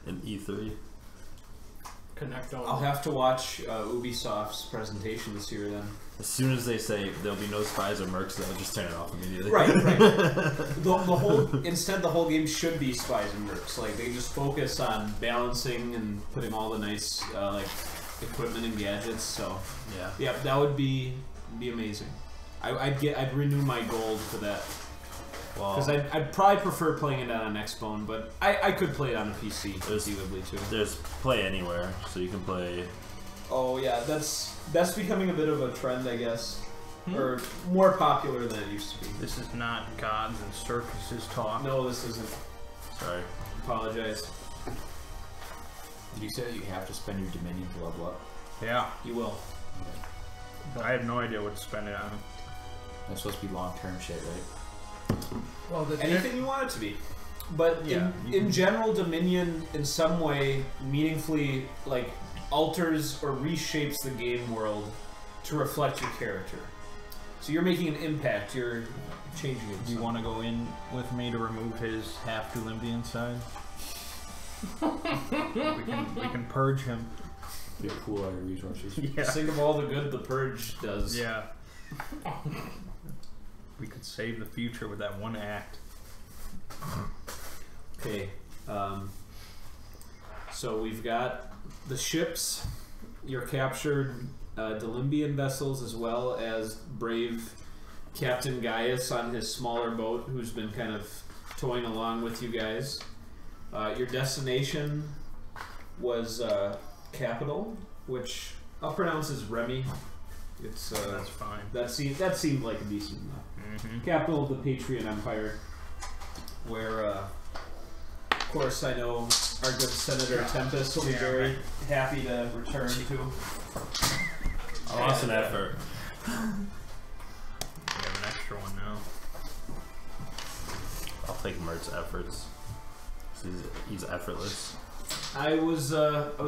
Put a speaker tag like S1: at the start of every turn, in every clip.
S1: in E3.
S2: Connect on.
S3: I'll have to watch Ubisoft's presentation this year then.
S1: As soon as they say there'll be no spies or mercs, they'll just turn it off immediately.
S3: Right, right. Instead, the whole game should be spies and mercs. Like, they just focus on balancing and putting all the nice like equipment and gadgets. So yeah, that would be amazing. I'd renew my gold for that. Because I'd probably prefer playing it on an Xbone, but I could play it on a PC conceivably too.
S1: There's Play Anywhere, so you can play.
S3: Oh yeah, that's becoming a bit of a trend, I guess, or more popular than it used to be.
S2: This is not gods and circuses talk.
S3: No, this isn't.
S1: Sorry.
S3: Apologize.
S4: Did you say that you have to spend your Dominion to level up?
S2: Yeah.
S3: You will.
S2: But I have no idea what to spend it on.
S4: That's supposed to be long-term shit, right?
S3: Well, anything you want it to be. But
S2: yeah,
S3: in general, Dominion in some way meaningfully like alters or reshapes the game world to reflect your character. So you're making an impact. You're changing it.
S2: Do you want to go in with me to remove his half Olympian side? we can purge him.
S4: Be a pool out of resources.
S2: Yeah.
S3: Just think of all the good the purge does.
S2: Yeah. We could save the future with that one act.
S3: Okay. So we've got the ships, your captured Dolymbian vessels, as well as brave Captain Gaius on his smaller boat, who's been kind of towing along with you guys. Your destination was capital, which I'll pronounce as Remy. It's
S2: that's fine.
S3: That seemed like a decent enough. Capital of the Patrian Empire, where of course I know our good Senator Tempest will be very happy to return to.
S1: I lost an effort.
S2: We have an extra one now.
S1: I'll take Mert's efforts. He's effortless.
S3: I was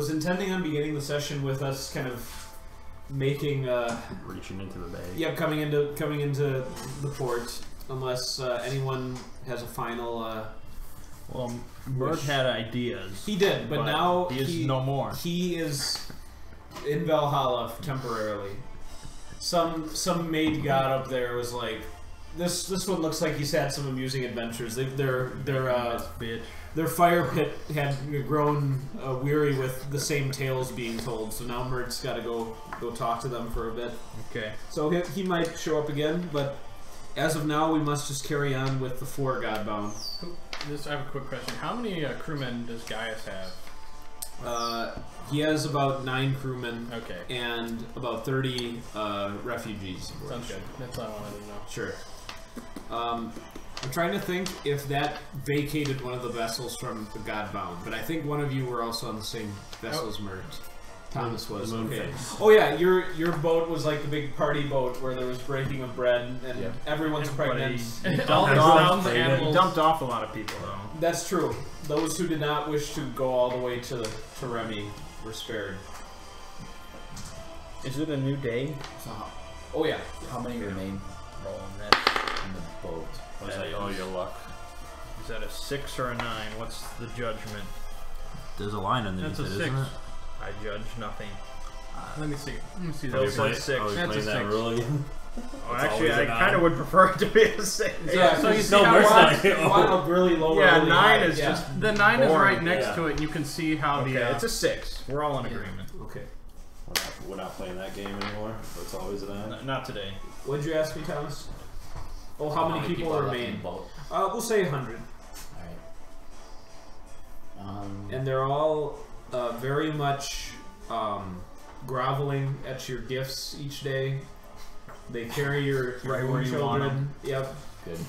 S3: intending on beginning the session with us kind of making
S1: reaching into the bay.
S3: Yeah, coming into the port, unless anyone has a final.
S2: Well, Mert had ideas.
S3: He did, but now
S2: he is no more.
S3: He is in Valhalla temporarily. Some maid god up there was like, this one looks like he's had some amusing adventures. Their fire pit had grown weary with the same tales being told, so now Mert's got to go talk to them for a bit.
S2: Okay.
S3: So he might show up again, but as of now, we must just carry on with the 4 Godbound.
S5: I have a quick question. How many crewmen does Gaius have?
S3: He has about 9 crewmen.
S5: Okay.
S3: And about 30 refugees.
S5: Sounds good. That's all I wanted to know.
S3: Sure. I'm trying to think if that vacated one of the vessels from the Godbound, but I think one of you were also on the same vessel as Mert. Thomas was. Okay. Oh yeah, your boat was like the big party boat where there was breaking of bread and everyone's pregnant.
S2: Dumped off a lot of people though.
S3: That's true. Those who did not wish to go all the way to Remy were spared.
S2: Is it a new day?
S3: Oh yeah.
S4: How many remain
S2: Rolling that
S4: in the boat?
S1: Was that all your luck?
S2: Is that a 6 or a 9? What's the judgment?
S1: There's a line underneath
S5: That's a
S1: it,
S5: 6.
S1: isn't it?
S2: I judge nothing.
S5: Let me see.
S2: Those are 6.
S1: Are we
S5: That's a
S1: playing that
S5: 6.
S1: really?
S2: Oh, actually, I kind of would prefer it to be a 6.
S3: Yeah,
S5: so you see
S1: no,
S5: how
S1: Mert's not.
S3: wild, really low.
S2: Yeah,
S3: really
S2: 9
S3: high.
S2: is just
S5: the 9 is
S2: boring.
S5: right next to it, and you can see how
S2: Okay,
S5: the
S2: it's a 6. We're all in agreement.
S3: Okay.
S1: We're not playing that game anymore. So it's always an end.
S2: Not today.
S3: What'd you ask me, Thomas? Oh, how many people
S4: are left in
S3: remain?
S4: the boat?
S3: We'll say 100.
S4: Alright.
S3: And they're all very much groveling at your gifts each day. They carry your
S2: Right where you want
S3: children. Yep.
S4: Good.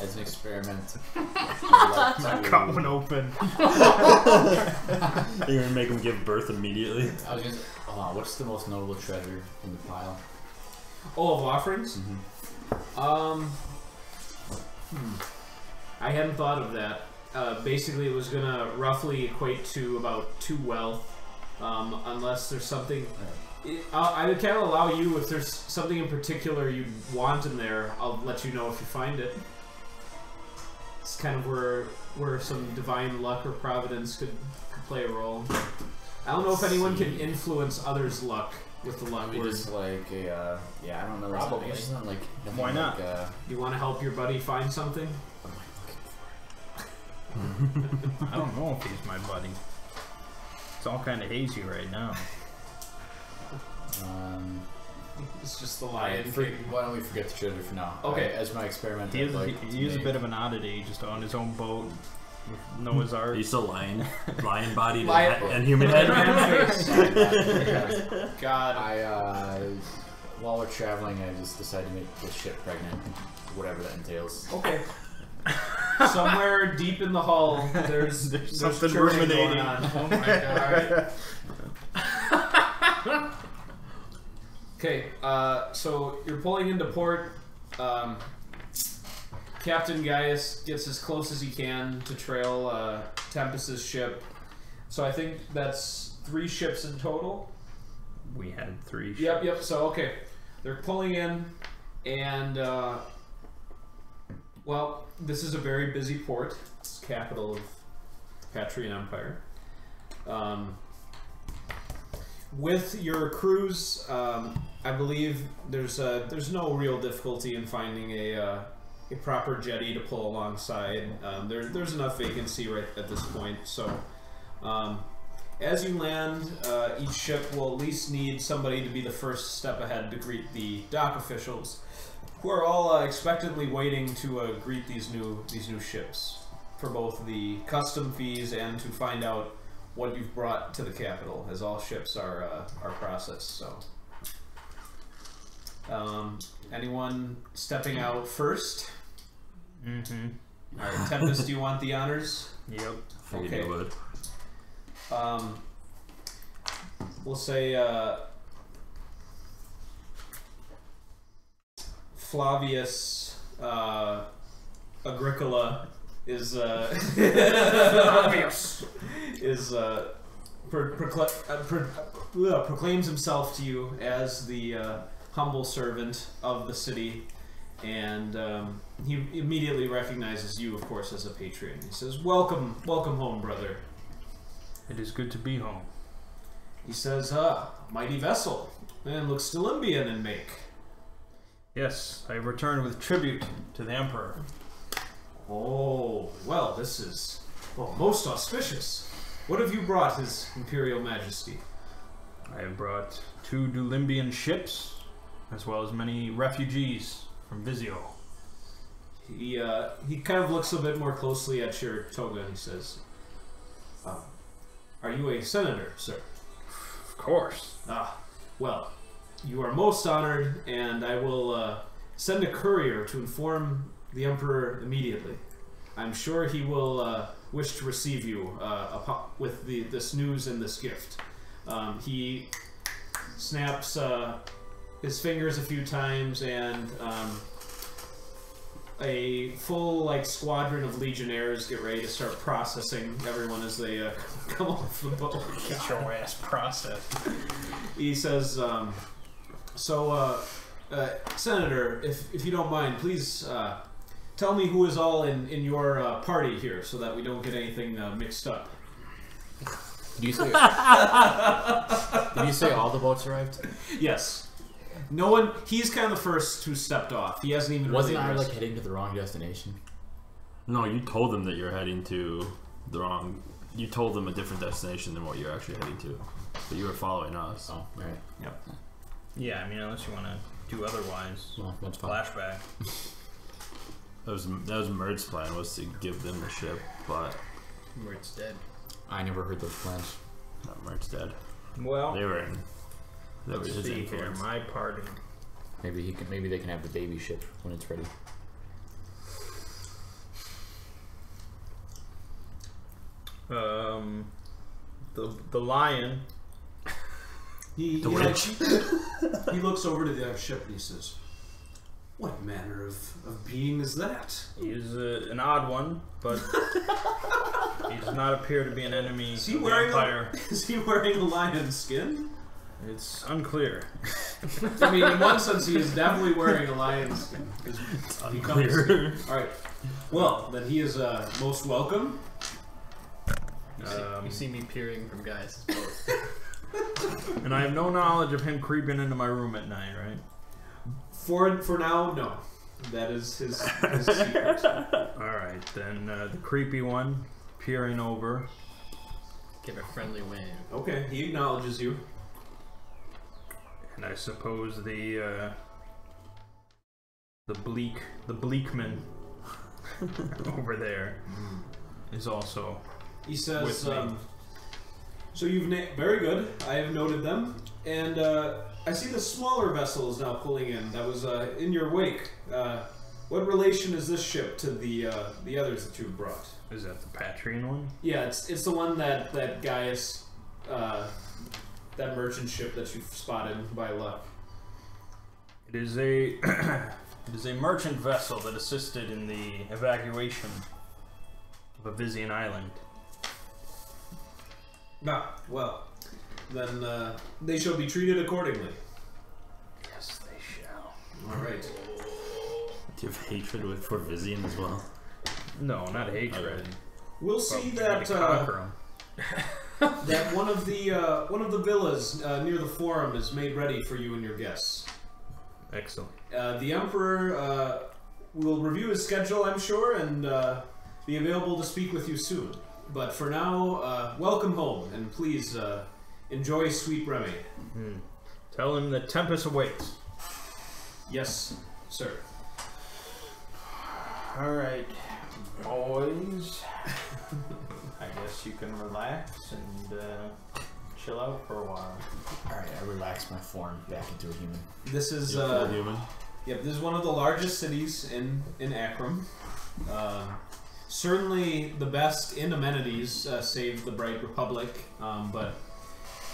S4: As an experiment.
S2: I cut one open.
S1: You're gonna make them give birth immediately.
S4: I was gonna say, what's the most notable treasure in the pile?
S3: Oh, of offerings? I hadn't thought of that. Basically, it was gonna roughly equate to about 2 wealth, unless there's something. I would kind of allow you, if there's something in particular you want in there, I'll let you know if you find it. It's kind of where some divine luck or providence could play a role. I don't know if anyone can influence others' luck with the luck word.
S4: Just like a, I don't know.
S2: Probably.
S4: It's not like
S2: why not?
S4: Like,
S3: you want to help your buddy find something?
S2: I don't know if he's my buddy. It's all kind of hazy right now.
S3: It's just the lion.
S4: Why don't we forget the treasure for now?
S3: Okay.
S4: As my experiment.
S2: He is a bit of an oddity, just on his own boat with Noah's Ark.
S1: He's still lion bodied and human head.
S3: God.
S4: While we're traveling, I just decided to make the ship pregnant, whatever that entails.
S3: Okay. Somewhere deep in the hull, there's
S2: something
S3: churning
S2: ruminating.
S3: going on. Oh my god. Okay, so you're pulling into port. Captain Gaius gets as close as he can to trail Tempest's ship. So I think that's 3 ships in total.
S2: We had 3 ships.
S3: Yep. So okay, they're pulling in, and well, this is a very busy port. It's the capital of Patrian Empire. With your crews, I believe there's no real difficulty in finding a proper jetty to pull alongside. There's enough vacancy right at this point. So as you land, each ship will at least need somebody to be the first step ahead to greet the dock officials, who are all expectantly waiting to greet these new ships for both the custom fees and to find out what you've brought to the capital, as all ships are processed. So, anyone stepping out first?
S2: Mm-hmm.
S3: All right, Tempest, do you want the honors?
S2: Yep.
S1: Figured you would.
S3: We'll say Flavius Agricola is proclaims himself to you as the humble servant of the city, and he immediately recognizes you, of course, as a patron. He says, welcome home, brother.
S2: It is good to be home.
S3: He says, mighty vessel, and looks Stilymbian in make.
S2: Yes, I have returned with tribute to the Emperor.
S3: Oh, well, this is most auspicious. What have you brought, His Imperial Majesty?
S2: I have brought 2 Dulimbian ships, as well as many refugees from Vissio.
S3: He kind of looks a bit more closely at your toga and he says, are you a senator, sir?
S2: Of course.
S3: Well, you are most honored, and I will send a courier to inform the Emperor immediately. I'm sure he will wish to receive you with this news and this gift. He snaps his fingers a few times, and a full squadron of legionnaires get ready to start processing everyone as they come off the boat.
S2: Get your ass processed.
S3: He says, Senator, if you don't mind, please tell me who is all in your party here, so that we don't get anything mixed up.
S4: Did you say all the boats arrived?
S3: Yes. No one. He's kind of the first who stepped off. He hasn't even.
S4: Wasn't I
S3: really
S4: heading to the wrong destination?
S1: No, you told them that you're heading to the wrong. You told them a different destination than what you're actually heading to, but you were following us.
S4: Oh, right.
S3: Yep.
S2: Yeah, I mean, unless you want to do otherwise.
S4: Well, that's fine.
S2: Flashback.
S1: That was Merd's plan, was to give them the ship, but
S5: Merd's dead.
S4: I never heard those plans.
S1: Merd's dead.
S2: Well,
S1: They were in. That was
S2: let's
S1: his
S2: see here.
S1: influence.
S2: My party.
S4: Maybe they can have the baby ship when it's ready.
S2: The lion.
S3: He looks over to the other ship and he says, "What manner of being is that?"
S2: He is an odd one, but he does not appear to be an enemy of the Empire.
S3: Is he wearing a lion skin?
S2: It's unclear.
S3: I mean, in one sense, he is definitely wearing a lion's skin.
S1: It's unclear.
S3: Alright. Well, then he is most welcome.
S5: You see me peering from guys' boat.
S2: And I have no knowledge of him creeping into my room at night, right?
S3: For now, no. That is his secret.
S2: Alright, then the creepy one peering over.
S5: Give a friendly wave.
S3: Okay, he acknowledges you.
S2: And I suppose the bleakman over there is also
S3: He says,
S2: with me.
S3: so you've very good. I have noted them, and I see the smaller vessel is now pulling in. That was in your wake. What relation is this ship to the others that you've brought?
S2: Is that the Patrian one?
S3: Yeah, it's the one that Gaius, that merchant ship that you've spotted by luck.
S2: It is a it is a merchant vessel that assisted in the evacuation of a Vissian island.
S3: Ah, well, then they shall be treated accordingly.
S2: Yes, they shall.
S3: All right.
S1: Do you have hatred for Vissian as well?
S2: No, not hatred.
S3: We'll see that
S2: conquer 'em.
S3: that one of the villas near the forum is made ready for you and your guests.
S2: Excellent.
S3: The Emperor will review his schedule, I'm sure, and be available to speak with you soon. But for now, welcome home, and please enjoy sweet Remy.
S2: Tell him the tempest awaits.
S3: Yes, sir.
S2: Alright, boys. I guess you can relax and chill out for a while.
S4: Alright, I relax my form back into a human.
S3: This is
S1: You're full human.
S3: yep. This is one of the largest cities in Akram. Certainly the best in amenities, save the Bright Republic. But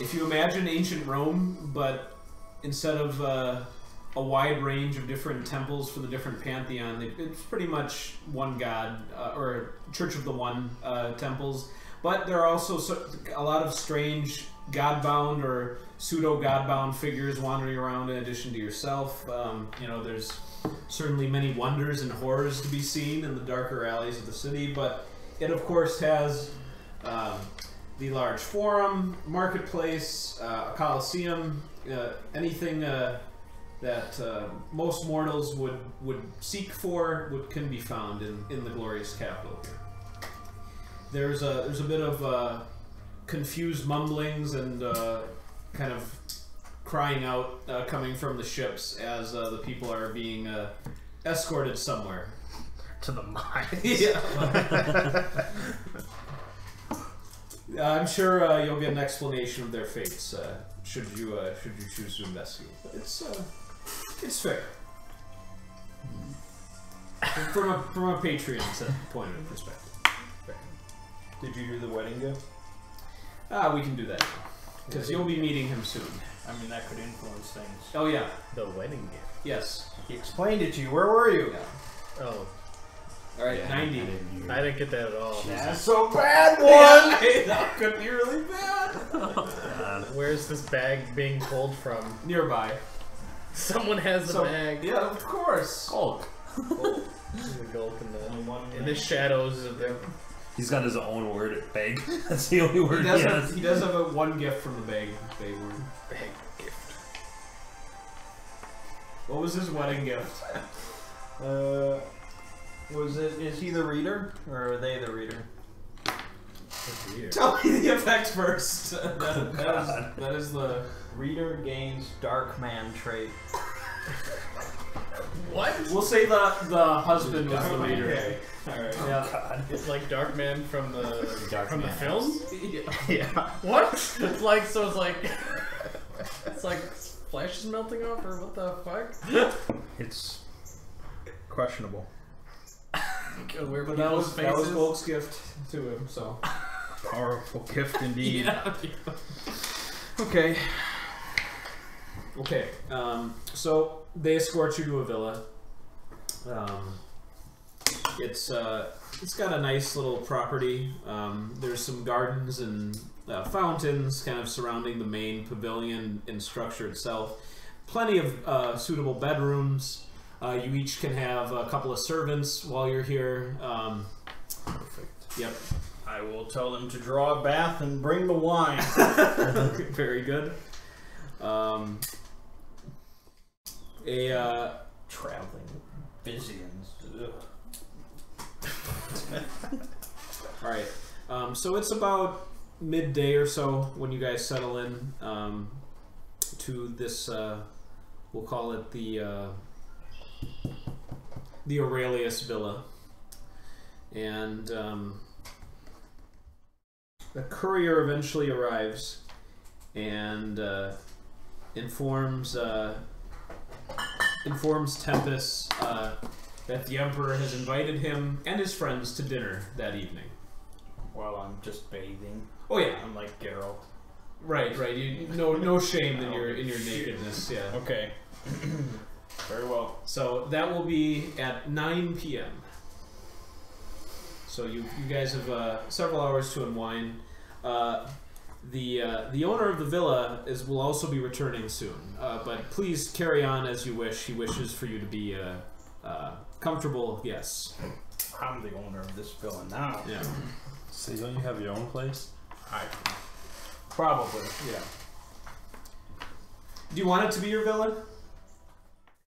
S3: if you imagine ancient Rome, but instead of a wide range of different temples for the different pantheon, it's pretty much one god, or Church of the One temples. But there are also a lot of strange godbound or pseudo-godbound figures wandering around in addition to yourself. You know, there's certainly many wonders and horrors to be seen in the darker alleys of the city, but it of course has the large forum, marketplace, a coliseum, anything that most mortals would seek for can be found in the glorious capital here. There's a bit of confused mumblings and kind of crying out coming from the ships as the people are being escorted somewhere.
S2: To the mine.
S3: Yeah. I'm sure you'll get an explanation of their fates should you choose to investigate. But it's fair from a Patrian point of perspective.
S2: Did you do the wedding gift?
S3: We can do that because you'll be meeting him soon.
S2: I mean, that could influence things.
S3: Oh yeah,
S5: The wedding gift.
S3: yes.
S2: He explained it to you. Where were you?
S3: Yeah.
S5: Oh,
S3: All right,
S4: Yeah,
S3: 90.
S5: I didn't get that at all.
S2: That's so bad,
S3: Yeah, that could be really bad.
S5: Where's this bag being pulled from?
S3: Nearby.
S5: Someone has the bag.
S3: Yeah, of course.
S1: Hulk.
S5: The gulp in the shadows of the.
S1: He's got his own word, bag. That's the only word he has.
S3: He does have one gift from the bag word.
S5: Bag gift.
S3: What was his wedding gift?
S2: Is he the reader, or are they the reader?
S5: That's weird.
S3: Tell me the effect first. That is the...
S2: Reader gains dark man trait.
S5: What?
S3: We'll say the husband was the reader.
S2: Okay.
S3: Alright, yeah.
S1: God.
S5: It's like Darkman from the
S4: Darkman.
S5: film.
S2: Yeah.
S5: What? It's like it's like Flash is melting off, or what the fuck?
S2: It's questionable.
S5: Where
S3: But that was Volk's gift to him, so...
S2: Powerful gift indeed.
S3: Yeah.
S2: Okay.
S3: Okay, so they escort you to a villa. It's got a nice little property. There's some gardens and fountains kind of surrounding the main pavilion and structure itself. plenty of suitable bedrooms. You each can have a couple of servants while you're here.
S1: Perfect.
S3: Yep.
S2: I will tell them to draw a bath and bring the wine.
S3: Very good.
S2: Traveling Vissians.
S3: All right. So it's about midday or so when you guys settle in to this. We'll call it the Aurelius Villa, and the courier eventually arrives and informs Tempest that the Emperor has invited him and his friends to dinner that evening.
S2: While I'm just bathing.
S3: Oh yeah,
S2: I'm like Geralt.
S3: right. You no shame in your nakedness. Yeah.
S2: Okay. Very well.
S3: So that will be at 9 p.m. So you guys have several hours to unwind. The owner of the villa will also be returning soon. But please carry on as you wish. He wishes for you to be comfortable. Yes.
S2: I'm the owner of this villa now.
S3: Yeah.
S1: So don't you have your own place?
S2: Probably.
S3: Yeah. Do you want it to be your villa?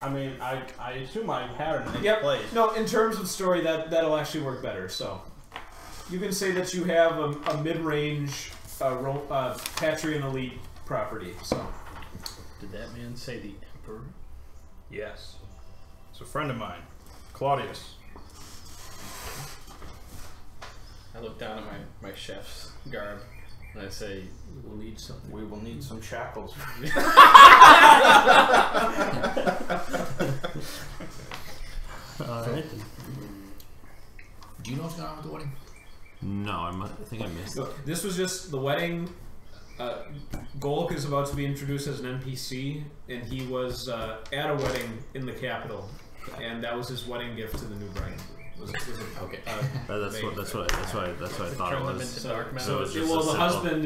S2: I mean, I assume I had a nice
S3: Yep.
S2: place.
S3: No, in terms of story, that'll actually work better. So you can say that you have a mid-range Patrian elite property. So
S5: Did that man say the Emperor?
S2: Yes. It's a friend of mine, Claudius.
S5: I look down at my chef's garb and I say,
S3: we'll need something.
S2: We will need some shackles.
S1: Alright.
S4: Do you know what's going on with the wedding?
S1: No, I think I missed it.
S3: This was just the wedding. Golk is about to be introduced as an NPC, and he was at a wedding in the capital, and that was his wedding gift to the new bride.
S4: Okay.
S1: That's what I thought it
S5: turn them
S1: was.
S5: into dark man.
S1: So it's just
S3: well,
S1: a
S3: the
S1: simple-
S3: husband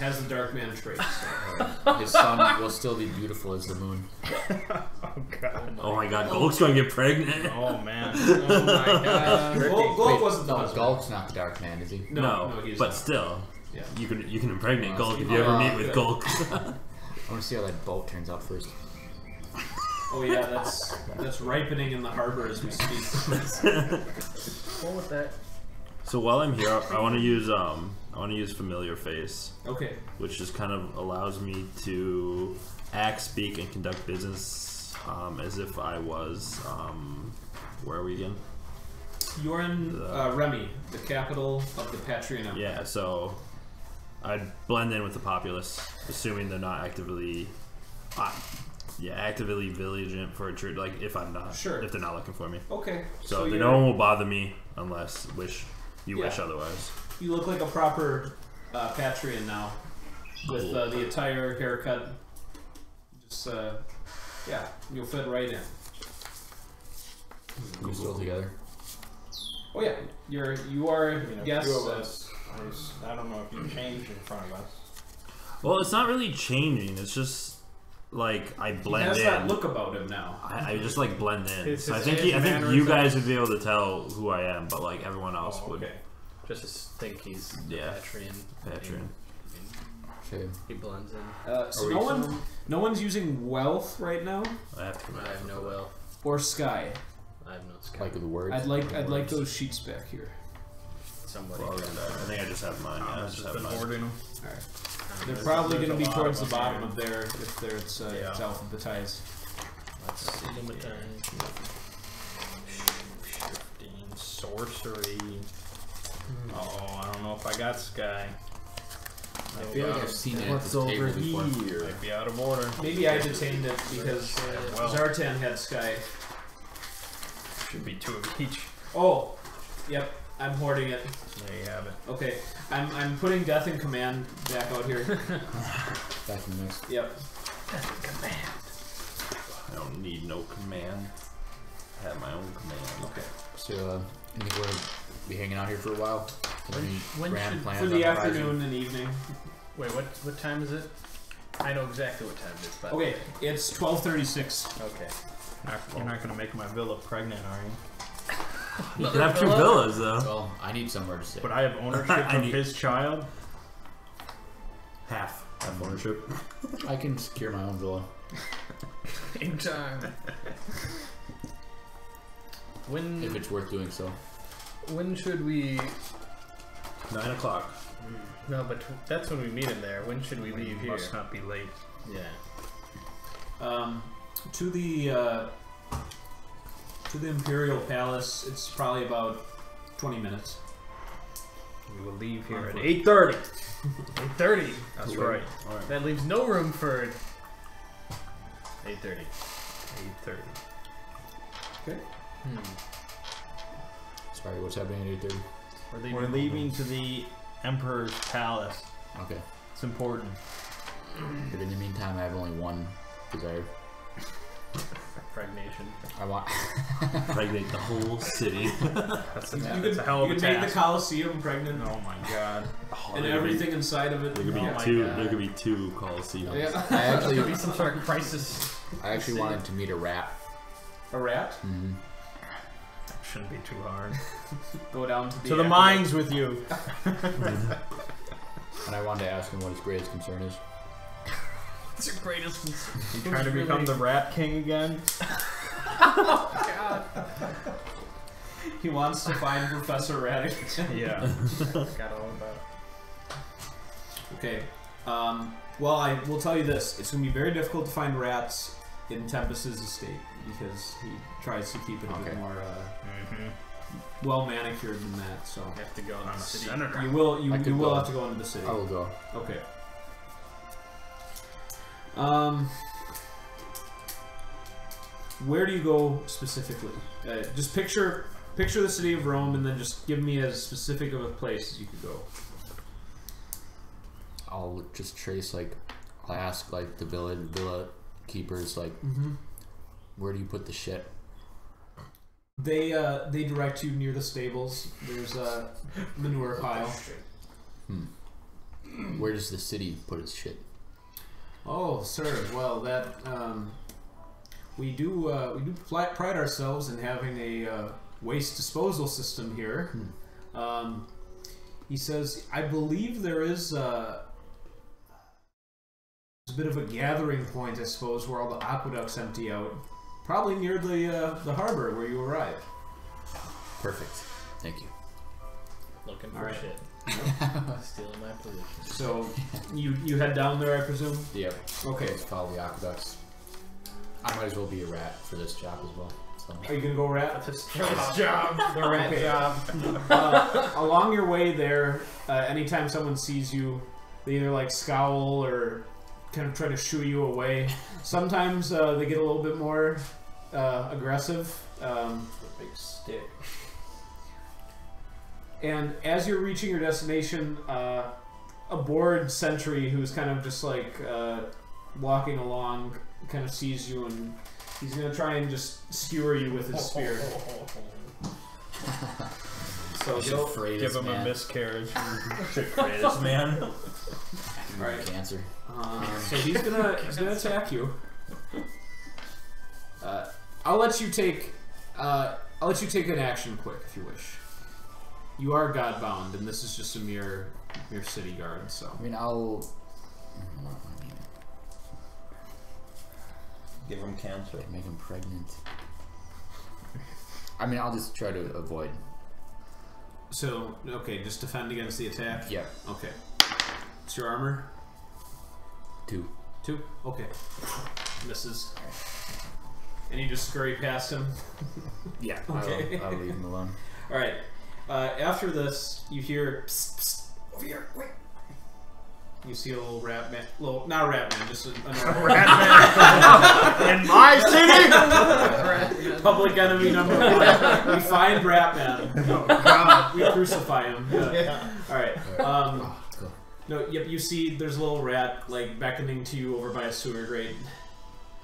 S3: has the dark man trait.
S4: His son will still be beautiful as the moon.
S2: Oh god.
S1: Oh my god, Golk's gonna get pregnant.
S2: Oh man.
S5: Oh my god.
S3: Golk wasn't the
S4: No,
S3: husband.
S4: Gulk's not the dark man, is he?
S3: No, he's
S1: but
S3: not.
S1: still,
S3: Yeah.
S1: you can impregnate
S4: Oh,
S1: Golk if
S4: see.
S1: you ever meet
S4: Oh,
S1: with
S3: good.
S1: Golk.
S4: I want to see how that boat turns out first.
S3: Oh yeah, that's ripening in the harbor as we speak.
S5: What with that?
S1: So while I'm here, I want to use familiar face,
S3: Okay.
S1: which just kind of allows me to act, speak, and conduct business as if I was. Where are we again?
S3: You're in Remy, the capital of the Patrian Empire.
S1: Yeah, so I'd blend in with the populace, assuming they're not actively vigilant for a trade. Like if I'm not,
S3: Sure.
S1: if they're not looking for me.
S3: Okay.
S1: So
S3: you're,
S1: no one will bother me unless wish
S3: Yeah.
S1: otherwise.
S3: You look like a proper Patrian now, with the attire, haircut. Just yeah, you'll fit right in.
S4: We're still together.
S3: Oh yeah, you are yes.
S2: Few of us. I don't know if you changed in front of us.
S1: Well, it's not really changing. It's just like I
S3: He
S1: blend
S3: has
S1: in.
S3: that look about him now.
S1: I just like blend in.
S5: His
S1: So I
S5: age,
S1: think you
S5: mannerisms.
S1: guys would be able to tell who I am, but like everyone else would.
S2: Okay.
S5: Just to think he's
S1: Yeah.
S5: Patrian.
S1: Patrian.
S4: Shame.
S5: He blends in.
S3: So
S4: Are we
S3: no one's using wealth right now
S1: I have to.
S5: I have no will.
S3: or sky.
S5: I have no sky.
S4: Like the words.
S3: I'd like those sheets back here.
S5: Somebody.
S1: Well, I think I just have mine. Yeah, I
S2: I've
S1: just
S2: just
S1: have
S2: been
S1: mine.
S2: hoarding them.
S3: All right.
S5: Um,
S3: They're
S2: There's-
S3: probably
S2: there's
S3: going to
S2: a
S3: be
S2: lot
S3: towards the
S2: of them
S3: bottom
S2: here.
S3: of there if it's
S2: Yeah.
S3: alphabetized.
S5: Let's see. Limiter.
S2: Shifting, sorcery. Oh, I don't know if I got Sky.
S4: I feel like I've seen it at
S1: What's
S4: this table
S1: over
S4: before.
S1: here?
S2: Might be out of order.
S3: Maybe I detained it because
S2: well.
S3: Zartan had Sky.
S2: Should be 2 of each.
S3: Oh, yep. I'm hoarding it.
S2: There you have it.
S3: Okay, I'm putting Death in Command back out here.
S4: Back in the mix.
S3: Yep.
S1: I don't need no command. I have my own command.
S3: Okay.
S4: So, you think we're gonna be hanging out here for a while?
S5: When
S4: Any
S5: should-
S4: grand plans
S3: For
S4: on
S3: the
S4: horizon?
S3: afternoon and evening.
S5: Wait, what time is it? I know exactly what time it is. But
S3: Okay, it's 12:36.
S5: Okay.
S2: You're not gonna make my villa pregnant, are you?
S1: You can have 2 villas, though.
S4: Well, I need somewhere to stay.
S2: But I have ownership of his child.
S1: Half ownership.
S4: I can secure my own villa.
S5: In time. When
S4: If it's worth doing so.
S5: when should we?
S1: 9 o'clock.
S5: No, but that's when we meet him there. When should we leave
S2: You
S5: here?
S2: must not be late.
S5: Yeah.
S3: To the Imperial Palace, it's probably about 20 minutes.
S2: We will leave here at
S1: foot.
S2: 8:30.
S5: 8:30.
S2: That's right.
S1: Alright.
S5: That leaves no room for 8:30.
S2: 8:30.
S3: Okay.
S4: Sorry, what's happening at 8:30?
S2: We're leaving to the Emperor's Palace.
S4: Okay.
S2: It's important.
S4: But in the meantime, I have only one desire.
S5: Pregnation.
S4: I want.
S1: Pregnate the whole city.
S2: That's a
S3: You
S2: hell of
S3: could
S2: a
S3: make the
S2: task.
S3: Coliseum pregnant
S2: Oh my god.
S3: and everything inside of it.
S1: There could be
S5: Oh my
S1: 2.
S5: God.
S1: There could be 2 Colosseums.
S4: I
S5: There'll be
S4: actually,
S5: some sort of crisis.
S4: I actually wanted to meet a rat.
S3: A rat?
S4: Mm-hmm.
S2: Shouldn't be too hard.
S3: Go down to the
S2: To the mines with you.
S4: And I wanted to ask him what his greatest concern is.
S5: It's your greatest concern.
S2: You trying to become the Rat King again?
S5: God.
S3: He wants to find Professor Rat.
S2: Yeah.
S5: Got all about it.
S3: Okay. Well, I will tell you this. It's going to be very difficult to find rats in Tempest's estate because he tries to keep it a bit more well manicured than that. So
S5: You have to go in the city.
S2: Senator.
S3: you will
S4: I could
S3: will
S4: go.
S3: have to go into the city.
S4: I will go.
S3: Okay. Where do you go specifically? Just picture the city of Rome, and then just give me as specific of a place as you could go.
S4: I'll just trace I'll ask the villa keepers where do you put the shit?
S3: They direct you near the stables. There's a manure pile.
S4: Where does the city put its shit?
S3: Oh, sir. Well, that we do pride ourselves in having a waste disposal system here. He says, I believe there is a bit of a gathering point, I suppose, where all the aqueducts empty out. Probably near the harbor where you arrive.
S4: Perfect. Thank you.
S5: Looking for
S3: Alright.
S5: shit. Stealing my position.
S3: So you head down there, I presume.
S4: Yep.
S3: Okay.
S4: Let's follow the aqueducts. I might as well be a rat for this job as well. So.
S3: Are you gonna go rat?
S5: This job. The rat
S3: Okay.
S5: job.
S3: Along your way there, anytime someone sees you, they either scowl or kind of try to shoo you away. Sometimes they get a little bit more aggressive.
S5: Big stick.
S3: And as you're reaching your destination, a bored sentry who's kind of just walking along kind of sees you, and he's gonna try and just skewer you with his spear. So
S4: Should fray
S2: Give
S4: this
S2: him
S4: man.
S2: a miscarriage. Should fray this man.
S3: Right.
S4: Cancer.
S3: So he's gonna attack you. I'll let you take an action quick if you wish. You are Godbound, and this is just a mere city guard. So
S4: I mean, I'll.
S6: Give him cancer.
S4: Make him pregnant. I mean, I'll just try to avoid.
S3: So okay, just defend against the attack.
S4: Yep.
S3: Okay. What's your armor?
S4: 2.
S3: 2? Okay. Misses. And you just scurry past him.
S4: Yeah.
S3: Okay.
S4: I'll leave him alone.
S3: Alright. After this, you hear psst, psst, over here, quick. You see a little rat man. Not a rat man, just a normal
S2: Rat man. In my city?
S3: public enemy number 1. We find rat man.
S2: Oh, God.
S3: We crucify him. Yeah. Alright.
S4: Oh, cool.
S3: No, yep, you see there's a little rat beckoning to you over by a sewer grate.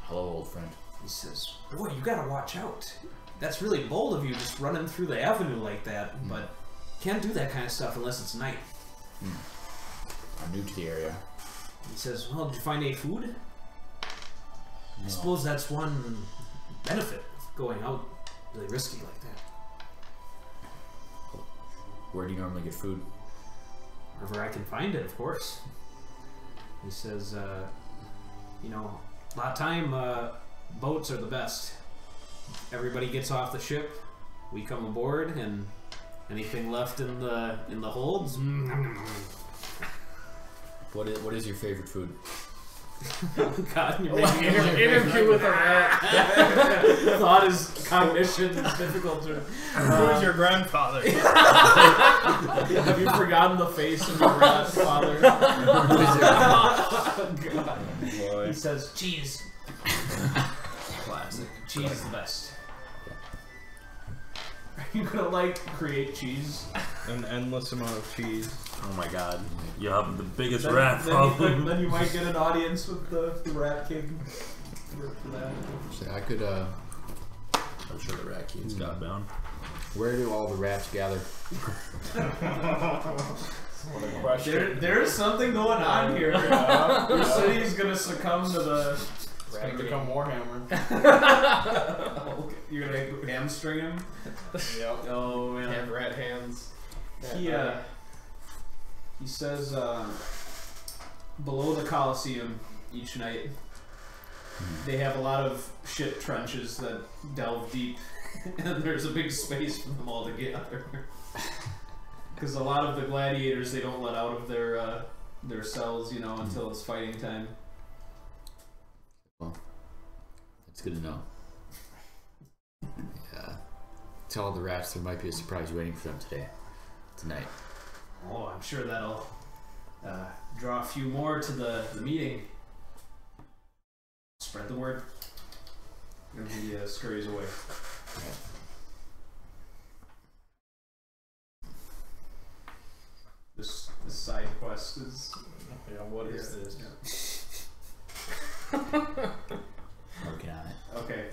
S4: Hello, old friend.
S3: He says, boy, you gotta watch out. That's really bold of you just running through the avenue like that, but can't do that kind of stuff unless it's night.
S4: I'm new to the area.
S3: He says, well, did you find any food?
S4: No.
S3: I suppose that's one benefit of going out really risky like that.
S4: Where do you normally get food?
S3: Wherever I can find it, of course. He says, you know, a lot of time, boats are the best. Everybody gets off the ship, we come aboard, and anything left in the holds.
S4: What is your favorite food?
S3: God, you're making
S5: Interview with a rat.
S3: thought is cognition is difficult to.
S2: Who's your grandfather?
S3: Have you forgotten the face of your grandfather? God.
S2: Boy.
S3: He says cheese.
S1: Classic.
S3: Cheese is the best. Are you gonna create cheese?
S2: An endless amount of cheese.
S1: Oh my god. You have the biggest rat problem.
S3: Then you might get an audience with the Rat King for that.
S4: So I could.
S1: I'm sure the rat king's Godbound.
S4: Where do all the rats gather?
S2: What a question.
S3: There's something going on here. Your city's gonna succumb to the.
S2: It's gonna become Warhammer.
S3: You're gonna hamstring him.
S2: Yep.
S3: Oh man.
S5: Have rat hands.
S3: He says below the Colosseum each night they have a lot of shit trenches that delve deep, and there's a big space for them all to gather. Because a lot of the gladiators they don't let out of their cells, you know, until it's fighting time.
S4: Well, that's good to know. Yeah. Tell all the rats there might be a surprise waiting for them tonight.
S3: Oh, I'm sure that'll draw a few more to the meeting. Spread the word. And he scurries away. This side quest is.
S2: Yeah, what is this?
S4: Working on it.
S3: Okay.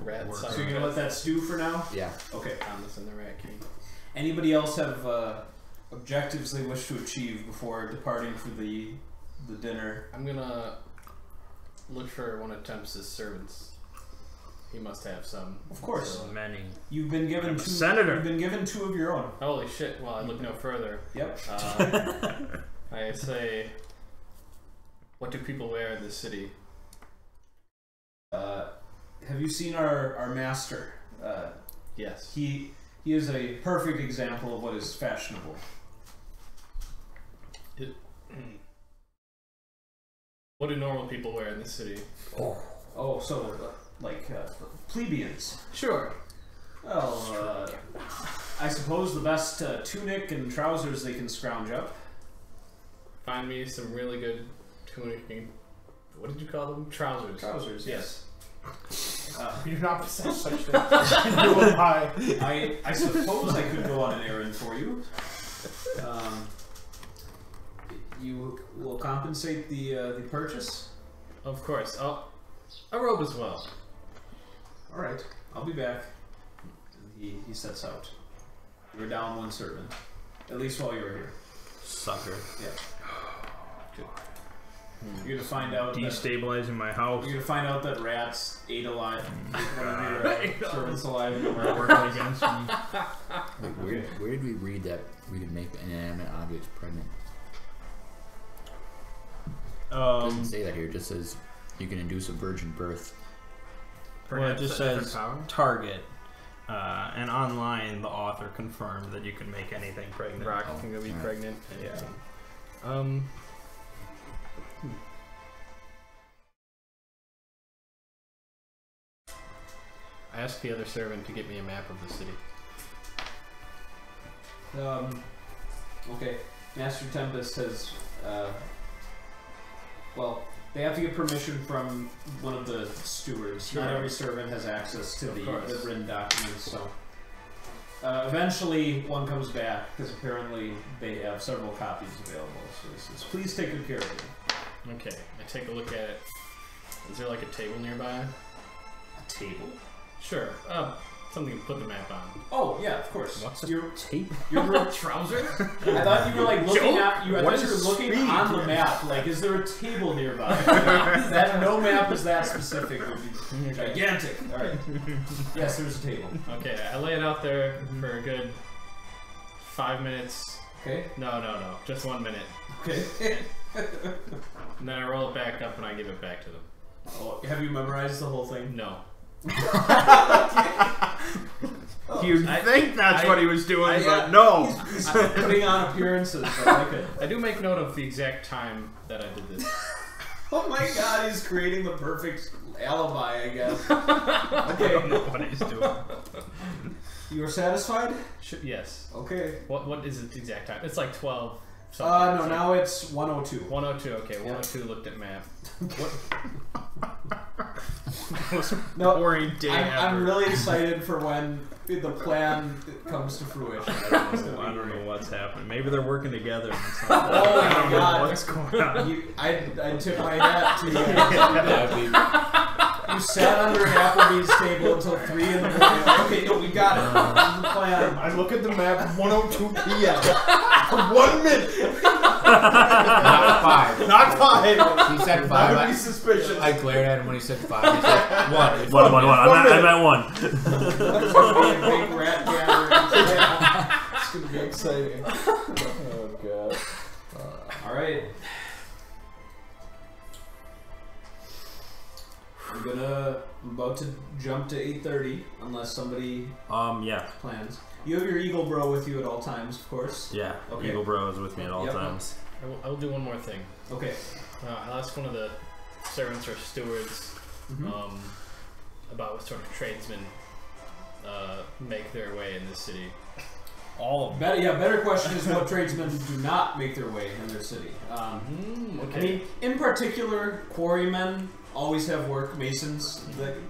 S5: Rat
S3: So you're gonna let that stew for now?
S4: Yeah.
S3: Okay.
S5: Thomas and the Rat King.
S3: Anybody else have objectives they wish to achieve before departing for the dinner?
S5: I'm gonna look for one of Tempest's servants. He must have some.
S3: Of course.
S5: So
S2: Many.
S3: You've been given
S2: I'm a
S3: two.
S2: senator.
S3: You've been given two of your own.
S5: Holy shit! Well, I look no further.
S3: Yep.
S5: I say, what do people wear in this city?
S3: Have you seen our master?
S5: Yes.
S3: He is a perfect example of what is fashionable.
S5: What do normal people wear in this city?
S3: Oh, so plebeians.
S5: Sure.
S3: Well, I suppose the best tunic and trousers they can scrounge up.
S5: Find me some really good tunic. What did you call them? Trousers.
S3: Trousers, yes.
S2: You do not possess such things.
S3: I suppose I could go on an errand for you. You will compensate the purchase?
S5: Of course. A robe as well.
S3: Alright, I'll be back. And he sets out. You're down one servant. At least while you're here.
S1: Sucker.
S3: Yeah. You're gonna find out
S2: Destabilizing my house.
S3: You're gonna find out that rats ate alive. One of your servants alive.
S2: Working against me.
S4: Wait, where did we read that we can make inanimate objects pregnant? It doesn't say that here. It just says you can induce a virgin birth.
S2: Well, it just says
S5: power?
S2: target. And online, the author confirmed that you can make anything pregnant.
S5: Rock can go be
S4: right.
S5: pregnant.
S2: Yeah.
S5: I asked the other servant to get me a map of the city.
S3: Okay. Master Tempest has. Well, they have to get permission from one of the stewards.
S5: Sure.
S3: Not every servant has access to
S5: Of
S3: the
S5: course.
S3: written documents, so. Eventually, one comes back because apparently they have several copies available. So he says, "Please take good care of it."
S5: Okay, I take a look at it. Is there like a table nearby?
S3: A table.
S5: Sure. something to put the map on.
S3: Oh yeah, of course.
S2: What's
S3: your
S2: tape?
S3: your
S5: Trousers?
S3: I thought you were like looking at you. I
S2: What
S3: thought you were
S2: is
S3: looking
S2: speed?
S3: on the map. Like, is there a table nearby? That no map is that specific would be gigantic. All right. Yes, there's a table.
S5: Okay, I lay it out there for a good 5 minutes.
S3: Okay.
S5: No, just 1 minute.
S3: Okay.
S5: And then I roll it back up and I give it back to them.
S3: Oh, have you memorized the whole thing?
S5: No.
S2: You'd think that's what he was doing,
S3: Yeah,
S2: but no.
S3: He's putting on appearances. I like it.
S5: I do make note of the exact time that I did this.
S3: Oh my god, he's creating the perfect alibi, I guess.
S5: I
S3: Okay.
S5: don't know what he's doing.
S3: You are satisfied?
S5: Yes.
S3: Okay.
S5: What is its exact time? It's like 12 something.
S3: No,
S5: It's like
S3: now it's 102.
S5: 102, okay. 102 looked at map. What?
S3: No,
S2: Boring day
S3: I'm
S2: ever.
S3: really excited for when the plan comes to fruition.
S2: I don't know what's happening. Maybe they're working together.
S3: Oh my
S2: I don't know
S3: god.
S2: what's going on.
S3: I tip my hat to you.
S4: That'd be
S3: You sat under Applebee's table until 3 in the morning. Okay, no, we got it. This is the plan.
S2: I look at the map, 1:02 p.m. for 1 minute.
S4: not 5.
S2: Not 5.
S4: He said 5.
S2: That would be suspicious.
S4: I glared at him when he said 5. He said 1.
S1: One. I meant one.
S3: There's going to be a big rat gathering. It's going to be exciting.
S2: Oh god.
S3: Alright. I'm about to jump to 8:30 unless somebody
S1: Yeah.
S3: plans. You have your Eagle Bro with you at all times, of course.
S1: Yeah.
S3: Okay.
S1: Eagle Bro is with me at all
S3: Yep.
S1: times.
S5: I will do one more thing.
S3: Okay.
S5: I'll ask one of the servants or stewards
S3: Mhm.
S5: about what sort of tradesmen make their way in this city.
S2: All of them.
S3: Better question is what tradesmen do not make their way in their city. I
S5: Okay.
S3: mean, in particular, quarrymen always have work. Masons,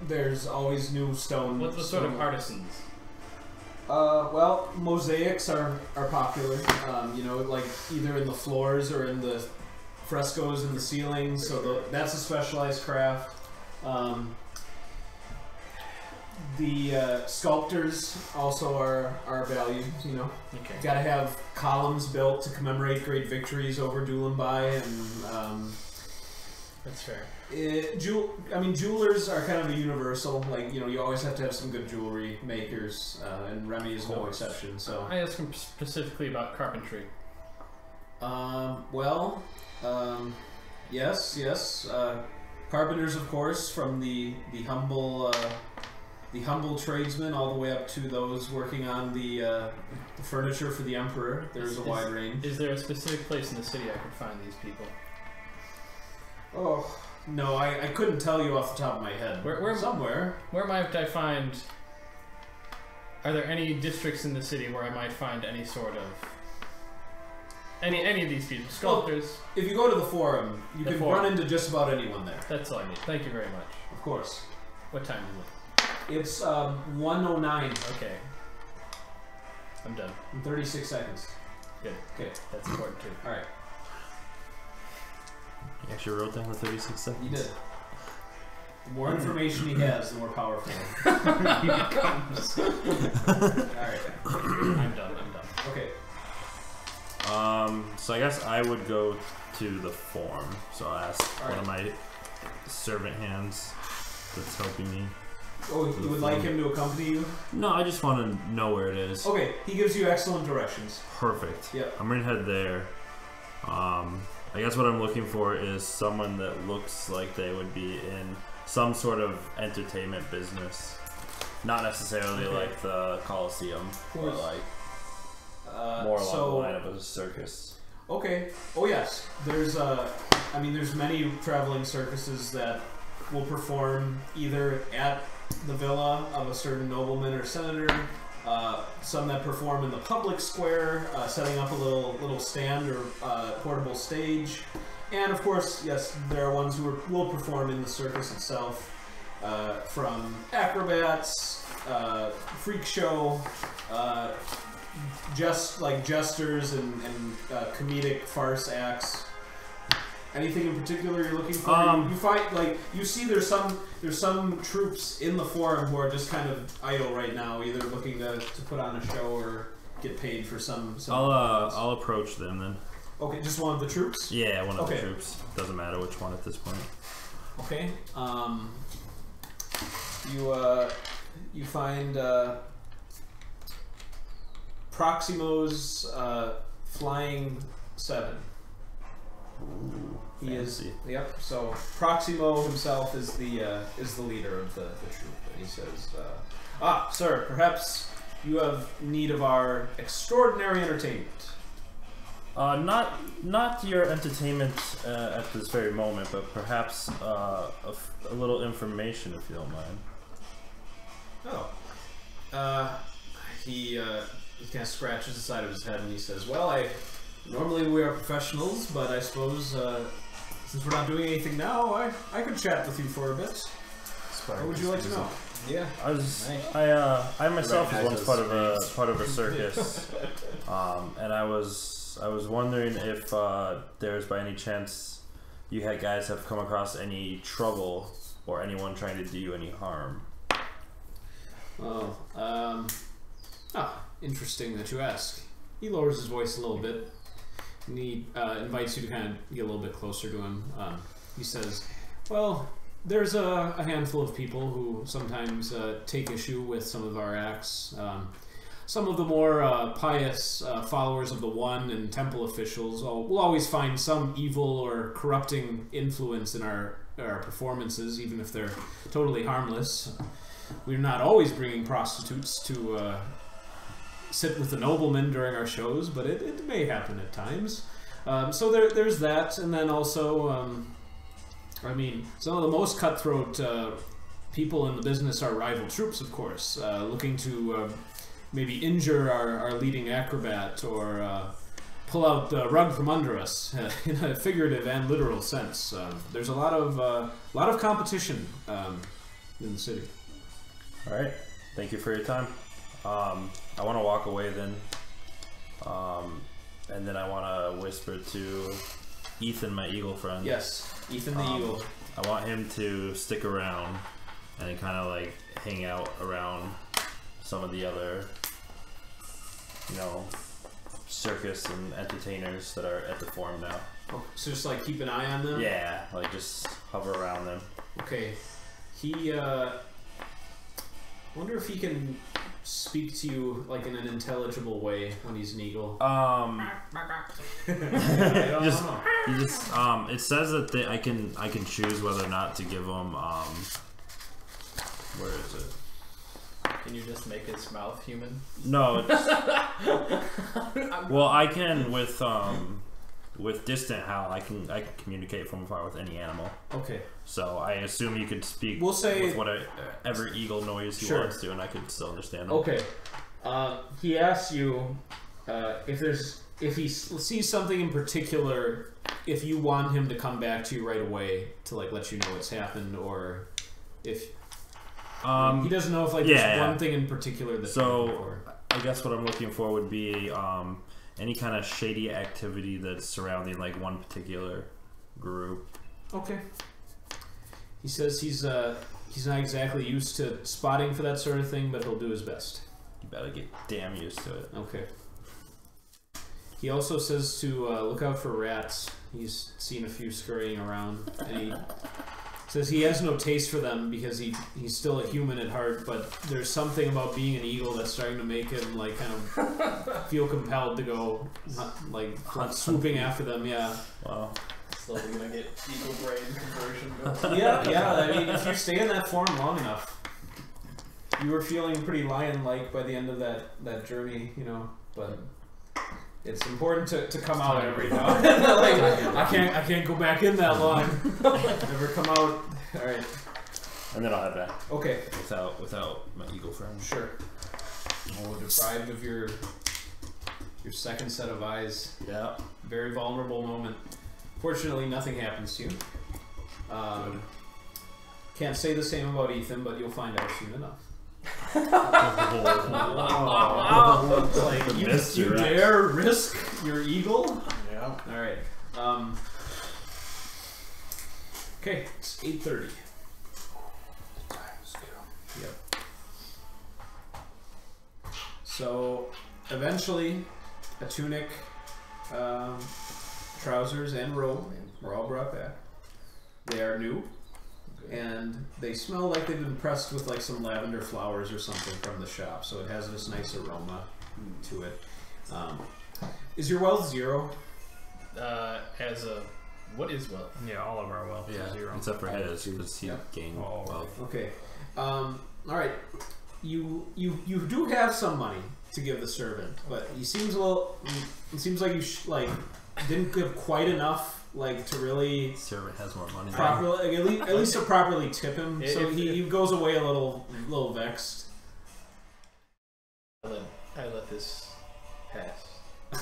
S3: there's always new stone.
S5: What sort of artisans?
S3: Well, mosaics are popular. You know, like either in the floors or in the frescoes in the ceilings. So that's a specialized craft. The sculptors also are valued. You know,
S5: Okay.
S3: got to have columns built to commemorate great victories over Dulenbai, and
S5: That's fair.
S3: jewelers are kind of a universal. Like, you know, you always have to have some good jewelry makers, and Remy is no exception. So,
S5: I asked him specifically about carpentry.
S3: yes. Carpenters, of course, from the humble tradesmen all the way up to those working on the furniture for the emperor. There's a wide range.
S5: Is there a specific place in the city I could find these people?
S3: Oh no, I couldn't tell you off the top of my head.
S5: Where
S3: somewhere?
S5: Where might I find? Are there any districts in the city where I might find any sort of any of these people? Sculptors.
S3: If you go to the forum, you
S5: The
S3: can
S5: forum.
S3: run into just about anyone there.
S5: That's all I need. Thank you very much.
S3: Of course.
S5: What time is it?
S3: It's 1:09
S5: Okay. I'm done.
S3: in 36 seconds.
S5: Good.
S3: Okay.
S5: That's important too.
S3: All right.
S1: You actually wrote down the 36 seconds.
S3: You did. The more information he has, the more powerful
S5: he becomes.
S3: Alright.
S5: I'm done.
S3: Okay.
S1: So I guess I would go to the forum. So I'll ask one of my servant hands that's helping me.
S3: Oh, you would like him to accompany you?
S1: No, I just want to know where it is.
S3: Okay, he gives you excellent directions.
S1: Perfect.
S3: Yep.
S1: I'm gonna head there. I guess what I'm looking for is someone that looks like they would be in some sort of entertainment business. Not necessarily like the Coliseum, or like more along the line of a circus.
S3: Okay. Oh yes. There's there's many traveling circuses that will perform either at the villa of a certain nobleman or senator. Some that perform in the public square, setting up a little stand or portable stage, and of course, yes, there are ones who will perform in the circus itself, from acrobats, freak show, just like jesters and comedic farce acts. Anything in particular you're looking for? You find like you see there's some troops in the forum who are just kind of idle right now, either looking to put on a show or get paid for some.
S1: I'll approach them then.
S3: Okay, just one of the troops.
S1: Yeah, one of the troops. Doesn't matter which one at this point.
S3: Okay. You find Proximo's Flying 7.
S1: Ooh,
S3: he
S1: fancy.
S3: is. Yep. So Proximo himself is the leader of the troop, and he says, sir, perhaps you have need of our extraordinary entertainment."
S1: Not your entertainment at this very moment, but perhaps a little information, if you don't mind.
S3: He kind of scratches the side of his head and he says, "Well, normally we are professionals, but I suppose since we're not doing anything now, I could chat with you for a bit. What would you like to know?" Yeah,
S1: I myself was once part of a circus, and I was wondering if there's by any chance you guys have come across any trouble or anyone trying to do you any harm.
S3: Interesting that you ask. He lowers his voice a little bit, and he invites you to kind of get a little bit closer to him. He says, "Well, there's a handful of people who sometimes take issue with some of our acts. Some of the more pious followers of the One and temple officials will always find some evil or corrupting influence in our performances, even if they're totally harmless. We're not always bringing prostitutes to sit with the noblemen during our shows, but it may happen at times. So there's that, and then also, some of the most cutthroat people in the business are rival troops, of course, looking to maybe injure our leading acrobat or pull out the rug from under us in a figurative and literal sense. There's a lot of competition in the city."
S1: All right, thank you for your time. I want to walk away then, and then I want to whisper to Ethan, my eagle friend.
S3: Yes, Ethan the eagle.
S1: I want him to stick around and kind of like hang out around some of the other, circus and entertainers that are at the forum now.
S3: Oh, so just like keep an eye on them?
S1: Yeah, like just hover around them.
S3: Okay. He, wonder if he can speak to you like in an intelligible way when he's an eagle.
S1: It says that I can choose whether or not to give them, where is it?
S5: Can you just make his mouth human?
S1: No. Well, I can with distant howl. I can communicate from afar with any animal.
S3: Okay.
S1: So I assume you could speak.
S3: We'll say
S1: with whatever eagle noise he wants to, and I could still understand him.
S3: Okay. He asks you if he sees something in particular, if you want him to come back to you right away to like let you know what's happened, or if. He doesn't know if there's one thing in particular that.
S1: So I guess what I'm looking for would be any kind of shady activity that's surrounding like one particular group.
S3: Okay. He says he's not exactly used to spotting for that sort of thing, but he'll do his best.
S1: You better get damn used to it.
S3: Okay. He also says to look out for rats. He's seen a few scurrying around, and he says he has no taste for them because he's still a human at heart, but there's something about being an eagle that's starting to make him like kind of feel compelled to go swooping after them. Yeah.
S1: Wow.
S5: Slowly gonna get eagle brain conversion going.
S3: Yeah. I mean, if you stay in that form long enough, you were feeling pretty lion-like by the end of that journey, but. It's important to come out every now. I can't go back in that long. Never come out. All right.
S1: And then I'll head back.
S3: Okay.
S1: Without my eagle friend.
S3: Sure. Oh, deprived of your second set of eyes.
S1: Yeah.
S3: Very vulnerable moment. Fortunately, nothing happens to you. Can't say the same about Ethan, but you'll find out soon enough. You dare risk your eagle?
S5: Yeah.
S3: All right. Okay, it's 8:30. Yep. So, eventually, a tunic, trousers, and robe were all brought back. They are new, and they smell like they've been pressed with like some lavender flowers or something from the shop, so it has this nice aroma to it. Is your wealth 0?
S5: What is wealth?
S2: Yeah, all of our wealth is 0.
S1: Except for his, because he gained wealth.
S3: Okay. Alright. You do have some money to give the servant, but he seems a little. It seems like you didn't give quite enough, like to really.
S1: Servant has more money.
S3: Properly, at least to properly tip him, so he goes away a little vexed.
S5: I let this pass.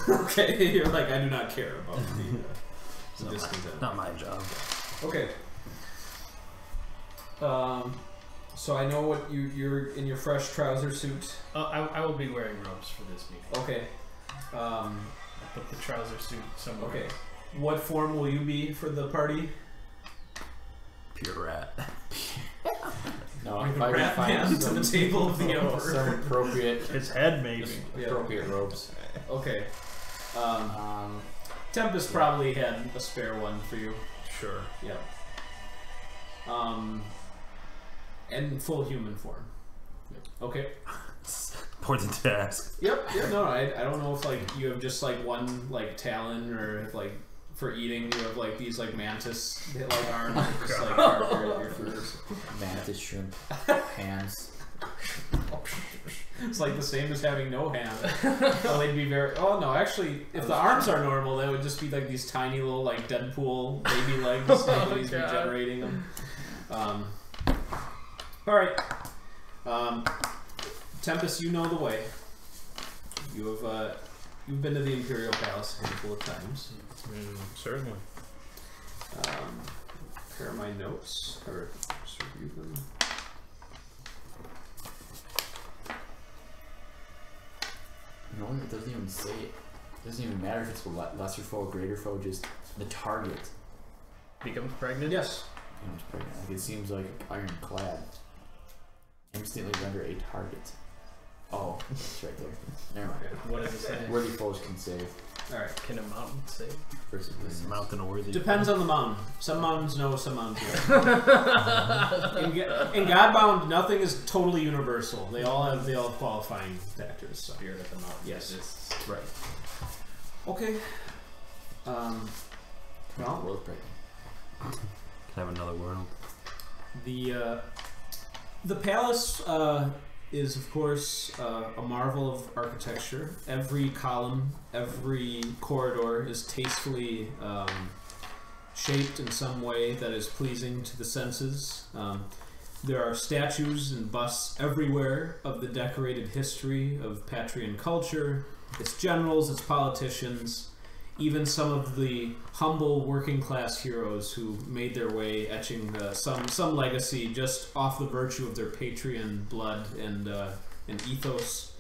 S3: Okay, you're like, I do not care about the discontent.
S1: Not my job.
S3: Okay. So I know what you're in your fresh trouser suit.
S5: I will be wearing robes for this meeting.
S3: Okay.
S5: I'll put the trouser suit somewhere.
S3: Okay. What form will you be for the party?
S1: Pure rat.
S4: No,
S3: Bring
S4: if
S3: the
S4: I can
S3: rat man
S4: find
S3: to the table of the emperor.
S4: some appropriate,
S2: His head, maybe.
S4: appropriate robes.
S3: Okay. Tempest probably had a spare one for you.
S2: Sure.
S3: Yeah. And full human form. Okay.
S1: Important to ask.
S3: Yep. Yeah. No, I don't know if like you have just like one like talon, or if like for eating you have like these like mantis like arms, just like carve your food.
S4: Mantis shrimp hands.
S3: It's like the same as having no hands. Oh, they'd be very. Oh no, actually, if the arms are normal, they would just be like these tiny little like Deadpool baby legs. Nobody's regenerating them. All right, Tempest, you know the way. You've been to the Imperial Palace a handful of times.
S2: Certainly.
S3: Here are my notes, or just review them.
S4: No, it doesn't even say it. It doesn't even matter if it's a lesser foe, greater foe, just the target
S5: Becomes pregnant?
S3: Yes.
S4: becomes pregnant. Like it seems like ironclad. Instantly render a target. Oh, it's right there. Never mind.
S5: What does it say?
S4: Worthy foes can save
S3: All right.
S5: Can a mountain save?
S4: versus
S1: Is
S4: this.
S1: mountain worthy?
S3: Depends on the mountain. Some mountains no, some mountains no. In Godbound, nothing is totally universal. They all have qualifying factors. So.
S5: Spirit of the mountain.
S3: Yes.
S5: Exists.
S3: Right. Okay. Well,
S4: World pregnant.
S1: Can have another world.
S3: the palace is of course a marvel of architecture. Every column, every corridor is tastefully shaped in some way that is pleasing to the senses. There are statues and busts everywhere of the decorated history of Patrian culture, its generals, its politicians, even some of the humble working class heroes who made their way, etching some legacy just off the virtue of their Patrian blood and ethos.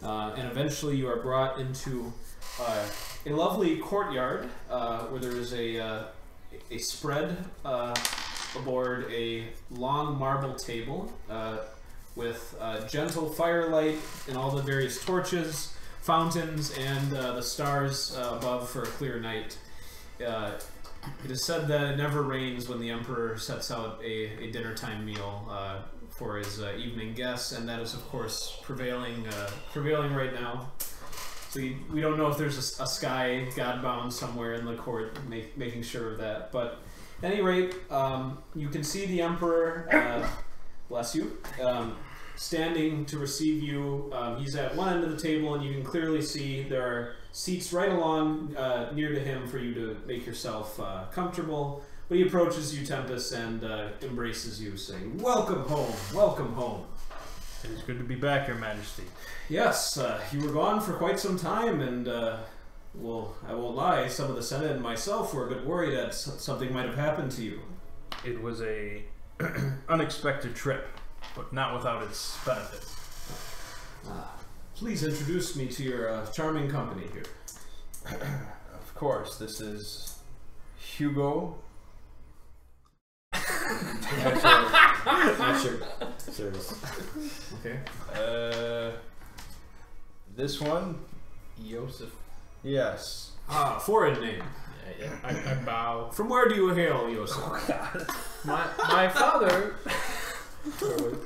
S3: And eventually you are brought into a lovely courtyard where there is a spread aboard a long marble table with gentle firelight and all the various torches, fountains, and the stars above for a clear night. It is said that it never rains when the Emperor sets out a dinner time meal for his evening guests, and that is of course prevailing right now. So we don't know if there's a sky Godbound somewhere in the court making sure of that, but at any rate, you can see the Emperor, bless you, standing to receive you. He's at one end of the table, and you can clearly see there are seats right along near to him for you to make yourself comfortable. But he approaches you, Tempest, and embraces you, saying, "Welcome home, welcome home."
S2: It is good to be back, Your Majesty.
S3: Yes, you were gone for quite some time, and well, I won't lie, some of the Senate and myself were a bit worried that something might have happened to you.
S2: It was a unexpected trip, but not without its benefits.
S3: Please introduce me to your charming company here.
S2: Of course, this is Hugo.
S4: That's your service.
S3: Okay.
S2: This one, Yosef. Yes.
S3: Ah, foreign name.
S5: Yeah, I bow.
S3: From where do you hail, Yosef?
S5: My father.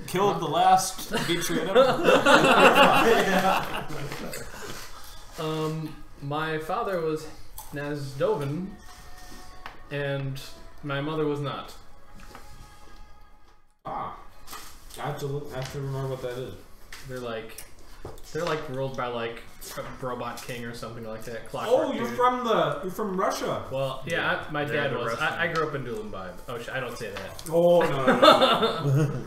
S3: Killed the last Patrian Empire.
S5: My father was Nazdovan, and my mother was not.
S3: Ah, I have to remember what that is.
S5: They're like ruled by like a robot king or something like that.
S3: Oh, you're from Russia.
S5: Well, yeah, my dad
S2: the
S5: was.
S2: Russian.
S5: I grew up in Dulanbay. Oh, I don't say that.
S3: Oh no.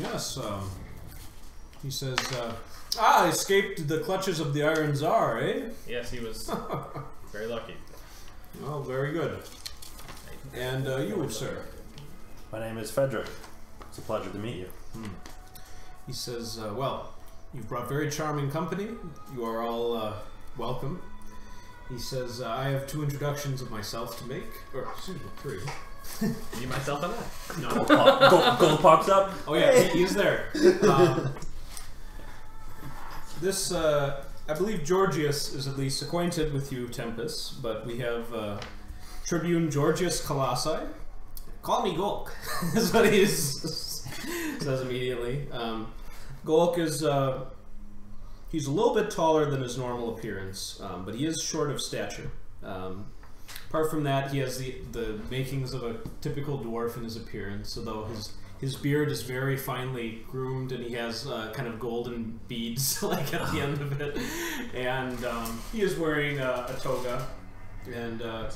S3: Yes. He says, I escaped the clutches of the Iron Tsar, eh?
S5: Yes, he was very lucky.
S3: Oh, very good. And you, sir?
S1: My name is Frederick. It's a pleasure to meet you.
S3: He says, well, you've brought very charming company. You are all welcome. He says, I have 2 introductions of myself to make. Or, excuse me, 3.
S5: Me, myself, and I.
S3: No.
S1: Gold pops up.
S3: Oh yeah, he is there. This, I believe Georgius is at least acquainted with you, Tempest, but we have Tribune Georgius Colossi. Call me Golk, is what he says immediately. Golk is, he's a little bit taller than his normal appearance, but he is short of stature. Apart from that, he has the makings of a typical dwarf in his appearance, although his beard is very finely groomed and he has kind of golden beads like at the end of it. And he is wearing a toga. And
S1: the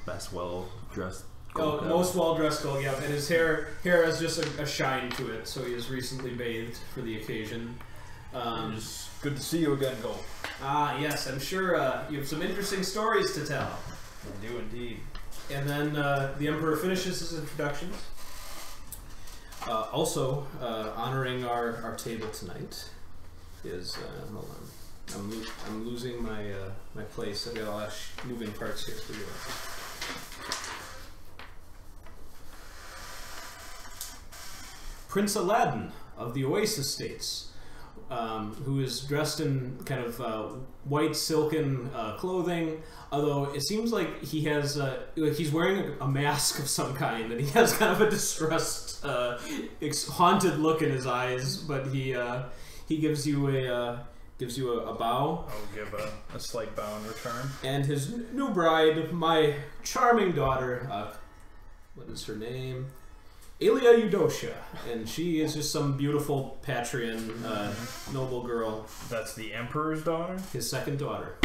S1: best well-dressed
S3: most well-dressed gold, yeah. And his hair has just a shine to it, so he is recently bathed for the occasion.
S2: It's good to see you again, Gold.
S3: Ah, yes, I'm sure you have some interesting stories to tell.
S2: I do indeed.
S3: And then the Emperor finishes his introductions. Also, honoring our table tonight is hold on. I'm losing my my place. I've got a lot of moving parts here for you. Prince Aladdin of the Oasis States, who is dressed in kind of white silken clothing, although it seems like he has he's wearing a mask of some kind, and he has kind of a distressed, haunted look in his eyes. But he gives you a bow.
S2: I'll give a slight bow in return.
S3: And his new bride, my charming daughter, what is her name? Ilia Eudocia, and she is just some beautiful Patrian noble girl.
S2: That's the Emperor's daughter?
S3: His second daughter.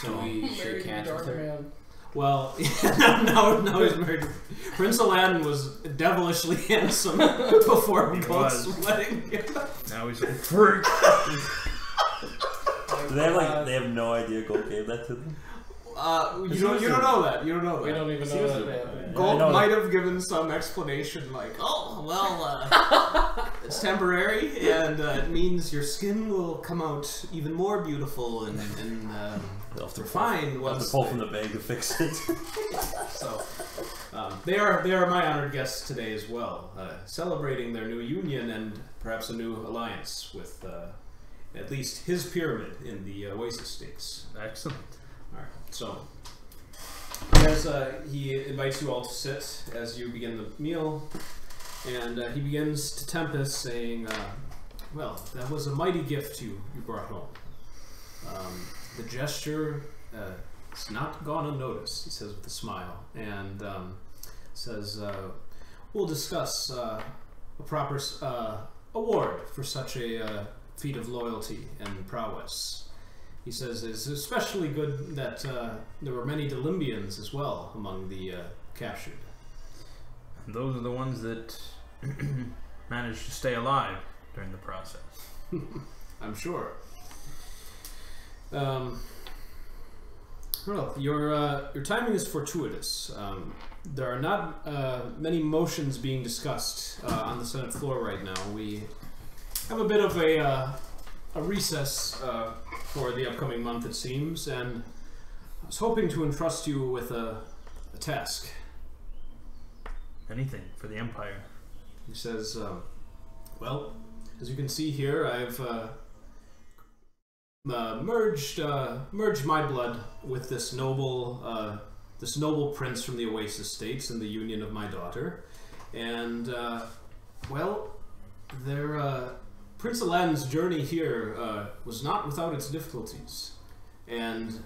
S4: So we shake hands with her.
S3: Well, now he's married. Prince Aladdin was devilishly handsome before Golk's wedding.
S2: Now he's a freak.
S1: Do they have no idea Gold gave that to them?
S3: You don't know that. You don't know that.
S5: We don't even know that.
S3: Gold might have given some explanation like, oh, well, it's temporary, and it means your skin will come out even more beautiful and refined.
S1: They'll have to pull from the bag to fix it.
S3: So, they are my honored guests today as well, celebrating their new union and perhaps a new alliance with at least his pyramid in the Oasis States.
S2: Excellent.
S3: All right, so as he invites you all to sit as you begin the meal, and he begins to Tempest, saying, well, that was a mighty gift you brought home. The gesture has not gone unnoticed, he says with a smile, and says, we'll discuss a proper award for such a feat of loyalty and prowess. He says it's especially good that there were many Delymbians as well among the captured.
S2: And those are the ones that managed to stay alive during the process.
S3: I'm sure. Well, your timing is fortuitous. There are not many motions being discussed on the Senate floor right now. We have a bit of a recess for the upcoming month, it seems, and I was hoping to entrust you with a task.
S2: Anything for the Empire.
S3: He says, well, as you can see here, I've merged my blood with this noble prince from the Oasis States in the union of my daughter, and well, Prince Aladdin's journey here was not without its difficulties, and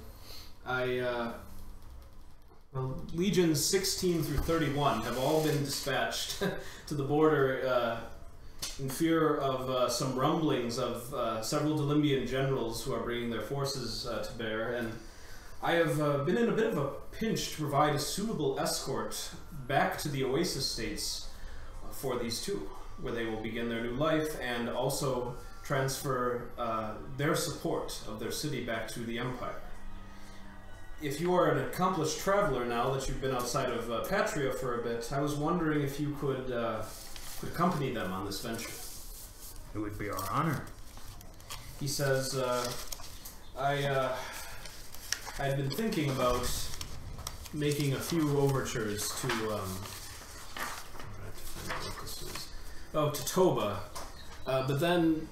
S3: Legions 16 through 31 have all been dispatched to the border in fear of some rumblings of several Delimbian generals who are bringing their forces to bear, and I have been in a bit of a pinch to provide a suitable escort back to the Oasis States for these two, where they will begin their new life and also transfer their support of their city back to the Empire. If you are an accomplished traveler now that you've been outside of Patria for a bit, I was wondering if you could accompany them on this venture.
S2: It would be our honor.
S3: He says, I had been thinking about making a few overtures to, to Toba, but then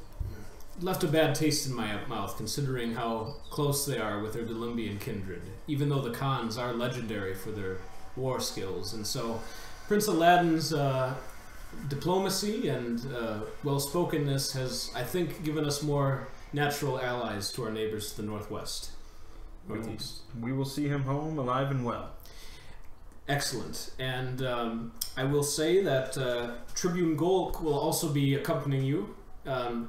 S3: left a bad taste in my mouth, considering how close they are with their Delimbian kindred, even though the Khans are legendary for their war skills. And so Prince Aladdin's diplomacy and well-spokenness has, I think, given us more natural allies to our neighbors to the northwest. Northeast.
S2: We will see him home alive and well.
S3: Excellent. And I will say that Tribune Golk will also be accompanying you.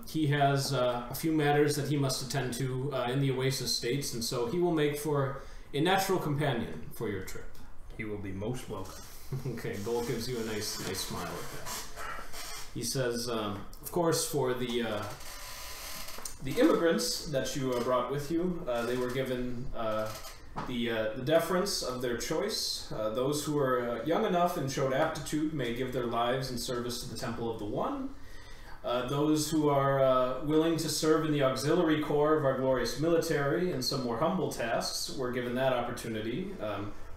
S3: He has a few matters that he must attend to in the Oasis States, and so he will make for a natural companion for your trip.
S2: He will be most welcome.
S3: Okay, Golk gives you a nice smile at that. He says, of course, for the immigrants that you brought with you, they were given the deference of their choice. Those who are young enough and showed aptitude may give their lives in service to the Temple of the One. Those who are willing to serve in the auxiliary corps of our glorious military and some more humble tasks were given that opportunity,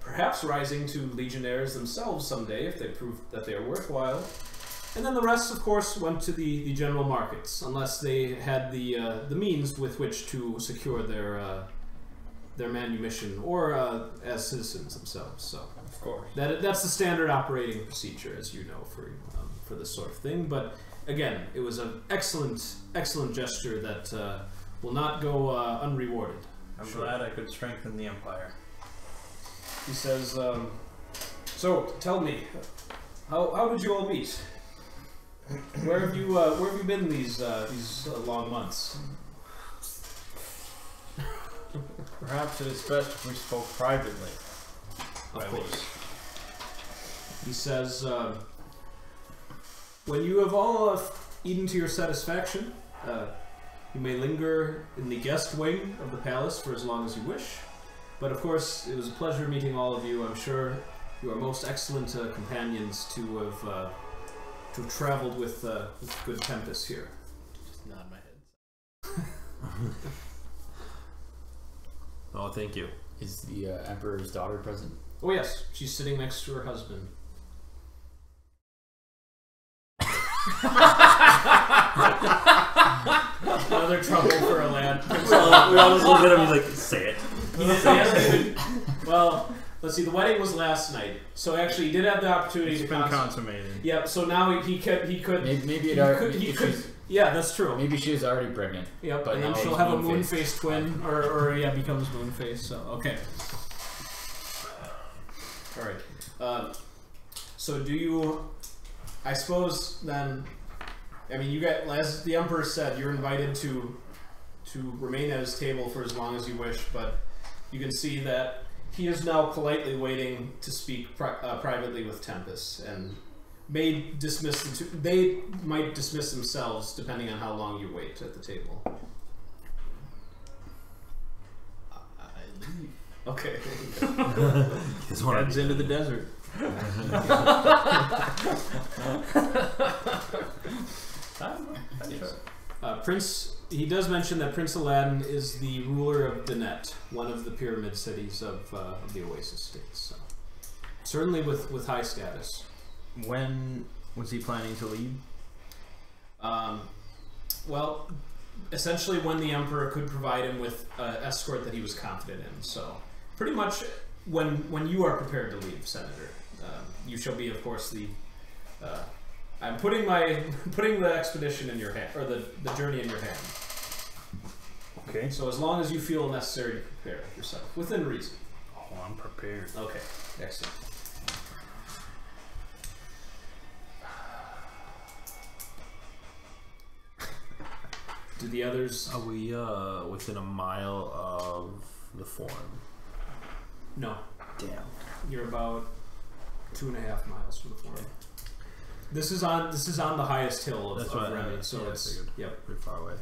S3: perhaps rising to legionnaires themselves someday if they prove that they are worthwhile. And then the rest, of course, went to the general markets, unless they had the means with which to secure their manumission, or as citizens themselves. So,
S2: of course,
S3: that's the standard operating procedure, as you know, for this sort of thing. But again, it was an excellent gesture that will not go unrewarded.
S2: I'm glad I could strengthen the Empire.
S3: He says, so tell me, how did you all meet? Where have you been these long months?
S2: Perhaps it is best if we spoke privately.
S3: Of course. He says, when you have all eaten to your satisfaction, you may linger in the guest wing of the palace for as long as you wish. But of course, it was a pleasure meeting all of you. I'm sure you are most excellent companions to have traveled with good Tempest here.
S5: Just nod my head.
S1: Oh, thank you.
S4: Is the Emperor's daughter present?
S3: Oh yes, she's sitting next to her husband. Another trouble for a lad.
S1: We always look at him and like, say it.
S3: Well, let's see. The wedding was last night, so actually he did have the opportunity
S2: It's
S3: to
S2: been consummated.
S3: Yep. So now he could.
S4: Maybe
S3: He could. Yeah, that's true.
S4: Maybe she was already pregnant.
S3: Yep.
S4: But
S3: And then
S4: now
S3: she'll
S4: he's
S3: have a
S4: moon-faced.
S3: moon-faced twin, or becomes moon-faced. So okay. All right. So do you? I suppose then. I mean, you get, as the Emperor said, you're invited to remain at his table for as long as you wish, but you can see that he is now politely waiting to speak privately with Tempest, and may dismiss they might dismiss themselves depending on how long you wait at the table.
S5: I leave.
S3: Okay.
S2: Heads into the desert.
S3: Prince. He does mention that Prince Aladdin is the ruler of Danet, one of the pyramid cities of the Oasis States. So certainly with high status.
S2: When was he planning to leave?
S3: Well, essentially when the Emperor could provide him with an escort that he was confident in. So, pretty much when you are prepared to leave, Senator, you shall be, of course, the... I'm putting the expedition in your hand, or the journey in your hand.
S2: Okay.
S3: So as long as you feel necessary to prepare yourself, within reason.
S2: Oh, I'm prepared.
S3: Okay, excellent. Do the others?
S1: Are we within a mile of the Forum?
S3: No.
S1: Damn.
S3: You're about 2.5 miles from the Forum. This is on the highest hill of Remy, so it's
S1: pretty far away.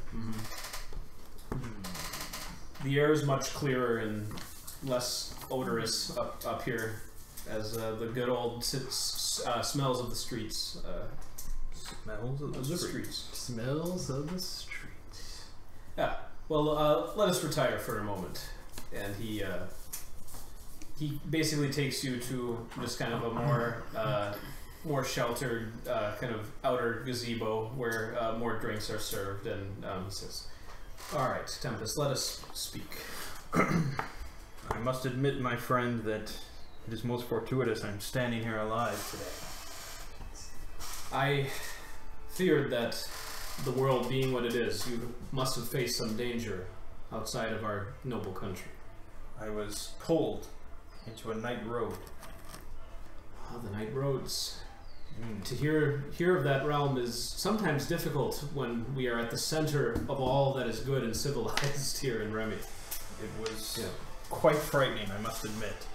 S3: The air is much clearer and less odorous up here, as the good old smells of the streets.
S2: Smells of the streets.
S5: Smells of the streets.
S3: Yeah. Well, let us retire for a moment, and he basically takes you to just kind of a more sheltered kind of outer gazebo where more drinks are served, and he says, "All right, Tempest, let us speak."
S2: I must admit, my friend, that it is most fortuitous I'm standing here alive today.
S3: I feared that, the world being what it is, you must have faced some danger outside of our noble country.
S2: I was pulled into a night road.
S3: Oh, the night roads. To hear of that realm is sometimes difficult when we are at the center of all that is good and civilized here in Remy.
S2: It was quite frightening, I must admit.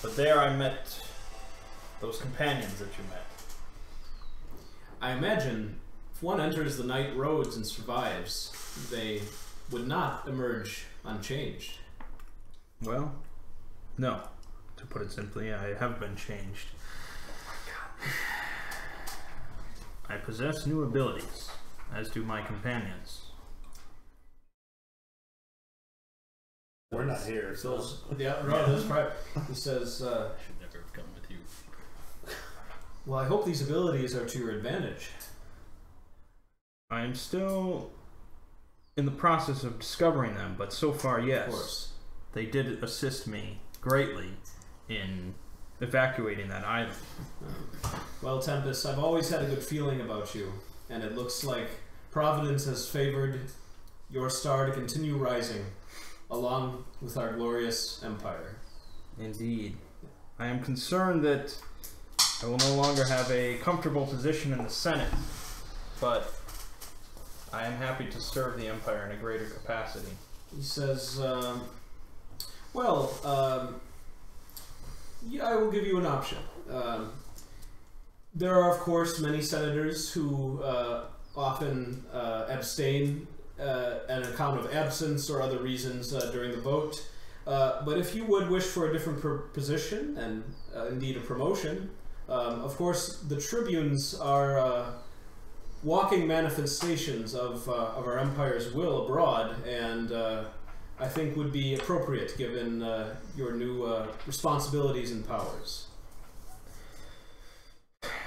S2: But there I met those companions that you met.
S3: I imagine if one enters the night roads and survives, they would not emerge unchanged.
S2: Well, no. To put it simply, I have been changed. I possess new abilities, as do my companions.
S4: We're not here, so...
S3: Yeah, right, that's right. He says,
S5: I should never have come with you.
S3: well, I hope these abilities are to your advantage.
S2: I am still in the process of discovering them, but so far, yes.
S3: Of course.
S2: They did assist me greatly in evacuating that island.
S3: Well, Tempest, I've always had a good feeling about you, and it looks like Providence has favored your star to continue rising along with our glorious empire.
S2: Indeed. I am concerned that I will no longer have a comfortable position in the Senate, but I am happy to serve the empire in a greater capacity.
S3: He says, yeah, I will give you an option. There are, of course, many senators who often abstain on account of absence or other reasons during the vote. But if you would wish for a different position, and indeed a promotion, of course, the tribunes are walking manifestations of our empire's will abroad, and I think would be appropriate given your new responsibilities and powers.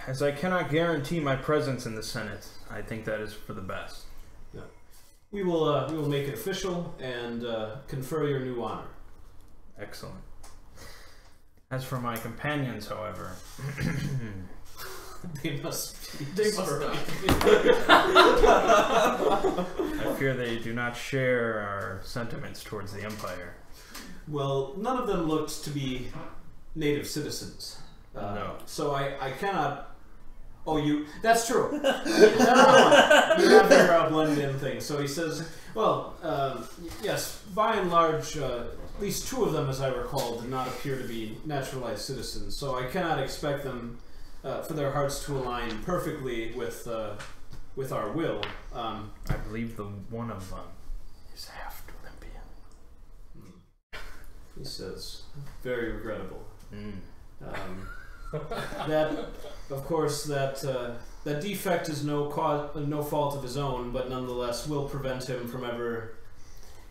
S2: As I cannot guarantee my presence in the Senate, I think that is for the best.
S3: Yeah. We will make it official and confer your new honor.
S2: Excellent. As for my companions, however,
S3: They must
S5: not.
S2: I fear they do not share our sentiments towards the Empire.
S3: Well, none of them looked to be native citizens.
S2: No.
S3: So I cannot... Oh, you... That's true. You have your blend-in thing. So he says, well, yes, by and large, at least two of them, as I recall, did not appear to be naturalized citizens. So I cannot expect them... for their hearts to align perfectly with our will.
S2: I believe the one of them is half Olympian.
S3: He says, very regrettable.
S2: Mm.
S3: That, of course, that defect is no fault of his own, but nonetheless will prevent him from ever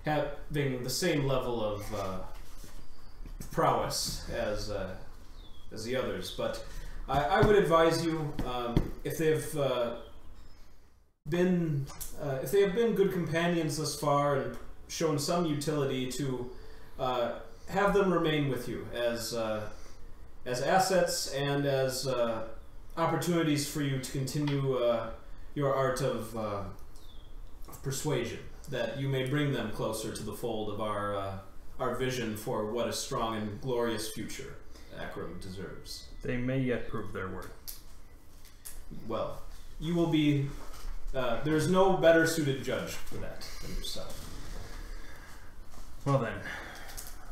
S3: having the same level of prowess as the others. But I would advise you, if they have been good companions thus far and shown some utility, to have them remain with you as assets and as opportunities for you to continue your art of persuasion, that you may bring them closer to the fold of our vision for what a strong and glorious future Akram deserves.
S2: They may yet prove their worth.
S3: Well, you will be. There's no better suited judge for that than yourself.
S2: Well then,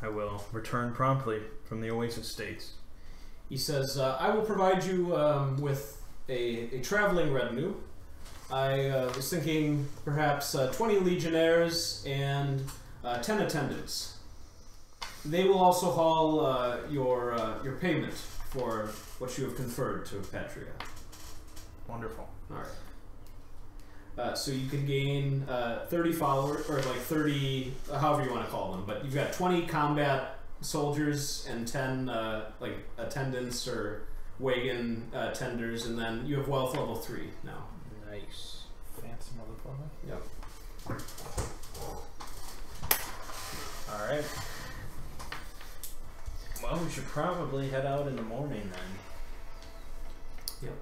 S2: I will return promptly from the Oasis States.
S3: He says, I will provide you with a traveling retinue. I was thinking perhaps 20 legionnaires and 10 attendants. They will also haul your payment for what you have conferred to Patria.
S2: Wonderful.
S3: All right. So you can gain 30 followers, or like 30, however you want to call them. But you've got 20 combat soldiers and 10 like attendants or wagon tenders, and then you have wealth level 3 now.
S2: Nice.
S4: Fancy motherfucker.
S3: Yep.
S2: All right. Well, we should probably head out in the morning then.
S3: Yep.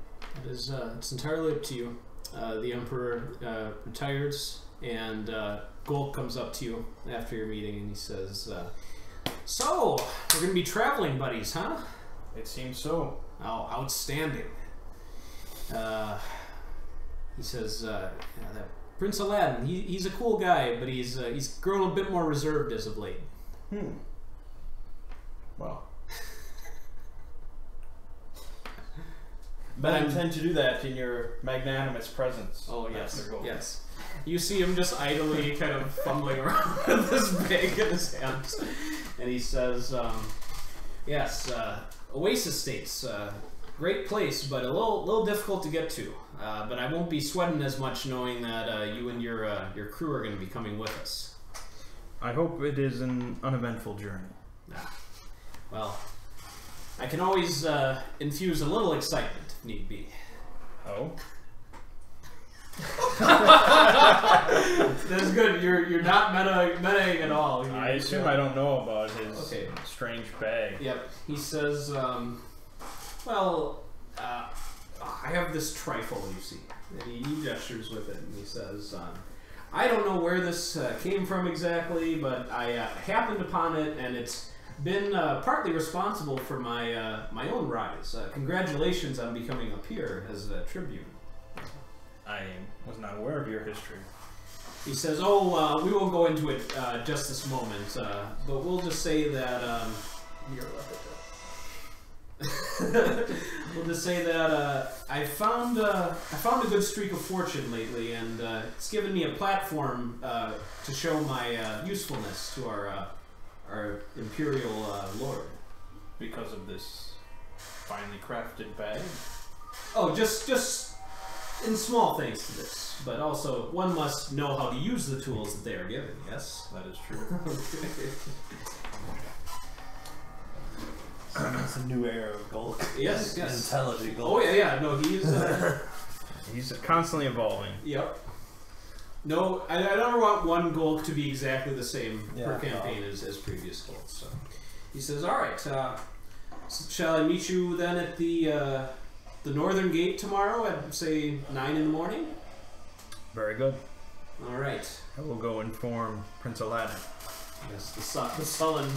S3: It is. It's entirely up to you. The Emperor retires, and Golk comes up to you after your meeting, and he says, "So we're going to be traveling buddies, huh?"
S2: It seems so.
S3: Oh, outstanding. He says, that Prince Aladdin, he's a cool guy, but he's grown a bit more reserved as of late.
S2: Well. But I intend to do that in your magnanimous presence.
S3: Oh, yes.
S2: Master Golk.
S3: Yes. You see him just idly kind of fumbling around with this bag in his hands. And he says, yes, Oasis States, great place, but a little difficult to get to. But I won't be sweating as much knowing that you and your crew are going to be coming with us.
S2: I hope it is an uneventful journey.
S3: Well, I can always infuse a little excitement if need be.
S2: Oh?
S3: That's good. You're not metaing at all.
S2: I assume I don't know about his strange bag.
S3: Yep. He says, well, I have this trifle, you see. And he gestures with it, and he says, I don't know where this came from exactly, but I happened upon it, and it's been partly responsible for my own rise. Congratulations on becoming a peer as a tribune.
S2: I was not aware of your history.
S3: He says, we won't go into it just this moment, but we'll just say that we'll just say that I found a good streak of fortune lately, and it's given me a platform to show my usefulness to our imperial lord.
S2: Because of this finely crafted bag?
S3: Oh, just in small things to this, but also one must know how to use the tools that they are given. Yes,
S2: that is true.
S1: It's a new era of Golk.
S3: Yes.
S1: Intelligent Golk.
S3: Oh yeah. No,
S2: he's constantly evolving.
S3: Yep. No, I don't want one Golk to be exactly the same per campaign as previous Golks. So he says, "All right, shall I meet you then at the northern gate tomorrow at say 9 in the morning?"
S2: Very good.
S3: All right.
S2: I will go inform Prince Aladdin.
S3: Yes, the sullen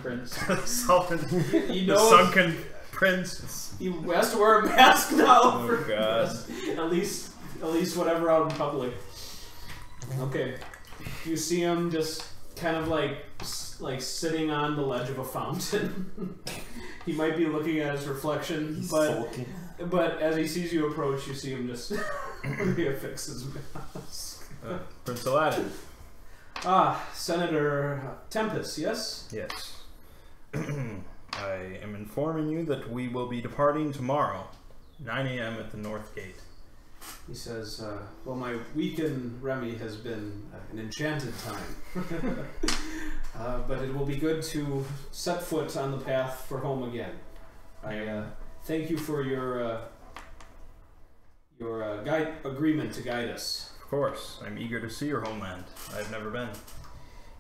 S3: prince.
S2: The sunken prince.
S3: He has to wear a mask now.
S2: Oh
S3: for
S2: God.
S3: At least whatever out in public. Okay. You see him just kind of like sitting on the ledge of a fountain. He might be looking at his reflection, but as he sees you approach, you see him just reaffix his mask.
S2: Prince Aladdin.
S3: Senator Tempest, yes?
S2: Yes. I am informing you that we will be departing tomorrow, 9 a.m. at the North Gate.
S3: He says, well, my week in Remy has been an enchanted time. But it will be good to set foot on the path for home again. I thank you for your agreement to guide us.
S2: Of course, I'm eager to see your homeland. I've never been.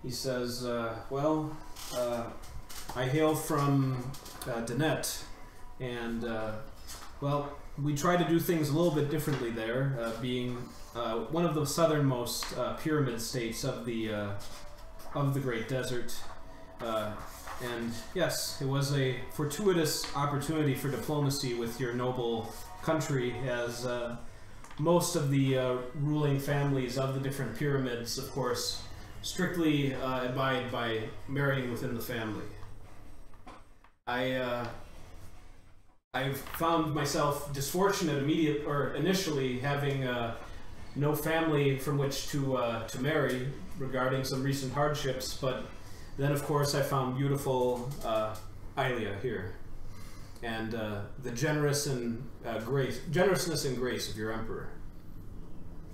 S3: He says, I hail from Danette, and we try to do things a little bit differently there, being one of the southernmost pyramid states of the Great Desert. And yes, it was a fortuitous opportunity for diplomacy with your noble country, as most of the ruling families of the different pyramids, of course, strictly abide by marrying within the family. I've found myself disfortunate initially having no family from which to marry regarding some recent hardships, but then of course I found beautiful Ilia here, and the generousness and grace of your emperor.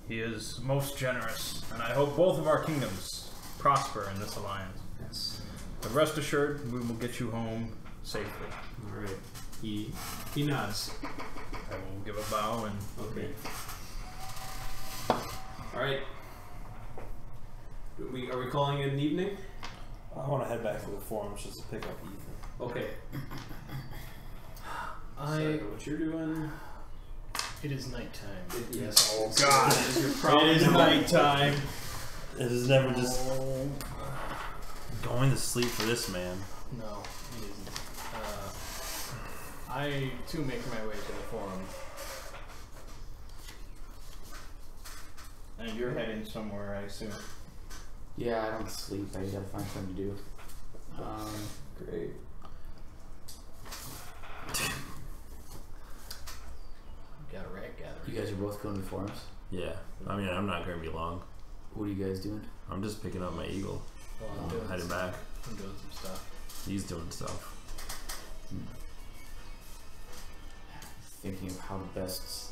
S2: He is most generous, and I hope both of our kingdoms prosper in this alliance.
S3: Yes.
S2: But rest assured, we will get you home safely.
S3: All right. He nods.
S2: I will give a bow and
S3: okay. All right. Are we calling it an evening?
S1: I want to head back to the forums just to pick up Ethan.
S3: Okay.
S5: I.
S3: So what you're doing?
S5: It is nighttime.
S3: Yes.
S2: Oh God!
S3: It is nighttime.
S1: It is never just going to sleep for this man.
S5: No, it isn't. I too make my way to the forum.
S2: And you're heading somewhere, I assume.
S4: Yeah, I don't sleep. I gotta find something to do.
S3: Great.
S5: Got a rat gathering.
S4: You guys are both going to the forums?
S1: Yeah. I mean, I'm not going to be long.
S4: What are you guys doing?
S1: I'm just picking up my eagle.
S5: Well, I'm
S1: Heading back.
S5: I'm doing some stuff.
S1: He's doing stuff.
S4: Thinking of how to best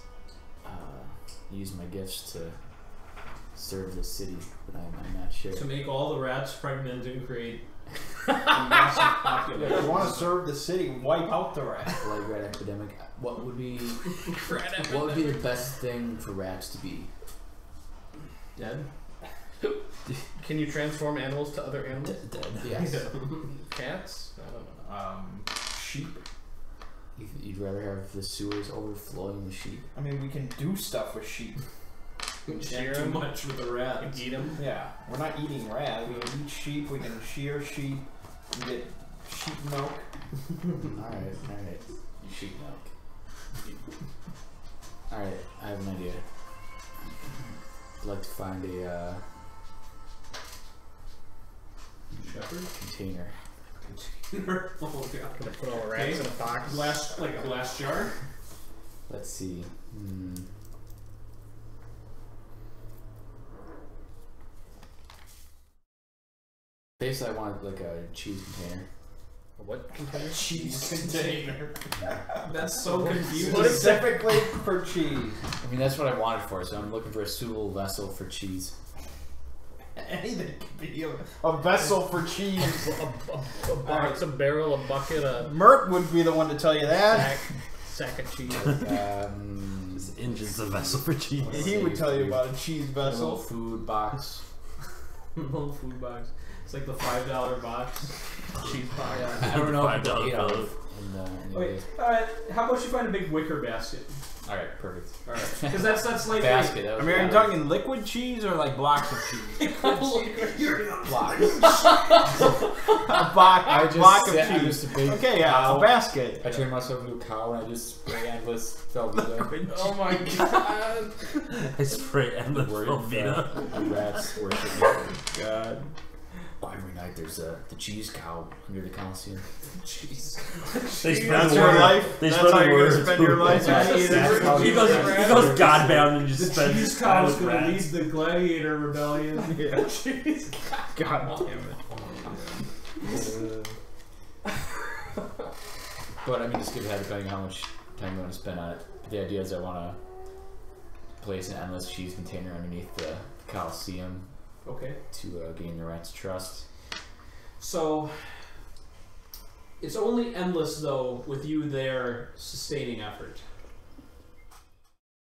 S4: use my gifts to serve the city, but I'm not sure.
S3: To make all the rats pregnant and create a massive population.
S2: If you want to serve the city, wipe out the rat.
S4: Like rat epidemic. What would be the best thing for rats to be?
S3: Dead?
S5: Can you transform animals to other animals?
S4: Dead. Yes.
S5: Cats? I don't know.
S2: Sheep.
S4: You'd rather have the sewers overflowing with sheep?
S2: I mean, we can do stuff with sheep.
S5: Shear
S3: Too
S5: 'em?
S3: much with the rats.
S5: Eat them?
S2: Yeah, we're not eating rat. We can eat sheep. We can shear sheep. We get sheep milk.
S4: Alright. Sheep milk. Alright, I have an idea. I'd like to find a
S3: Shepherd?
S4: container.
S3: Oh god.
S5: Gonna put all the rats in a box?
S3: Like a glass jar?
S4: Let's see. Basically, I want like a cheese container.
S5: A what container?
S2: Cheese container.
S3: That's so confusing.
S2: Specifically for cheese.
S4: I mean, that's what I wanted for, so I'm looking for a suitable vessel for cheese.
S2: Anything could be a vessel for cheese.
S5: A box, a barrel, a bucket, a
S2: Mert would be the one to tell you that.
S5: sack of cheese.
S1: This engine's a vessel for cheese.
S2: He would tell you about a cheese
S4: A little
S2: vessel.
S4: food box.
S3: Little food box. It's like the $5 box.
S5: Cheese box.
S4: I don't know if
S1: $5
S4: it's
S1: bill.
S3: Okay, alright, how about you find a big wicker basket?
S4: Alright, perfect.
S3: Alright, because that's like
S4: Basket. That
S2: I
S4: was
S2: mean, are you
S4: good.
S2: talking liquid cheese or like blocks of cheese?
S4: Blocks.
S2: A block of
S4: I'm
S2: cheese.
S4: just a big
S2: Okay, yeah,
S4: cow.
S2: a basket.
S4: I turned myself into a cow and I just spray endless Velveeta.
S5: Oh my god.
S1: I spray endless Velveeta.
S4: The rats worship me.
S2: God.
S4: Oh, every night there's the cheese cow under the Coliseum.
S3: Jeez.
S1: They spread
S2: That's
S1: the
S2: your
S1: word.
S2: life?
S1: They
S2: That's
S1: spread
S2: how
S1: the
S2: you're
S1: word.
S2: gonna spend your life?
S1: He goes Godbound and just
S3: The
S1: spends
S3: cheese cow is
S1: time with
S3: going to lead
S1: rats.
S3: the gladiator rebellion.
S2: Yeah.
S3: Cheese cow.
S2: God damn it.
S4: But I mean, just give ahead depending on how much time you want to spend on it. But the idea is I want to place an endless cheese container underneath the Coliseum
S3: Okay.
S4: to gain the rats' trust.
S3: So, It's only endless though with you there sustaining effort.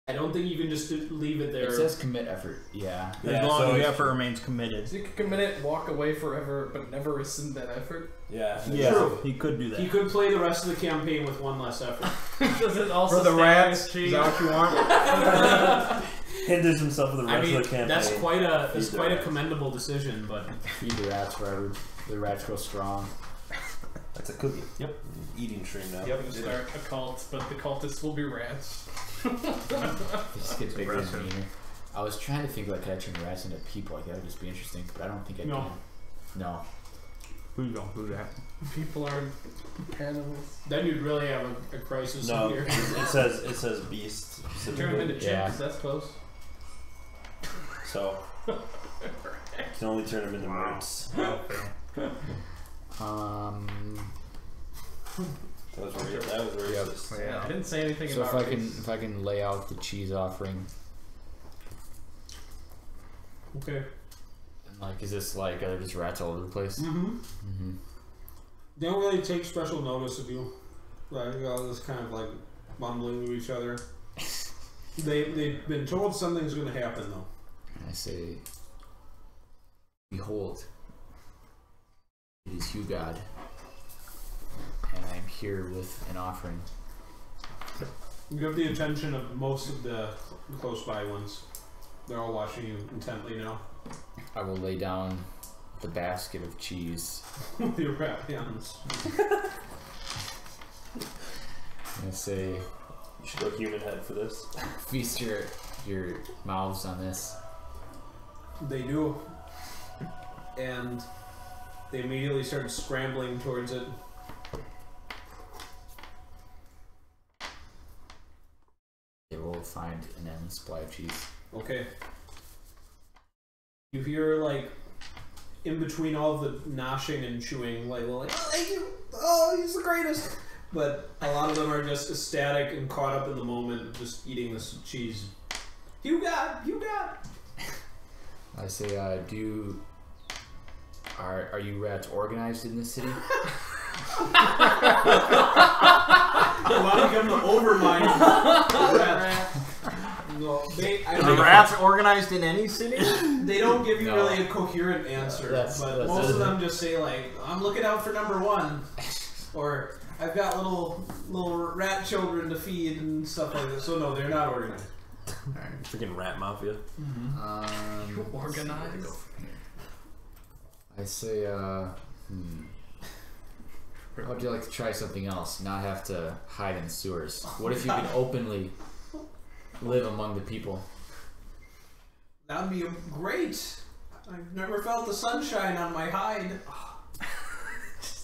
S3: I don't think you can just leave it there.
S4: It says commit effort. Yeah.
S2: As long as the effort remains committed.
S5: So you could commit it, walk away forever, but never rescind that effort.
S1: Yeah.
S3: True.
S2: He could do that.
S3: He could play the rest of the campaign with one less effort.
S5: Does it also
S2: For the
S5: stay
S2: rats,
S5: on
S2: is
S5: cheese?
S2: that what you want?
S1: Hinders himself for the rest of the campaign.
S3: That's quite a commendable decision, but
S4: Feed the rats forever. The rats grow strong.
S1: That's a cookie. Yep. Eating stream now.
S5: Yep, start a cult, but the cultists will be rats.
S4: This gets bigger and meaner. I was trying to think like, could I turn rats into people? Like that would just be interesting, but I don't think I
S3: No.
S4: can. No.
S2: Who's going to do that?
S5: People are animals.
S3: then you'd really have a crisis
S1: No,
S3: here.
S1: it says beast.
S5: Turn them into chicks,
S4: Yeah.
S5: that's close.
S1: So you can only turn them into moots. That was racist.
S2: Yeah.
S5: I didn't say anything
S4: So
S5: about
S4: if I can lay out the cheese offering,
S3: Okay.
S4: and like, is this like are there just rats all over the place?
S3: Mm-hmm. They don't really take special notice of you. Like, all this kind of like mumbling to each other. They've been told something's going to happen though.
S4: And I say, behold, it is you, God, and I am here with an offering.
S3: You have the attention of most of the close by ones. They're all watching you intently now.
S4: I will lay down the basket of cheese.
S3: With your rat hands.
S4: And I say,
S1: You should go human head for this.
S4: feast your mouths on this.
S3: They do. And they immediately start scrambling towards it.
S4: They will find an endless supply of cheese.
S3: Okay. You hear, like, in between all of the noshing and chewing, like, oh, thank you! Oh, he's the greatest! But a lot of them are just ecstatic and caught up in the moment of just eating this cheese. You got!
S4: I say, are you rats organized in this city?
S3: A lot of them to overmind rat. No,
S2: Are rats organized in any city?
S3: They don't give you
S4: No.
S3: really a coherent answer,
S4: That's
S3: but most of them just say like, "I'm looking out for number one," or "I've got little rat children to feed" and stuff like that. So no, they're not organized.
S1: Freaking rat mafia.
S5: Organized.
S4: I say, how would you like to try something else? Not have to hide in sewers. What if you can openly live among the people?
S3: That'd be great. I've never felt the sunshine on my hide.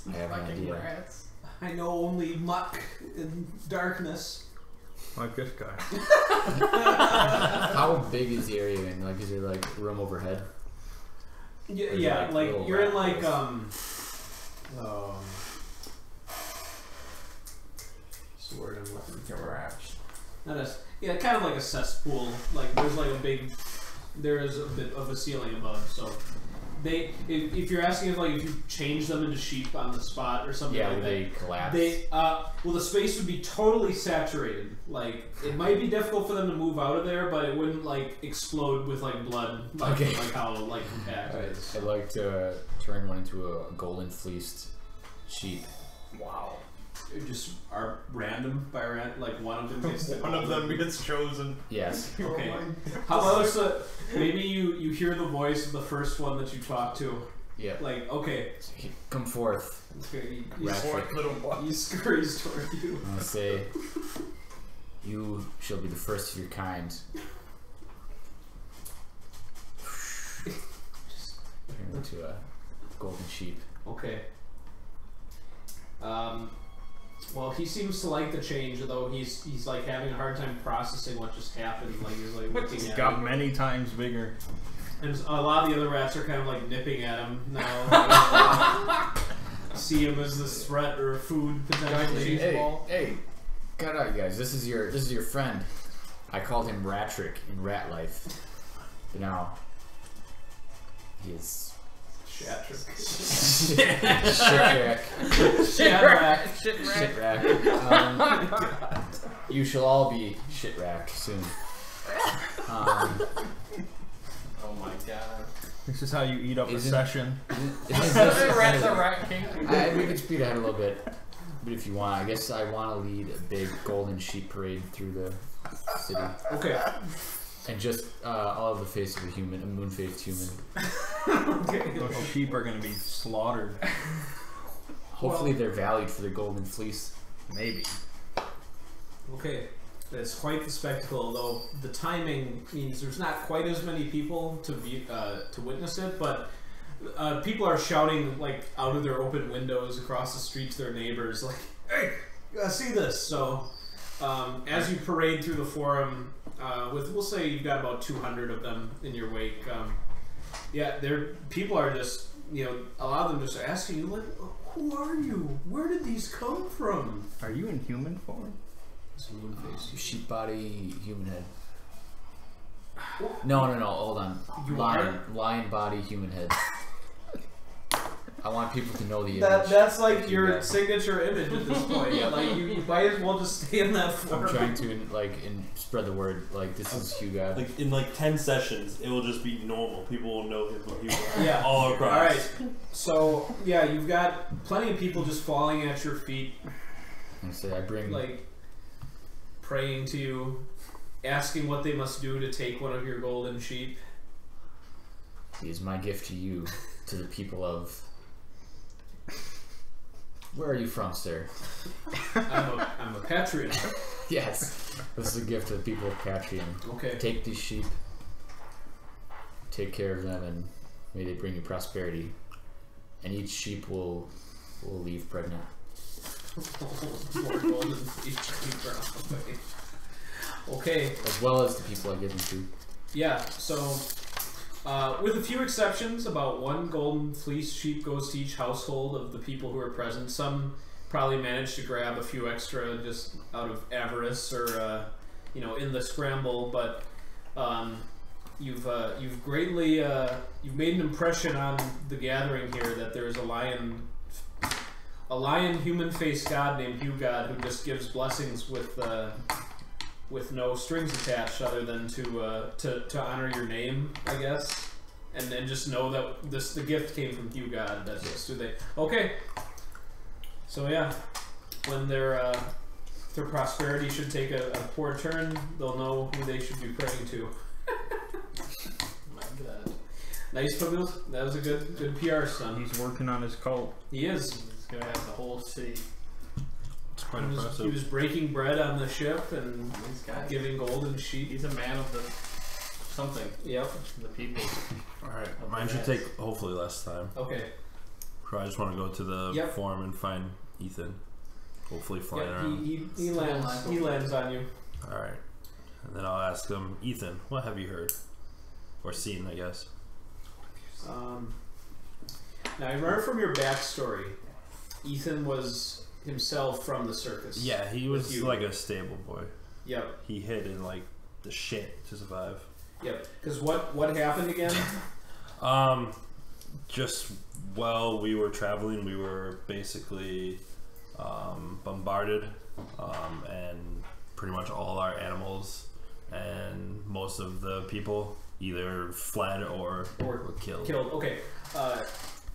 S4: I have an idea.
S5: Rats.
S3: I know only muck and darkness.
S2: Like this guy.
S4: How big is the area? And like, is there like room overhead?
S3: Yeah,
S4: Or is it
S3: yeah.
S4: like
S3: Like
S4: little
S3: you're in
S4: rat
S3: like
S4: holes?
S3: what's the word I'm looking for? Not a, yeah, kind of like a cesspool. Like there is a bit of a ceiling above. So if you're asking if you change them into sheep on the spot or something
S4: Yeah,
S3: like
S4: would
S3: that,
S4: they collapse?
S3: well, the space would be totally saturated. Like it might be difficult for them to move out of there, but it wouldn't like explode with like blood, like,
S4: Okay.
S3: like how like compact it is.
S4: I'd like to turn one into a golden fleeced sheep.
S3: Wow. It just are random by like one of them gets
S2: One of them gets chosen.
S4: Yes.
S3: Okay. How about maybe you hear the voice of the first one that you talk to.
S4: Yeah.
S3: Like, okay.
S4: Come forth.
S3: Okay,
S4: Rat trick.
S3: he scurries toward you.
S4: And I say, you shall be the first of your kind. Turn into a golden sheep.
S3: Okay. Well, he seems to like the change, though he's like having a hard time processing what just happened. Like he's like looking
S2: It's
S3: at
S2: got
S3: it.
S2: many times bigger.
S3: And a lot of the other rats are kind of like nipping at him now. See him as this threat or food potentially.
S4: Hey, cut out, you guys. This is your friend. I called him Ratrick in Rat Life, but now he is Shitrack. You shall all be shitracked soon.
S5: Oh my god.
S2: This is how you eat up a session.
S4: Isn't
S5: The Rat King.
S4: we could speed ahead a little bit. But if you want, I guess I want to lead a big golden sheep parade through the city.
S3: Okay.
S4: And just all of the face of a human, a moon-faced human.
S3: Okay.
S2: Those sheep are going to be slaughtered.
S4: Hopefully they're valued for their golden fleece.
S2: Maybe.
S3: Okay. It's quite the spectacle, though the timing means there's not quite as many people to view, to witness it, but people are shouting like out of their open windows across the street to their neighbors, like, "Hey, you gotta see this!" So, as you parade through the forum, we'll say you've got about 200 of them in your wake. Yeah, people are just, a lot of them just asking you, like, "Who are you? Where did these come from?"
S2: Are you in human form?
S3: Moon face.
S4: Sheep body, human head. No, hold on. Lion body, human head. I want people to know the image.
S3: That's like your signature image at this point. Yeah, like you might as well just stay in that form.
S4: I'm trying to spread the word. Like, this is Hugh God.
S1: Like in 10 sessions, it will just be normal. People will know him.
S3: Yeah,
S1: all across.
S3: All right. So yeah, you've got plenty of people just falling at your feet.
S4: I say I bring
S3: praying to you, asking what they must do to take one of your golden sheep.
S4: He is my gift to you, to the people of. Where are you from, sir?
S3: I'm a Patrian.
S4: Yes, this is a gift to the people of Patrian.
S3: Okay.
S4: Take these sheep, take care of them, and may they bring you prosperity. And each sheep will leave pregnant.
S3: More golden sheep are on the way. Okay.
S4: As well as the people I give them to.
S3: Yeah. So, with a few exceptions, about one golden fleece sheep goes to each household of the people who are present. Some probably managed to grab a few extra just out of avarice or in the scramble, but you've greatly you've made an impression on the gathering here that there's a lion human-faced god named Hugh God who just gives blessings with no strings attached other than to honor your name, I guess, and then just know that the gift came from Hugh God. That's just who they. Okay. So yeah, when their prosperity should take a poor turn, they'll know who they should be praying to.
S5: My god.
S3: Nice, Pavils. That was a good PR stunt.
S2: He's working on his cult.
S3: He is.
S5: He's gonna have the whole city.
S2: It's quite
S3: He
S2: impressive.
S3: was breaking bread on the ship and
S5: He's got.
S3: giving golden sheep.
S5: He's a man of the something.
S3: Yep.
S5: The people.
S1: Alright, mine should take hopefully less time.
S3: Okay.
S1: So I just want to go to the forum and find Ethan. Hopefully flying around.
S3: He lands on you.
S1: Alright. And then I'll ask him, Ethan, what have you heard? Or seen, I guess.
S3: Now, I remember from your backstory, Ethan was himself from the circus.
S1: Yeah, he was like a stable boy.
S3: Yep.
S1: He hid in the shit to survive.
S3: Yep. Because what happened again?
S1: Just while we were traveling, we were basically bombarded, and pretty much all our animals and most of the people either fled or were killed.
S3: Okay.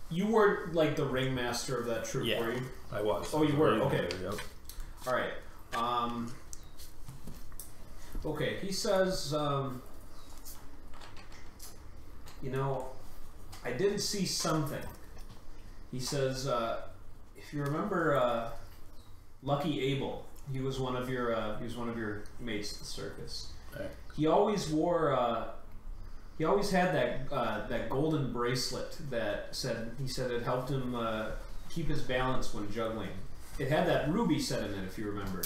S3: You were like the ringmaster of that troop, were you?
S1: I was.
S3: Oh, you were? Okay.
S1: Yep.
S3: Alright. Okay, he says, I did see something. He says, if you remember Lucky Abel, he was one of your mates at the circus.
S1: Okay.
S3: He always wore he always had that golden bracelet that said it helped him keep his balance when juggling. It had that ruby set in it, if you remember.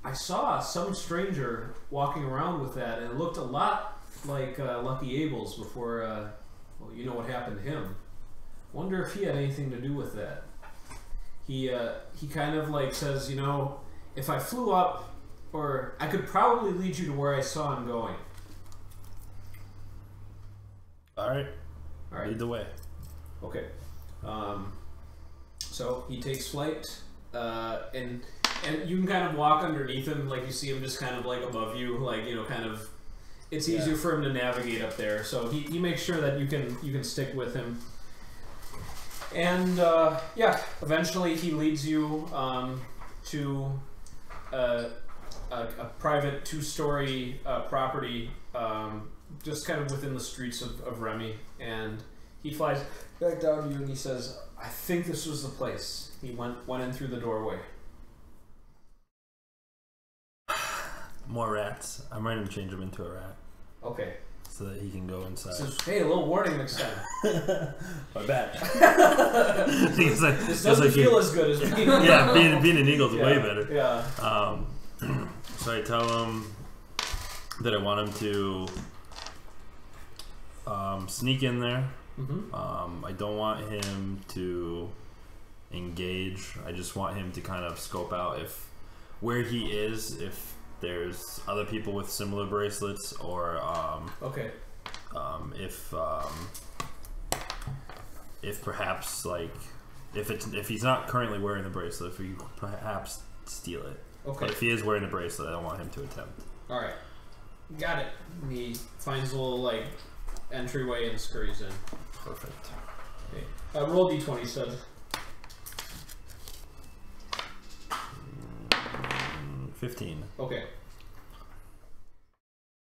S3: I saw some stranger walking around with that, and it looked a lot like Lucky Abel's before. You know what happened to him. Wonder if he had anything to do with that. He kind of says, if I flew up, or I could probably lead you to where I saw him going.
S1: Alright.
S3: All right.
S1: Lead the way.
S3: Okay. So he takes flight, and you can kind of walk underneath him, like you see him just kind of like above you, like kind of. It's easier for him to navigate up there. So he makes sure that you can stick with him. And eventually he leads you to a private 2-story property, just kind of within the streets of Remy, and he flies back down to you and he says, "I think this was the place." He went in through the doorway.
S1: More rats. I'm ready to change him into a rat.
S3: Okay.
S1: So that he can go inside.
S3: Says, "Hey, a little warning next time."
S1: My bad.
S3: This doesn't feel as good as being
S1: being an eagle is way better.
S3: Yeah.
S1: So I tell him that I want him to sneak in there.
S3: Mm-hmm.
S1: I don't want him to engage. I just want him to kind of scope out where he is, if there's other people with similar bracelets, or if perhaps like if he's not currently wearing the bracelet, if we perhaps steal it.
S3: Okay.
S1: But if he is wearing the bracelet, I don't want him to attempt.
S3: All right. Got it. And he finds a little like entryway and scurries in.
S1: Perfect.
S3: Okay. Roll d20, stud.
S1: 15.
S3: Okay.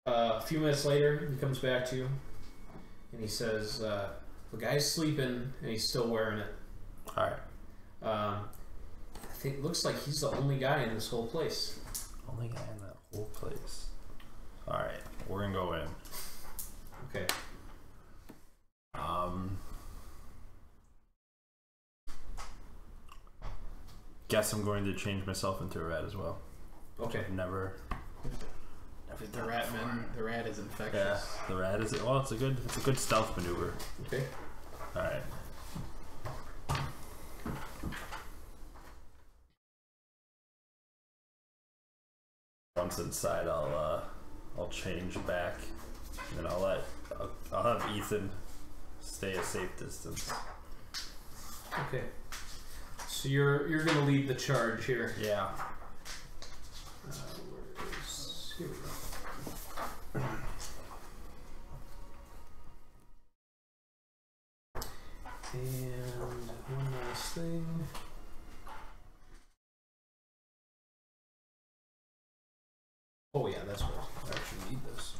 S3: A few minutes later, he comes back to you, and he says, "The guy's sleeping, and he's still wearing it.
S1: All right.
S3: I think it looks like he's the only guy in this whole place."
S1: Only guy in that whole place. All right, we're gonna go in.
S3: Okay.
S1: Guess I'm going to change myself into a rat as well.
S3: Okay.
S1: Never
S5: The rat is infectious.
S1: Yeah, the rat is. Well, it's a good stealth maneuver.
S3: Okay.
S1: All right. Once inside, I'll change back, and I'll have Ethan stay a safe distance.
S3: Okay. So you're gonna lead the charge here.
S1: Yeah.
S3: Here we go. And one last thing. Oh yeah, that's what I actually need this.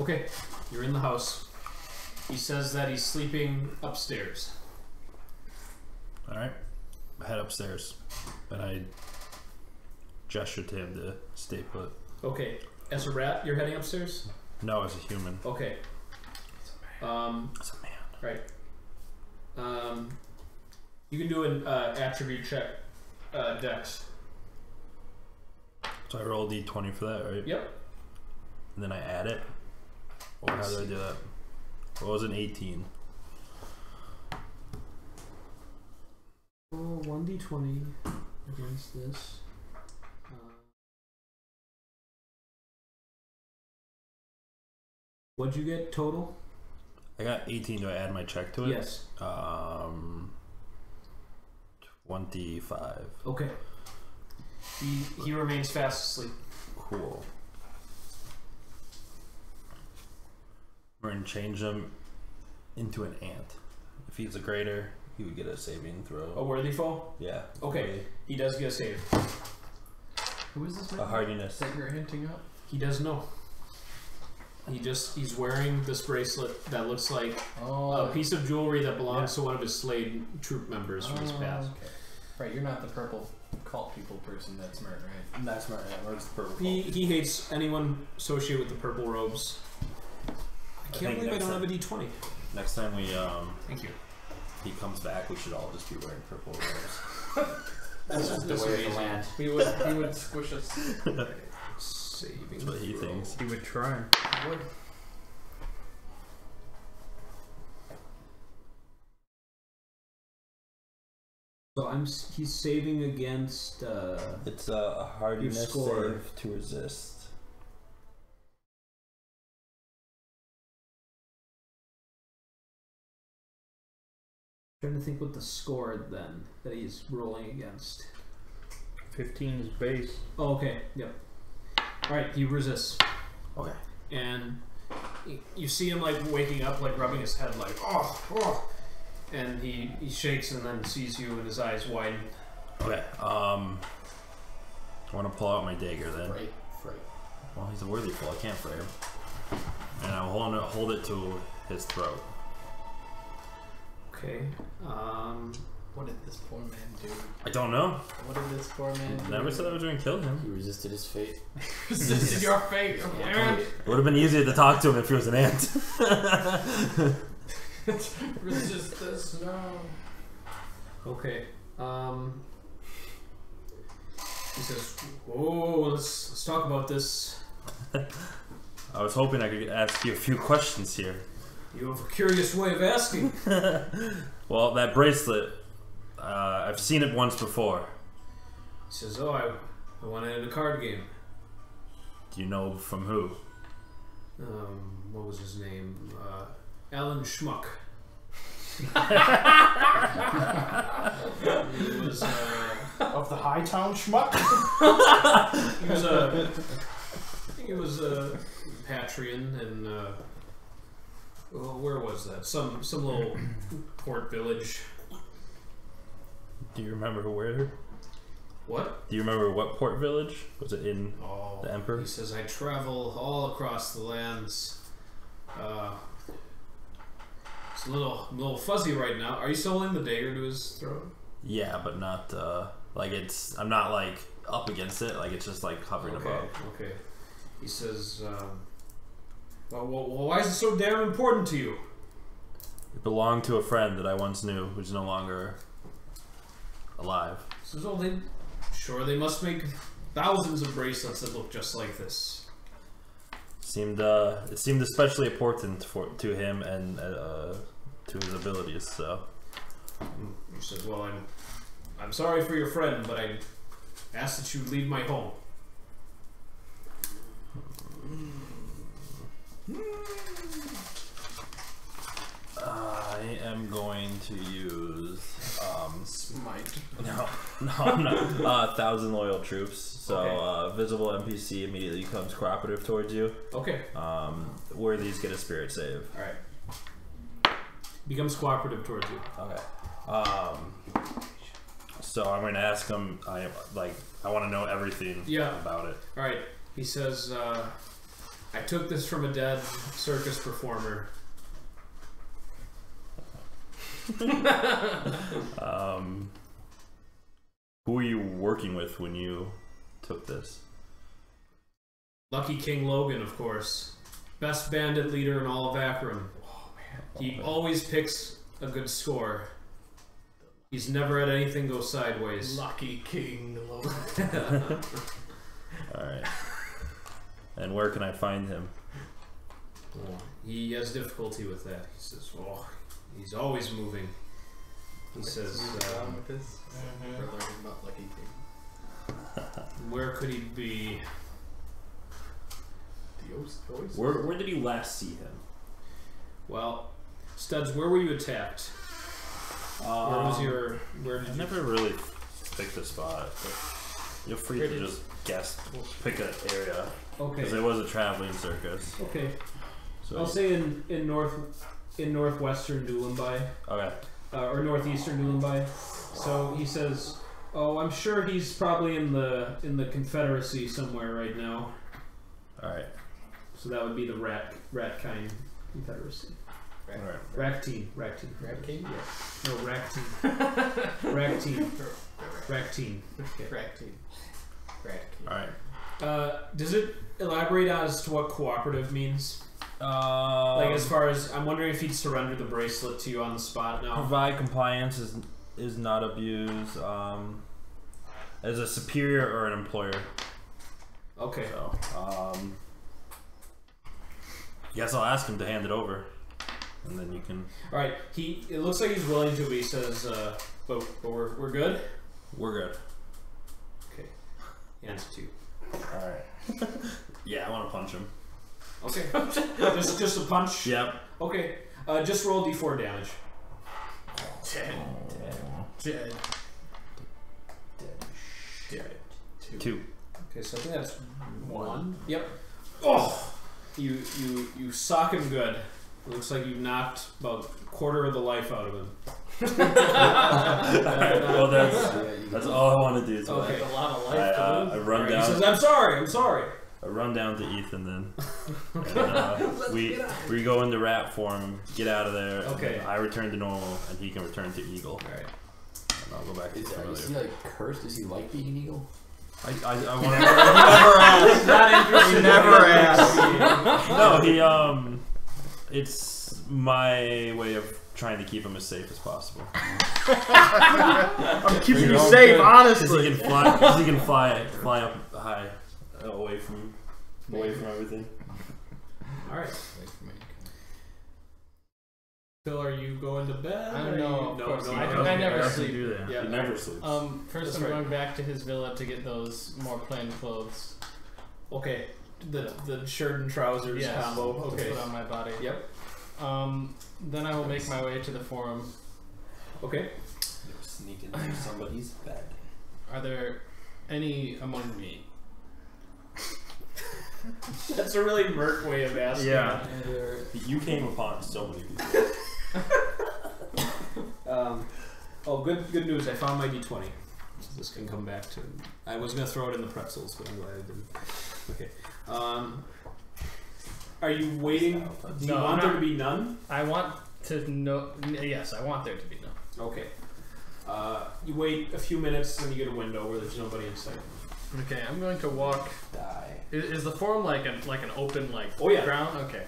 S3: Okay, you're in the house. He says that he's sleeping upstairs.
S1: All right. I head upstairs, and I gesture to him to stay put.
S3: Okay, as a rat, you're heading upstairs?
S1: No, as a human.
S3: Okay.
S1: As a man.
S3: Right. You can do an attribute check, Dex.
S1: So I roll a d20 for that, right?
S3: Yep.
S1: And then I add it? Or how do I do that? What was an 18?
S3: Roll 1d20 against this. What'd you get total?
S1: I got 18. Do I add my check to it?
S3: Yes.
S1: 25.
S3: Okay. He remains fast asleep.
S1: Cool. We're going to change him into an ant. If he's a greater, he would get a saving throw.
S3: A worthy foe?
S1: Yeah.
S3: Okay. He does get a save.
S5: Who is this man
S1: A hardiness.
S5: that you're hinting at?
S3: He does know. He's wearing this bracelet that looks like a piece of jewelry that belongs to one of his Slade troop members from his past.
S5: Okay. Right, you're not the purple cult people person that's smart, right?
S1: That's smart. Yeah, we're just purple.
S3: He hates anyone associated with the purple robes. I can't believe I don't have a d20.
S1: Next time
S3: Thank you.
S1: he comes back, we should all just be wearing purple robes.
S4: That's just the way of the land.
S5: He would squish us.
S3: Saving.
S1: That's what he thinks.
S2: He would try.
S5: Would.
S3: So he's saving against.
S1: It's a hardiness
S3: score.
S1: save to resist.
S3: Trying to think what the score then that he's rolling against.
S2: 15 is base.
S3: Oh, okay. Yep. All right. He resists.
S1: Okay.
S3: And you see him like waking up, like rubbing his head, like oh. And he shakes and then sees you and his eyes widen.
S1: Okay. I want to pull out my dagger then.
S4: Right.
S1: Well, he's a worthy fool. I can't fray him. And I'll hold it to his throat.
S3: Okay.
S5: What did this poor man do?
S1: I don't know.
S5: What did this poor man do?
S1: Never said I was going to kill him.
S4: He resisted his fate.
S5: Resisted your fate, man.
S1: It would have been easier to talk to him if he was an ant.
S5: Resist this now.
S3: Okay. He says, "Oh, let's talk about this.
S1: I was hoping I could ask you a few questions here.
S3: You have a curious way of asking."
S1: Well, that bracelet, I've seen it once before.
S3: He says, "Oh, I won it in a card game."
S1: Do you know from who?
S3: What was his name? Alan Schmuck. He was
S2: Of the Hightown Schmuck?
S3: he was a Patrian and where was that? Some little port village.
S1: Do you remember where?
S3: What?
S1: Do you remember what port village? Was it in the Emperor?
S3: He says, "I travel all across the lands." It's a little fuzzy right now. Are you still holding the dagger to his throat?
S1: Yeah, but not like it's. I'm not like up against it. Like it's just like hovering above.
S3: Okay. He says, well, why is it so damn important to you?"
S1: It belonged to a friend that I once knew, who's no longer alive.
S3: He says, "Oh, they must make thousands of bracelets that look just like this."
S1: It seemed especially important to him and to his abilities. So
S3: He says, "Well, I'm sorry for your friend, but I ask that you leave my home."
S1: I am going to use
S5: Smite.
S1: no, I'm not. 1,000 loyal troops. So
S3: Okay.
S1: visible NPC immediately becomes cooperative towards you.
S3: Okay.
S1: Worthies get a spirit save.
S3: All right. Becomes cooperative towards you.
S1: Okay. So I'm going to ask him. I want to know everything about it.
S3: All right. He says, "I took this from a dead circus performer."
S1: Who were you working with when you took this?
S3: Lucky King Logan, of course. Best bandit leader in all of Akron.
S5: Oh man.
S3: He always picks a good score. He's never had anything go sideways.
S5: Lucky King Logan.
S1: Alright. And where can I find him?
S3: He has difficulty with that. He says, "Oh, he's always moving." He says,
S5: with this. We're learning about Lucky King.
S3: "Where could he be?"
S5: The Oasis.
S1: Where did you last see him?
S3: Well, Studs, where were you attacked? Where was your? Where did
S1: I
S3: you?
S1: never really picked a spot. But you're free to just guess, pick an area.
S3: Okay.
S1: Because it was a traveling circus.
S3: Okay.
S1: So
S3: I'll say in northwestern Dulembai.
S1: Okay.
S3: Or northeastern Dulembai. So he says, "Oh, I'm sure he's probably in the Confederacy somewhere right now."
S1: All right.
S3: So that would be the Ratkind Confederacy.
S1: All right.
S3: Rakteen.
S5: Rat King?
S3: Yeah. No, Rakteen. Rakteen. Rakteen. Okay.
S5: Rat King.
S1: All right.
S3: Does it elaborate as to what cooperative means? Like as far as I'm wondering if he'd surrender the bracelet to you on the spot now.
S1: Provide compliance is not abused. As a superior or an employer.
S3: Okay.
S1: So guess I'll ask him to hand it over, and then you can.
S3: All right. It looks like he's willing to. But he says, But we're good.
S1: We're good.
S3: Okay. And 2.
S1: All right. Yeah, I want to punch him.
S3: Okay. just a punch.
S1: Yep.
S3: Okay. Just roll d4 damage.
S5: 10.
S3: Dead.
S1: 2.
S3: Okay, so I think that's 1. Yep. Oh, you sock him good. It looks like you knocked about a quarter of the life out of him.
S1: Well, that's all I want to do. So
S3: Okay.
S5: That's a lot of life to lose.
S1: I run
S3: He
S1: down.
S3: says, "I'm sorry."
S1: I run down to Ethan then. And, we go into rat form, get out of there. and
S3: Okay.
S1: then I return to normal, and he can return to eagle.
S3: All right.
S1: And I'll go back to
S4: Is
S1: familiar.
S4: he like cursed? Does he like being an eagle?
S1: I want
S3: He's not interested.
S2: He never asked.
S1: No, it's my way of trying to keep him as safe as possible.
S2: I'm keeping you safe,
S1: Because
S2: honestly.
S1: he can fly up high, away from everything.
S3: All right. Phil, are you going to bed?
S5: I
S3: or
S5: don't know.
S3: you-
S5: Of
S3: no,
S5: course
S3: no,
S5: not.
S3: no.
S5: I never
S1: I
S5: sleep.
S1: do that.
S3: Yeah.
S1: He never sleeps.
S5: First
S3: That's
S5: I'm
S3: right.
S5: going back to his villa to get those more plain clothes.
S3: Okay. The shirt and trousers
S5: Yes.
S3: combo.
S5: To
S3: Okay.
S5: put on my body.
S3: Yep.
S5: Then I will make my way to the forum.
S3: Okay.
S1: Sneak into somebody's bed.
S5: Are there any among me?
S3: That's a really murk way of asking.
S2: Yeah.
S1: You came upon so many people.
S3: Good news. I found my d20. So this can come back to. I was gonna throw it in the pretzels, but I'm glad I didn't. Okay. Are you waiting? Do you
S5: No,
S3: want
S5: I'm
S3: there
S5: not.
S3: to be none?
S5: I want to know. Yes, I want there to be none.
S3: Okay. You wait a few minutes, then you get a window where there's nobody in sight.
S5: Okay, I'm going to walk.
S1: Die.
S5: Is the forum like an open
S3: Oh, yeah.
S5: ground? Okay.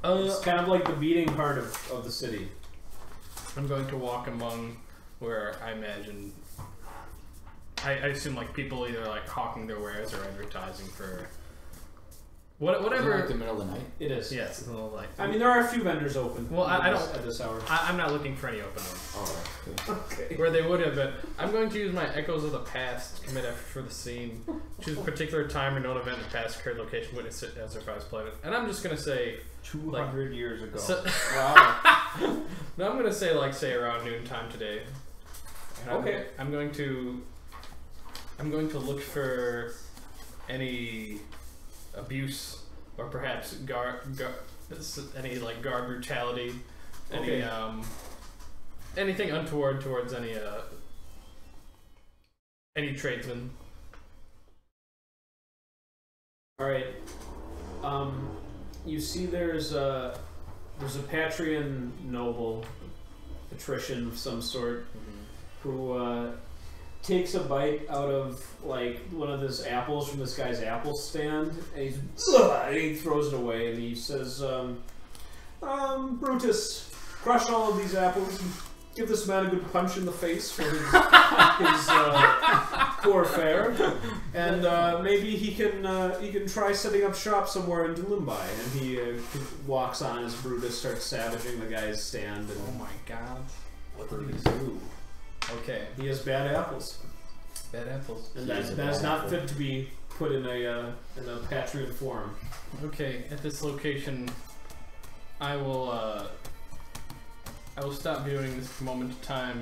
S3: It's kind of like the beating part of the city.
S5: I'm going to walk among where I imagine. I assume like people either like hawking their wares or advertising for whatever.
S4: Like the middle of the night.
S3: It is.
S5: Yes, it's a little like.
S3: I mean, there are a few vendors open.
S5: Well, I don't-
S3: at this hour.
S5: I'm not looking for any open ones.
S4: Oh, okay.
S3: Okay.
S5: Where they would have been. I'm going to use my echoes of the past to commit effort for the scene. Choose a particular time or known event in the past, occurred location, witness it as if I was playing it. And I'm just going to say.
S1: 200 years ago.
S3: Wow.
S5: No, I'm going to say say around noontime today. And
S3: Okay.
S5: I'm going to look for any abuse or perhaps any like guard brutality, any
S3: Okay.
S5: anything untoward towards any tradesman.
S3: All right. You see, there's a Patrian noble, patrician of some sort, who takes a bite out of like one of those apples from this guy's apple stand, and he throws it away, and he says, "Brutus, crush all of these apples and give this man a good punch in the face for his poor fare, and maybe he can try setting up shop somewhere in Limbai." And he walks on as Brutus starts savaging the guy's stand. And
S5: Oh my god.
S1: What did he do?
S5: Okay.
S3: he has bad apples,
S5: Bad apples.
S3: and
S4: He is a
S3: that is
S4: bad
S3: not
S4: apple.
S3: fit to be put in a Patrian form.
S5: Okay, at this location, I will stop viewing this moment in time,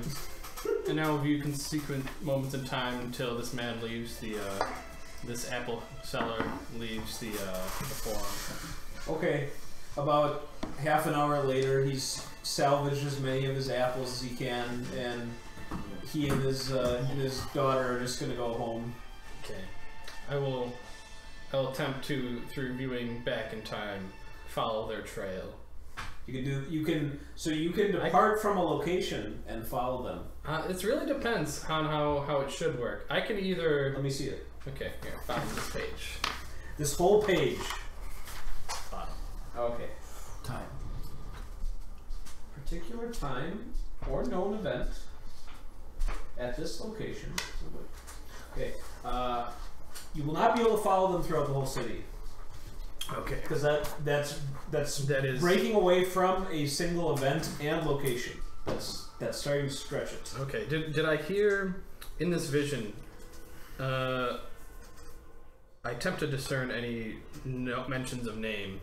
S5: and I will view consequent moments in time until this man leaves this apple seller leaves the forum.
S3: Okay, about half an hour later, he's salvaged as many of his apples as he can, and he and his daughter are just gonna go home.
S5: Okay, I will attempt to, through viewing back in time, follow their trail.
S3: You can depart from a location and follow them.
S5: It really depends on how it should work. I can either.
S3: Let me see it.
S5: Okay, here, bottom of this page.
S3: This whole page.
S5: Bottom.
S3: Okay.
S4: Time.
S3: Particular time or known event at this location. Okay. You will not be able to follow them throughout the whole city.
S5: Okay.
S3: Because that is
S5: breaking
S3: breaking away from a single event and location. That's starting to stretch it.
S5: Okay. Did I hear in this vision? I attempt to discern any mentions of name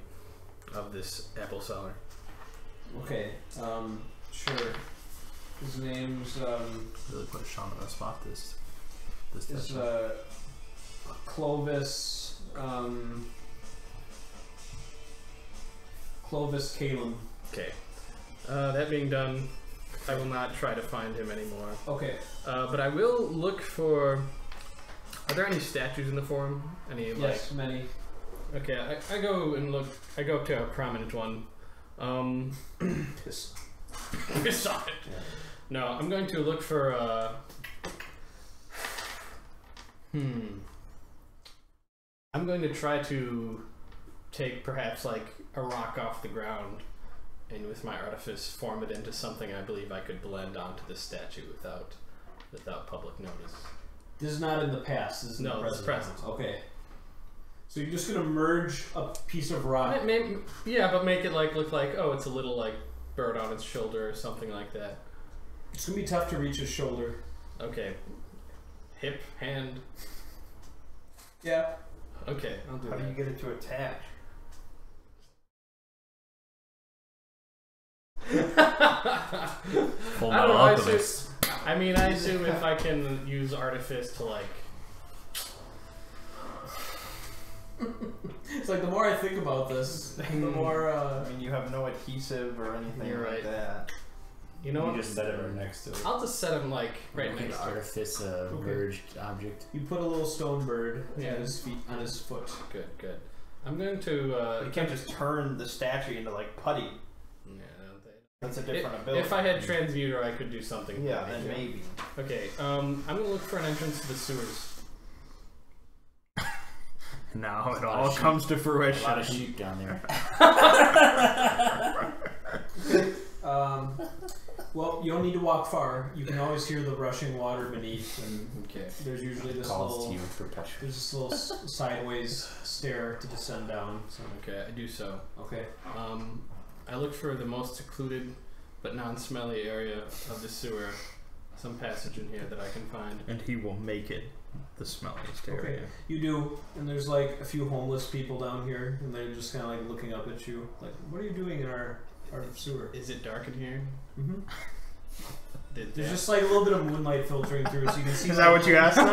S5: of this apple seller.
S3: Okay. Sure. His name's
S1: Really put Sean on the spot. This
S3: is Clovis. Clovis Calum.
S5: Okay. That being done, I will not try to find him anymore.
S3: Okay.
S5: But I will look for. Are there any statues in the forum? Any?
S3: Yes, many.
S5: Okay, I go and look. I go up to a prominent one.
S3: Piss.
S5: Piss on it.
S3: Yeah.
S5: No, I'm going to look for. I'm going to try to take perhaps like a rock off the ground, and with my artifice form it into something I believe I could blend onto the statue without public notice.
S3: This is not in the past. This is in the present.
S5: Present.
S3: Okay. So you're just gonna merge a piece of rock.
S5: Yeah, but make it like look like it's a little like bird on its shoulder or something like that.
S3: It's gonna be tough to reach his shoulder.
S5: Okay. Hip, hand.
S3: Yeah.
S5: Okay, I'll do
S2: How
S5: that.
S2: do you get it to attach?
S1: Full
S5: I don't
S1: Metal
S5: know,
S1: Alchemist.
S5: I mean, I assume if I can use artifice to like.
S3: It's like the more I think about this, the more.
S2: I mean, you have no adhesive or anything
S5: You're
S2: like
S5: right.
S2: that.
S5: You know
S1: You
S5: what?
S1: just set it right next to it.
S5: I'll just set him like right
S4: Make an
S5: next to it.
S4: artifice merged object.
S3: You put a little stone bird
S5: Yeah.
S3: at his feet, on his foot.
S5: Good, good. I'm going to.
S2: You can't just turn the statue into like putty.
S5: Yeah, I don't think.
S2: That's a different ability.
S5: If I had transmuter, I could do something.
S2: yeah,
S5: with it.
S2: then maybe.
S5: Okay, I'm gonna look for an entrance to the sewers.
S2: Now it
S4: lot
S2: all
S4: of sheep.
S2: comes to
S4: A
S2: fruition.
S4: lot of sheep down there.
S3: Well, you don't need to walk far. You can always hear the rushing water beneath, and
S5: Okay.
S3: there's usually this
S4: Calls
S3: little.
S4: to you perpetually.
S3: There's this little sideways stair to descend down. So
S5: Okay, I do so.
S3: okay.
S5: I look for the most secluded but non-smelly area of the sewer. Some passage in here that I can find.
S2: And he will make it the smelliest
S3: Okay.
S2: area.
S3: You do, and there's like a few homeless people down here, and they're just kind of like looking up at you, like, "What are you doing in our sewer?"
S5: Is it dark in here?
S3: Mm-hmm.
S5: Did
S3: There's
S5: that-
S3: just like a little bit of moonlight filtering through, so you can see.
S2: Is that what you asked them?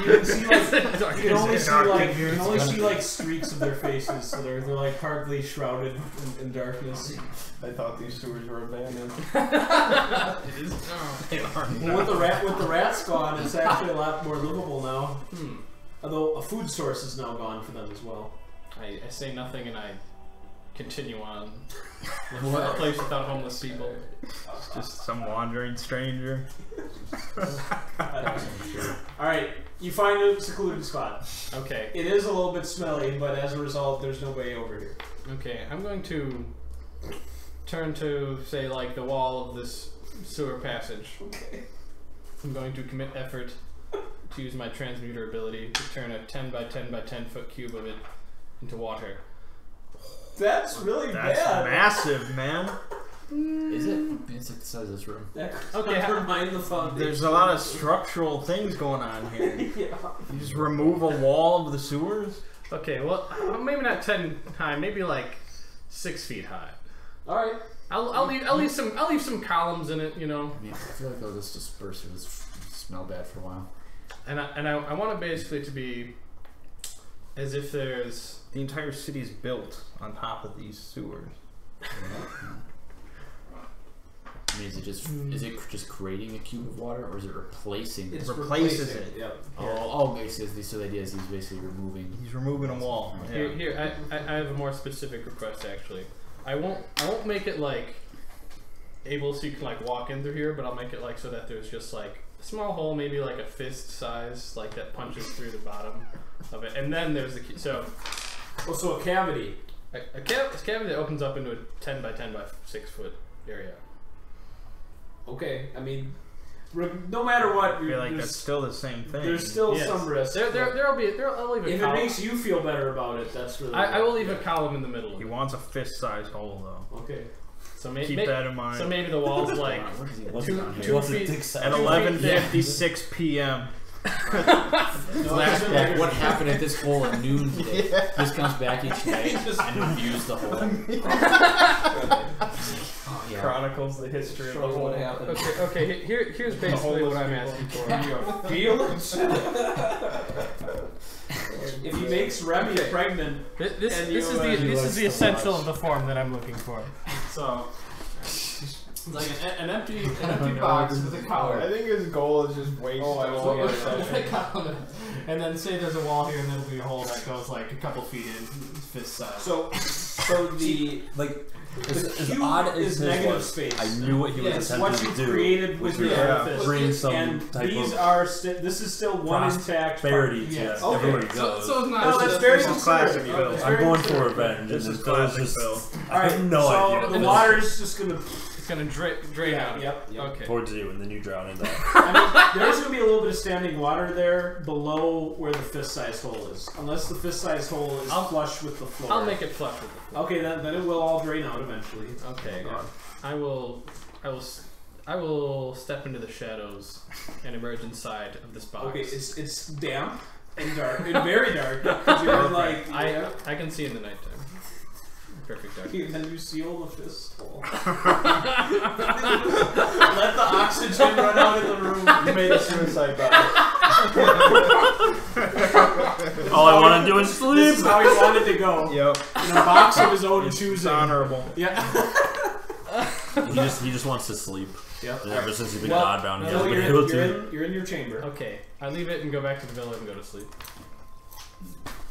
S3: You can see like you can only
S2: Is it
S3: see
S2: dark
S3: like
S2: in here?
S3: you can only see like streaks of their faces, so they're like partly shrouded in darkness.
S2: I thought these sewers were abandoned.
S5: It is. Oh.
S2: They are
S3: Well, with the rats gone, it's actually a lot more livable now. Although a food source is now gone for them as well.
S5: I say nothing and I continue on. What? A place without homeless people.
S2: Just some wandering stranger.
S3: Alright, you find a secluded spot.
S5: Okay.
S3: It is a little bit smelly, but as a result, there's no way over here.
S5: Okay, I'm going to turn to, say, like the wall of this sewer passage.
S3: Okay.
S5: I'm going to commit effort to use my transmuter ability to turn a 10 by 10 by 10 foot cube of it into water.
S3: That's really
S2: That's
S3: bad.
S2: massive, man.
S4: Is it? It's like the size of this room.
S3: That
S5: Okay,
S3: never mind the foundation.
S2: There's a lot of structural things going on here.
S3: Yeah.
S2: You just remove a wall of the sewers?
S5: Okay, well, maybe not 10 high, maybe like 6 feet high.
S3: Alright.
S5: I'll leave some columns in it, you know.
S4: Yeah, I feel like they'll just disperse or just smell bad for a while.
S5: And I want it basically to be as if there's.
S2: The entire city's built on top of these sewers.
S4: I mean, is it just creating a cube of water, or is it replacing?
S3: It's
S2: replaces
S3: replacing
S2: it.
S3: Yep.
S4: Okay. So the idea is he's basically removing.
S2: He's removing a wall. Yeah.
S5: Here, I have a more specific request actually. I won't make it like able so you can like walk in through here, but I'll make it like so that there's just like a small hole, maybe like a fist size, like that punches through the bottom of it, and then there's the so
S3: a cavity.
S5: a cavity that opens up into a 10 by 10 by 6 foot area.
S3: Okay, I mean, no matter what,
S2: I feel like that's still the same thing.
S3: there's still
S5: Yes.
S3: some risk.
S5: I'll leave a
S3: If it
S5: column.
S3: makes you feel better about it, that's really.
S5: I will leave a column in the middle.
S2: He wants a fist-sized hole, though.
S3: Okay.
S5: So
S2: Keep that in mind.
S5: So maybe the wall's like
S4: What's
S5: 2
S4: on here?
S5: 2
S1: What's the
S5: feet.
S1: dick size?
S2: At 11:56 p.m.
S4: Flashback. What happened at this hole at noon today? This comes back each night and reviews the hole. Oh, yeah.
S2: Chronicles the history of the
S3: Shows
S2: whole.
S3: what happened.
S5: Okay. Here's basically what I'm asking for.
S3: Feel it. If he makes Remy pregnant,
S5: This is the essential of the form that I'm looking for. So, it's like an empty box with a collar.
S2: I think his goal is just waste
S5: And then say there's a wall here, and there'll be a hole that goes like a couple feet in, fist size.
S3: so the
S1: As
S3: cube
S1: odd as
S3: is
S1: this
S3: negative
S1: was,
S3: space.
S1: I knew what he was
S3: Yes,
S1: attempting
S3: what you
S1: to do.
S3: created with your fist.
S1: Bring some
S3: And
S1: type
S3: these
S1: of
S3: are this is still one intact
S1: prosperity to
S5: Yes.
S3: Okay.
S1: everywhere he goes.
S5: So it's not.
S3: No, that's very
S2: This is
S3: considerate.
S2: classic, Bill.
S3: That's
S1: I'm
S3: very
S1: going for
S3: considerate.
S1: revenge.
S2: This
S1: and
S2: is
S1: if there was
S2: classic,
S1: just,
S2: Bill.
S1: I have no
S3: so
S1: idea.
S3: the water is just gonna
S5: It's gonna drain out.
S3: Yep.
S5: Okay.
S1: towards you, and then you drown in that.
S3: I mean, there's gonna be a little bit of standing water there below where the fist-sized hole is, unless the fist-sized hole is flush with the floor.
S5: I'll make it flush with the floor.
S3: Okay, then it will all drain out eventually.
S5: Okay. I will step into the shadows and emerge inside of this box.
S3: Okay, it's damp and dark and very dark. 'Cause you're like
S5: I can see in the nighttime. Perfect dark.
S3: then you seal the fist hole. Let the oxygen run out of the room.
S2: You made a suicide bomb.
S1: All I want to do is
S3: This
S1: sleep.
S3: is how he wanted to go.
S2: Yep.
S3: In a box of his own
S2: It's
S3: choosing.
S2: honorable.
S3: Yeah.
S1: He just wants to sleep.
S3: Yep.
S1: And ever since he's been
S3: Well,
S1: godbound, he
S3: So
S1: hasn't been able to.
S3: you're in your chamber.
S5: Okay, I leave it and go back to the villa and go to sleep.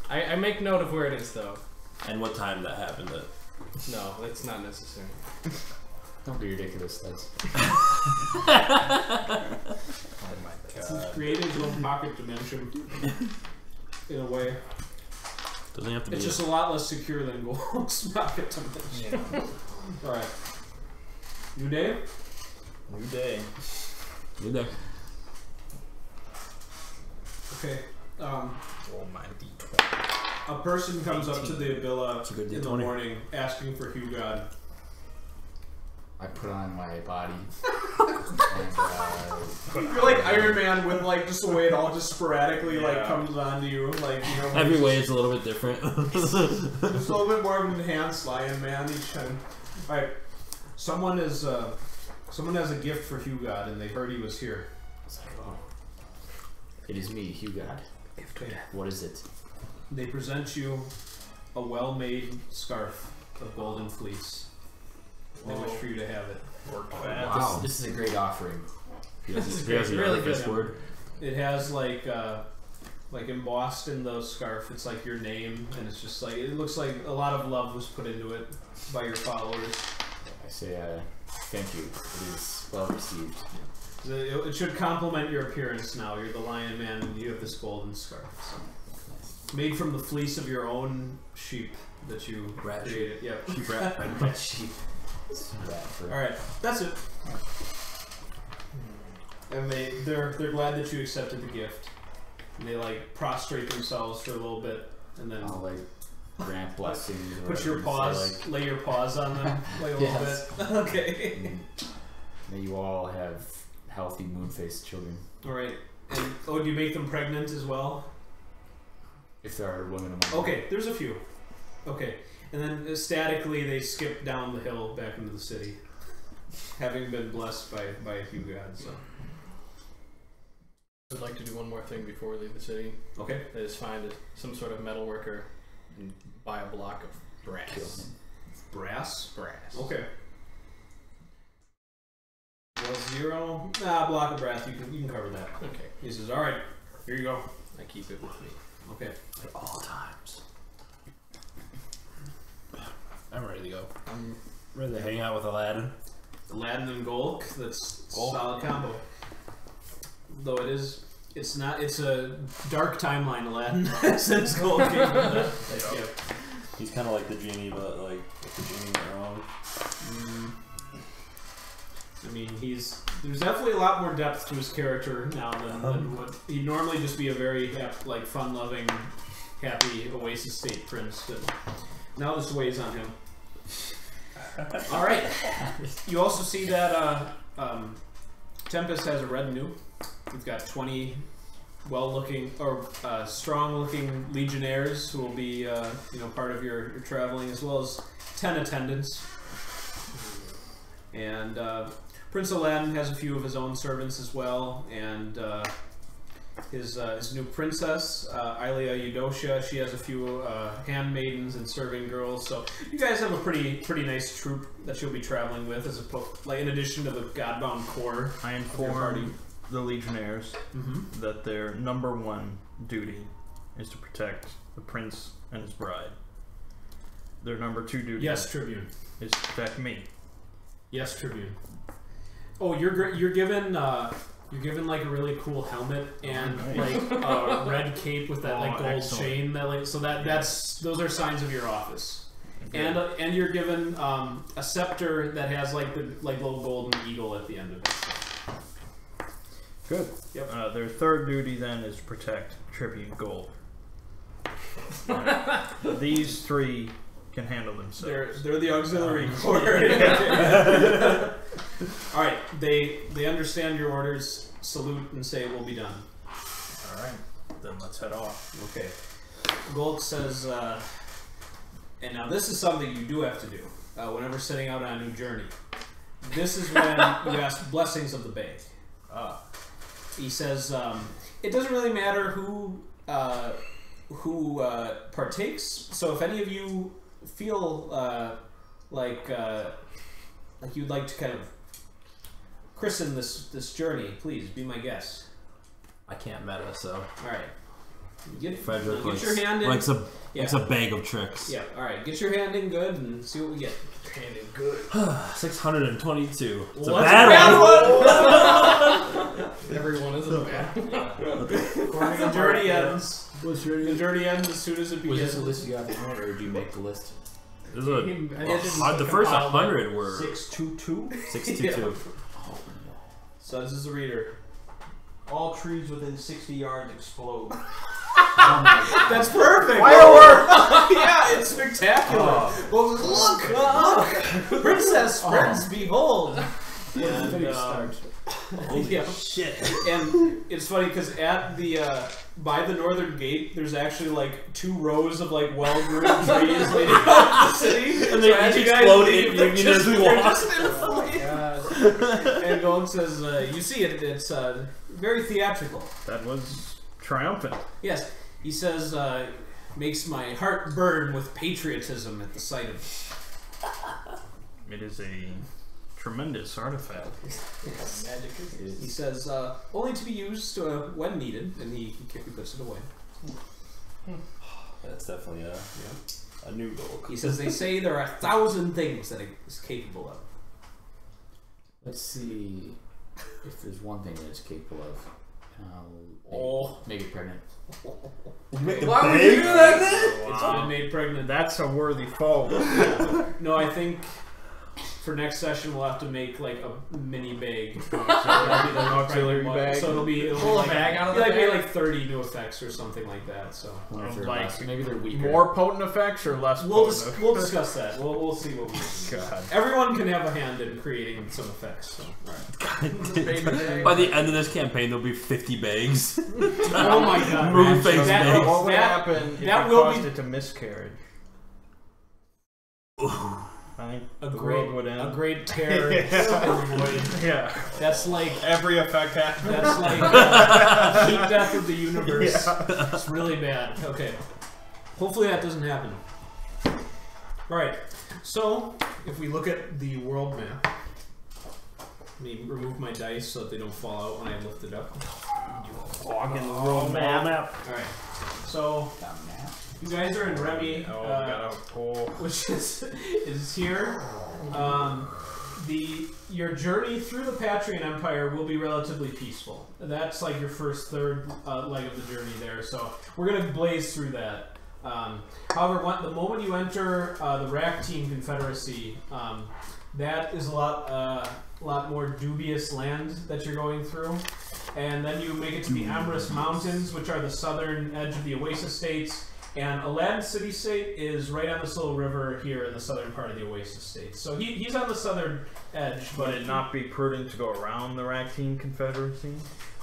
S5: I make note of where it is though.
S1: And what time that happened? At.
S5: No, that's not necessary.
S4: Don't be ridiculous, that's.
S2: Oh my
S3: He's created his own pocket dimension. In a way.
S1: Doesn't have to be.
S3: It's just a lot less secure than Gold's pocket dimension. Alright. New day?
S2: New day.
S1: You there.
S3: Okay.
S2: Oh my D20.
S3: A person comes up to the villa
S1: a good
S3: in the
S1: D20.
S3: morning asking for Hugh God.
S4: I put on my body.
S3: You're like Iron Man with like just the way it all just sporadically like
S2: Yeah.
S3: comes onto you, like you know.
S1: Every way is a little bit different.
S3: Just a little bit more of an enhanced Lion Man each time. Alright. Someone has a gift for Hugh God and they heard he was here.
S4: It's like, oh, it is me, Hugh God. What is it?
S3: They present you a well-made scarf of golden fleece. They wish for you to have it.
S4: Wow, this is a great offering.
S5: This is
S1: He has
S5: great.
S1: a
S5: Really
S1: artifice
S5: good.
S1: word.
S3: It has like embossed in the scarf. It's like your name, and it's just like it looks like a lot of love was put into it by your followers.
S4: I say, thank you. It is well received.
S3: It should complement your appearance now. You're the Lion Man, and you have this golden scarf. So. Made from the fleece of your own sheep that you
S1: Rat
S3: created. Yep.
S1: Sheep rat.
S4: Red sheep. Rat for
S3: All right, that's it. And they're glad that you accepted the gift. And they like prostrate themselves for a little bit, and then
S4: I'll like grant blessings. or
S3: put your
S4: whatever, say,
S3: paws, lay your paws on them, like a little
S4: Yes.
S3: bit. Okay.
S4: like, may you all have healthy moon-faced children.
S3: All right. And do you make them pregnant as well?
S4: If there are women among them.
S3: Okay, there's a few. Okay, and then statically they skip down the hill back into the city, having been blessed by Hugh God. So.
S5: I'd like to do one more thing before we leave the city.
S3: Okay.
S5: That is find some sort of metal worker and buy a block of brass.
S4: Kill him.
S3: Brass.
S5: Brass.
S3: Okay. Well, 0. Block of brass. You can cover that.
S5: Okay.
S3: He says, "All right, here you go."
S5: I keep it with me.
S3: Okay.
S1: At all times. I'm ready to go. I'm ready to hang out with Aladdin.
S3: Aladdin and Golk. That's
S1: Golk.
S3: solid combo. Though it's not. It's a dark timeline. Aladdin since Golk came from that. Yeah.
S1: He's kind of like the genie, but like if the genie went wrong.
S3: I mean, there's definitely a lot more depth to his character now than what he'd normally just be a very fun-loving, happy Oasis State prince. But now this weighs on him. All right. You also see that Tempest has a retinue. We've got 20 well-looking or strong-looking legionnaires who will be, part of your traveling, as well as 10 attendants. And Prince Aladdin has a few of his own servants as well, and his new princess, Ilia Eudocia, she has a few handmaidens and serving girls. So you guys have a pretty nice troop that you'll be traveling with, as in addition to the Godbound core.
S2: I inform the Legionnaires that their number one duty is to protect the prince and his bride. Their number two duty,
S3: yes, Tribune,
S2: is to protect me.
S3: Yes, Tribune. Oh, you're given like a really cool helmet and like a red cape with that like gold chain that those are signs of your office. Okay. And you're given a scepter that has like the little golden eagle at the end of it.
S2: Good. Yep. Their third duty then is to protect Tribune Gold. These three can handle themselves.
S3: They're the auxiliary corps. All right, they understand your orders, salute, and say it will be done.
S2: All right, then let's head off.
S3: Okay. Gold says, and now this is something you do have to do whenever setting out on a new journey. This is when you ask blessings of the Bay. He says, it doesn't really matter who partakes. So if any of you feel like you'd like to kind of christen this journey, please be my guest.
S1: I can't meta, so.
S3: All right. Get
S1: your
S3: hand in.
S1: Likes a bag of tricks.
S3: Yeah. All right. Get your hand in good and see what we get.
S5: Hand in good.
S1: 622. It's
S3: a
S1: bad one.
S5: Everyone is a bad one.
S3: The journey ends. The journey ends as soon as it begins.
S4: Was this a list you got this morning, or did you make the list?
S1: The first 100 were
S2: 622.
S1: 622.
S3: So this is a reader.
S2: All trees within 60 yards explode.
S3: That's perfect.
S2: Firework!
S3: Yeah, it's spectacular. Well, look! Princess, friends, behold. And,
S1: Holy shit!
S3: And it's funny because at the by the northern gate, there's actually like 2 rows of like well-groomed trees leading up to the city,
S1: and they each explode as we walk.
S3: And Gold says, "You see it? It's very theatrical."
S2: That was triumphant.
S3: Yes, he says, "Makes my heart burn with patriotism at the sight of it."
S2: It is a tremendous artifact.
S3: Yes. Magic is. He says, only to be used when needed, and he puts it away.
S1: That's definitely a new goal.
S3: He says, they say there are 1,000 things that it is capable of.
S4: Let's see if there's one thing that it's capable of. Make it pregnant.
S1: Why would you do that?
S3: It's been made pregnant.
S2: That's a worthy foe.
S3: No, I think for next session we'll have to make like a mini bag.
S2: Auxiliary bag.
S3: So it'll be
S5: pull
S3: like,
S5: a bag out of the bag.
S3: Maybe like 30 new effects or something like that. So
S2: like
S4: maybe they're weaker.
S2: More potent effects or less potent?
S3: We'll discuss that. We'll see what we do.
S2: God.
S3: Everyone can have a hand in creating some effects. So. Right.
S1: By the end of this campaign, there'll be 50 bags.
S3: Oh my god!
S1: Moon phase bags.
S2: What would happen if
S3: that
S2: it
S3: will
S2: caused
S3: be
S2: it to miscarriage? I think
S3: a
S2: the
S3: great
S2: world would end.
S3: A great terror.
S2: Yeah.
S3: That's like
S2: every effect happens.
S3: That's like heat death of the universe. Yeah. It's really bad. Okay. Hopefully that doesn't happen. Alright. So, if we look at the world map, let me remove my dice so that they don't fall out when I lift it up.
S2: Log in the world map.
S3: Alright. So, you guys are in Remy, which is here. Your journey through the Patrian Empire will be relatively peaceful. That's like your first third leg of the journey there. So we're gonna blaze through that. However, the moment you enter the Rakteen Confederacy, that is a lot more dubious land that you're going through. And then you make it to the Amrys Mountains, which are the southern edge of the Oasis states. And Aladdin City State is right on this little river here in the southern part of the Oasis State. So he's on the southern edge. But
S2: would it not be prudent to go around the Ractine Confederacy?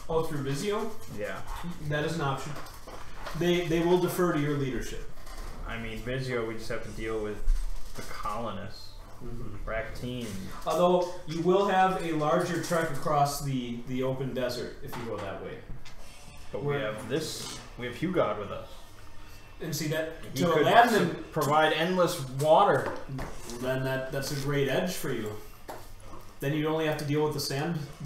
S3: Oh, through Vissio?
S2: Yeah.
S3: That is an option. They will defer to your leadership.
S2: I mean, Vissio, we just have to deal with the colonists. Ractine.
S3: Although you will have a larger trek across the open desert if you go that way.
S2: But we have Hugod with us.
S3: And see that
S2: He could provide endless water.
S3: Then that's a great edge for you. Then you'd only have to deal with the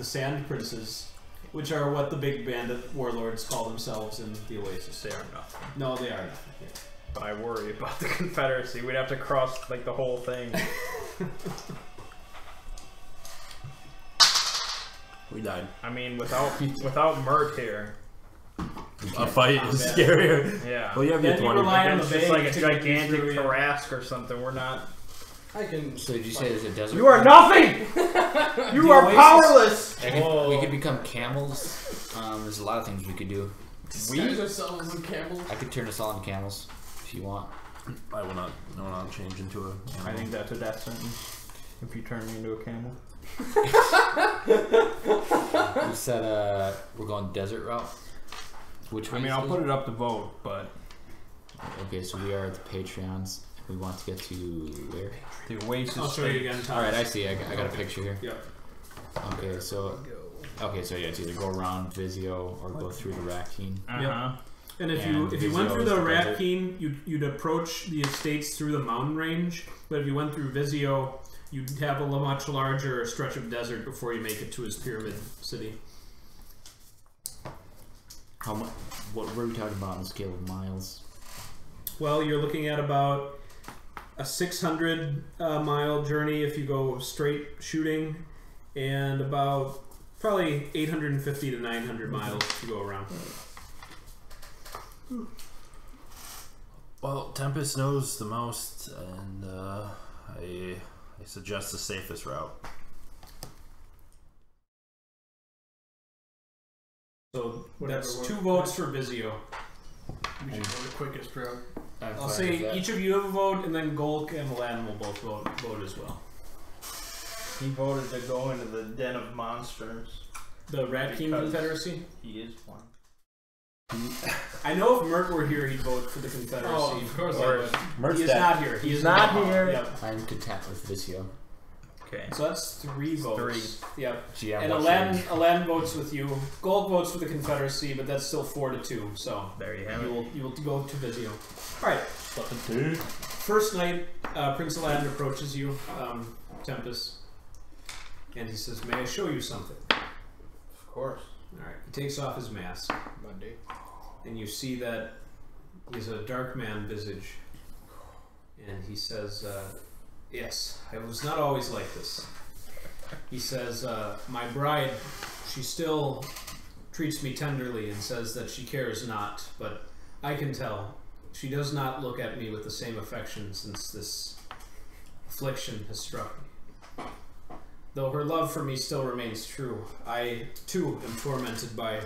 S3: sand princes, which are what the big bandit warlords call themselves in the Oasis.
S2: They are nothing.
S3: No, they are nothing. Yeah.
S2: But I worry about the Confederacy. We'd have to cross like the whole thing.
S1: We died.
S2: I mean, without Mert here,
S1: a fight is scarier.
S2: yeah.
S1: Well, you have your 20.
S2: It's just like a gigantic Tarrasque or something. We're not.
S5: I can.
S4: So did you say there's a desert?
S2: You are nothing. You are
S3: Oasis.
S2: powerless.
S4: We could become camels. There's a lot of things we could do.
S5: Disguise ourselves in camels.
S4: I could turn us all into camels if you want.
S1: I will not change into a.
S2: I think that's a death sentence. If you turn me into a camel.
S4: You said we're going desert route. Which way?
S2: I mean, I'll put it up to vote, but
S4: okay, so we are at the Patreons. We want to get to where?
S2: the Oasis.
S3: I'll show you again, Thomas.
S4: All right, I see. I got a picture here.
S3: Yep.
S4: Okay, so yeah, it's either go around Vissio or go through the Ractine.
S3: And if you went through the Ractine, you'd approach the estates through the mountain range. But if you went through Vissio, you'd have a much larger stretch of desert before you make it to his pyramid city.
S4: How much? What were we talking about on the scale of miles?
S3: Well, you're looking at about a 600 mile journey if you go straight shooting, and about probably 850 to 900 miles if you go around.
S1: Well, Tempest knows the most, and I suggest the safest route.
S3: So that's 2 votes for Vissio.
S5: We should go the quickest route.
S3: I'll say each of you have a vote, and then Golk and Aladdin will both vote as well.
S2: He voted to go into the den of monsters.
S3: The Rat King Confederacy?
S2: He is one.
S3: I know if Mert were here, he'd vote for the Confederacy.
S5: Oh, of course I would.
S1: Mert's
S3: He is not here. He is
S2: not here.
S3: Yep.
S4: I'm content with Vissio.
S2: Okay.
S3: So that's 3 votes.
S2: 3.
S3: Yep.
S4: Gee,
S3: And Aladdin votes with you. Gold votes for the Confederacy, but that's still 4-2. So
S2: There you have it.
S3: you will go to Vissio. All right. First night, Prince Aladdin approaches you, Tempest, and he says, "May I show you something?"
S2: Of course.
S3: All right. He takes off his mask,
S5: Monday.
S3: and you see that he's a dark man visage, and he says, "Yes, I was not always like this." He says, "My bride, she still treats me tenderly and says that she cares not, but I can tell she does not look at me with the same affection since this affliction has struck me. Though her love for me still remains true, I too am tormented by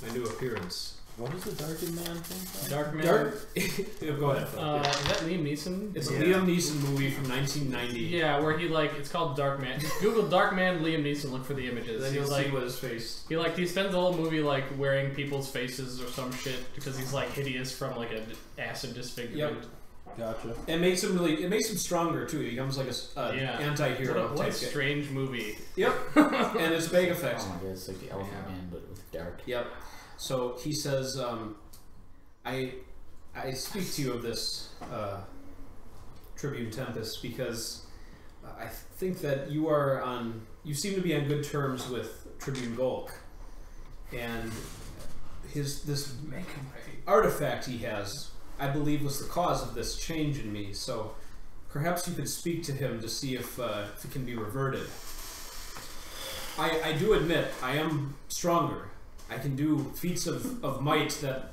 S3: my new appearance."
S1: What is the Darkened Man thing?
S5: Dark Man.
S3: Go ahead. Phil.
S5: Is that Liam Neeson?
S3: It's a Liam Neeson movie from 1990.
S5: Yeah, where he it's called Dark Man. Just Google Dark Man Liam Neeson, look for the images.
S3: Then you'll see what his face.
S5: He spends the whole movie wearing people's faces or some shit because he's hideous from an acid disfigurement.
S3: Yep.
S1: Gotcha.
S3: It makes him stronger too. He becomes anti-hero.
S5: What a strange movie.
S3: Yep. And it's big effects.
S4: Oh my god, it's like the Elephant Man, but with dark.
S3: Yep. So he says, I speak to you of this, Tribune Tempest, because I think that you seem to be on good terms with Tribune Golk, and this artifact he has, I believe, was the cause of this change in me. So perhaps you could speak to him to see if it can be reverted. I do admit I am stronger. I can do feats of might that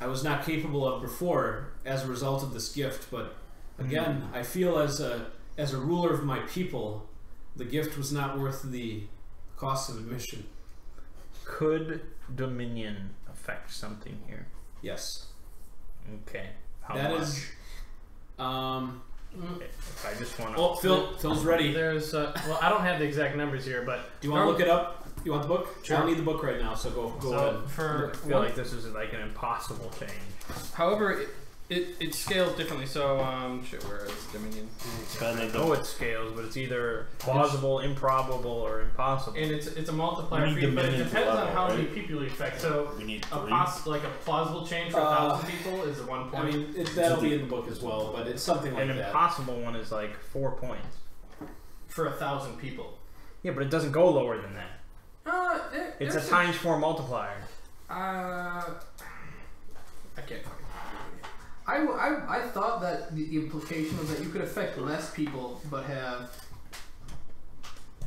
S3: I was not capable of before as a result of this gift, but again, I feel as a ruler of my people, the gift was not worth the cost of admission.
S2: Could Dominion affect something here?
S3: Yes.
S2: Okay. How
S3: That
S2: much?
S3: is.
S2: If I just want to.
S3: Oh, Phil's ready.
S5: There's well, I don't have the exact numbers here, but
S3: Do you want to look it up? You want the book?
S5: Sure.
S3: I don't need the book right now, so go ahead.
S5: For
S2: I feel like this is like an impossible change.
S5: however, it scales differently. So shit, where is Dominion?
S1: Spending
S2: I know it scales, but it's either plausible, improbable, or impossible.
S5: And it's a multiplier
S1: We need
S5: feat, but it
S1: Dominion to
S5: depends on
S1: level,
S5: how many
S1: right?
S5: people you affect. So
S1: we need
S5: a
S1: 3.
S5: like a plausible change for 1,000 people is a 1
S3: I
S5: point.
S3: mean, that'll be in the book as well, but it's something like
S2: An
S3: that.
S2: impossible one is like 4 points.
S5: For 1,000 people.
S2: Yeah, but it doesn't go lower than that. It's a
S5: there's
S2: times 4 multiplier.
S5: I can't.
S6: I thought that the implication was that you could affect less people, but have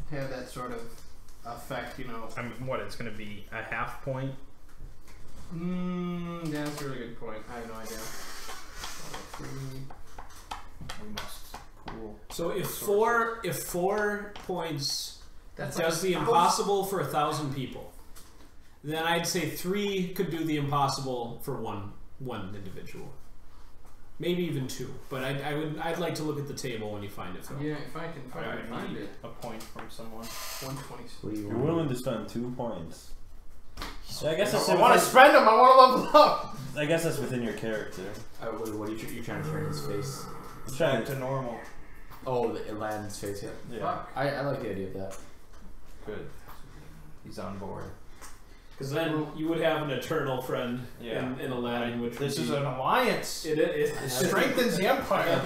S6: that sort of effect, you know.
S2: I mean, what? It's going to be a half point.
S5: Yeah, that's a really good point. I have no idea.
S2: We must pool.
S3: So if 4 points
S5: That's
S3: does
S5: like
S3: the impossible for 1,000 people, then I'd say 3 could do the impossible for one individual. Maybe even 2, but I'd like to look at the table when you find it, Phil.
S5: Yeah, if I can find it.
S2: A point from someone.
S5: 120.
S4: What do you
S1: You're
S4: want?
S1: willing to spend 2 points. Yeah, I guess that's
S2: I want to spend them. I want to level up.
S1: I guess that's within your character.
S4: What are you trying to turn his face?
S1: I'm
S2: Back
S1: trying
S2: to normal.
S4: Oh, it landed in his face. Yeah.
S1: Yeah.
S4: I like the idea of that.
S2: Good. He's on board.
S3: Because then you would have an eternal friend in Aladdin, which
S2: This
S3: would
S2: is
S3: be,
S2: an alliance.
S3: it
S2: Strengthens the empire.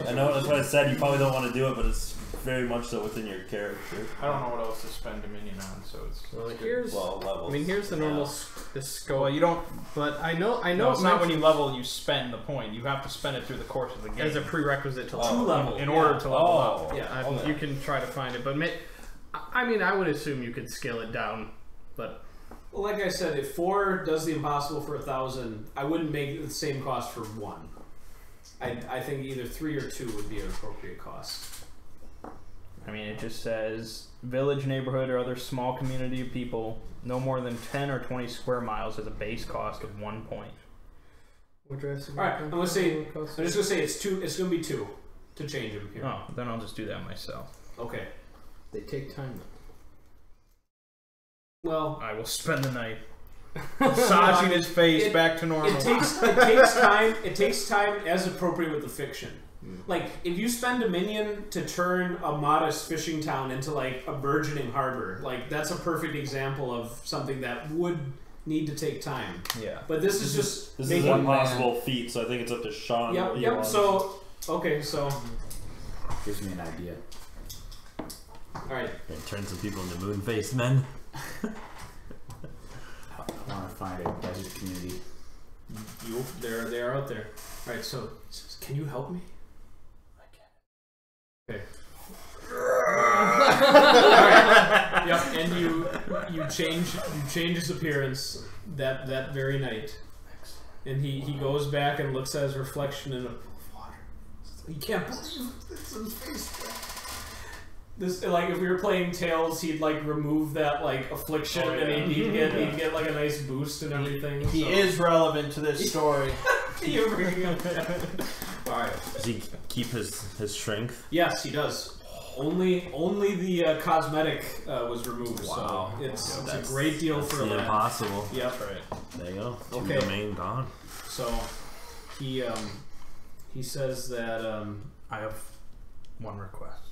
S1: I know that's what I said. You probably don't want to do it, but it's very much so within your character.
S2: I don't know what else to spend Dominion on, so it's.
S5: Well, here's.
S1: Well, levels.
S5: I mean, here's the normal the scope.
S2: Well, you don't.
S5: But I know.
S2: No, it's not when you level. You spend the point. You have to spend it through the course of the game
S5: as a prerequisite to
S1: Oh.
S3: Two level
S2: in order to level up.
S3: Yeah.
S5: You can try to find it, but I mean, I would assume you could scale it down, but
S3: Well, like I said, if 4 does the impossible for 1,000, I wouldn't make it the same cost for 1. I think either 3 or 2 would be an appropriate cost.
S2: I mean, it just says village, neighborhood, or other small community of people, no more than 10 or 20 square miles as a base cost of 1 point.
S3: All right, I'm just gonna say it's 2. It's gonna be 2 to change them here.
S2: Oh, then I'll just do that myself.
S3: Okay.
S5: they take time.
S3: Well,
S2: I will spend the night massaging his face back to normal.
S3: it takes time. It takes time as appropriate with the fiction. Like if you spend a minion to turn a modest fishing town into like a burgeoning harbor, like that's a perfect example of something that would need to take time.
S2: Yeah.
S3: But this is just
S1: This is an impossible feat, so I think it's up to Sean.
S3: Yep.
S1: what he
S3: Yep.
S1: wants.
S3: So okay. So
S4: Gives me an idea.
S3: all right.
S1: Turn some people into moon-faced men.
S4: I want to find a desert community.
S3: They are out there. All right. So can you help me? Okay. Alright. Yep, and you change his appearance that very night. And he goes back and looks at his reflection in a pool of water. He can't believe it's in his face. This like if we were playing Tails, he'd like remove that like affliction and he'd get like a nice boost and everything.
S2: He is relevant to this story.
S3: You're bringing him back. Alright.
S1: Does he keep his strength?
S3: Yes, he does. Only the cosmetic was removed.
S1: Wow.
S3: So it's a great deal for
S1: the
S3: that.
S1: impossible.
S3: Yep.
S2: Right.
S1: There you go.
S3: Okay.
S1: Domain gone.
S3: So he says that
S2: I have one request.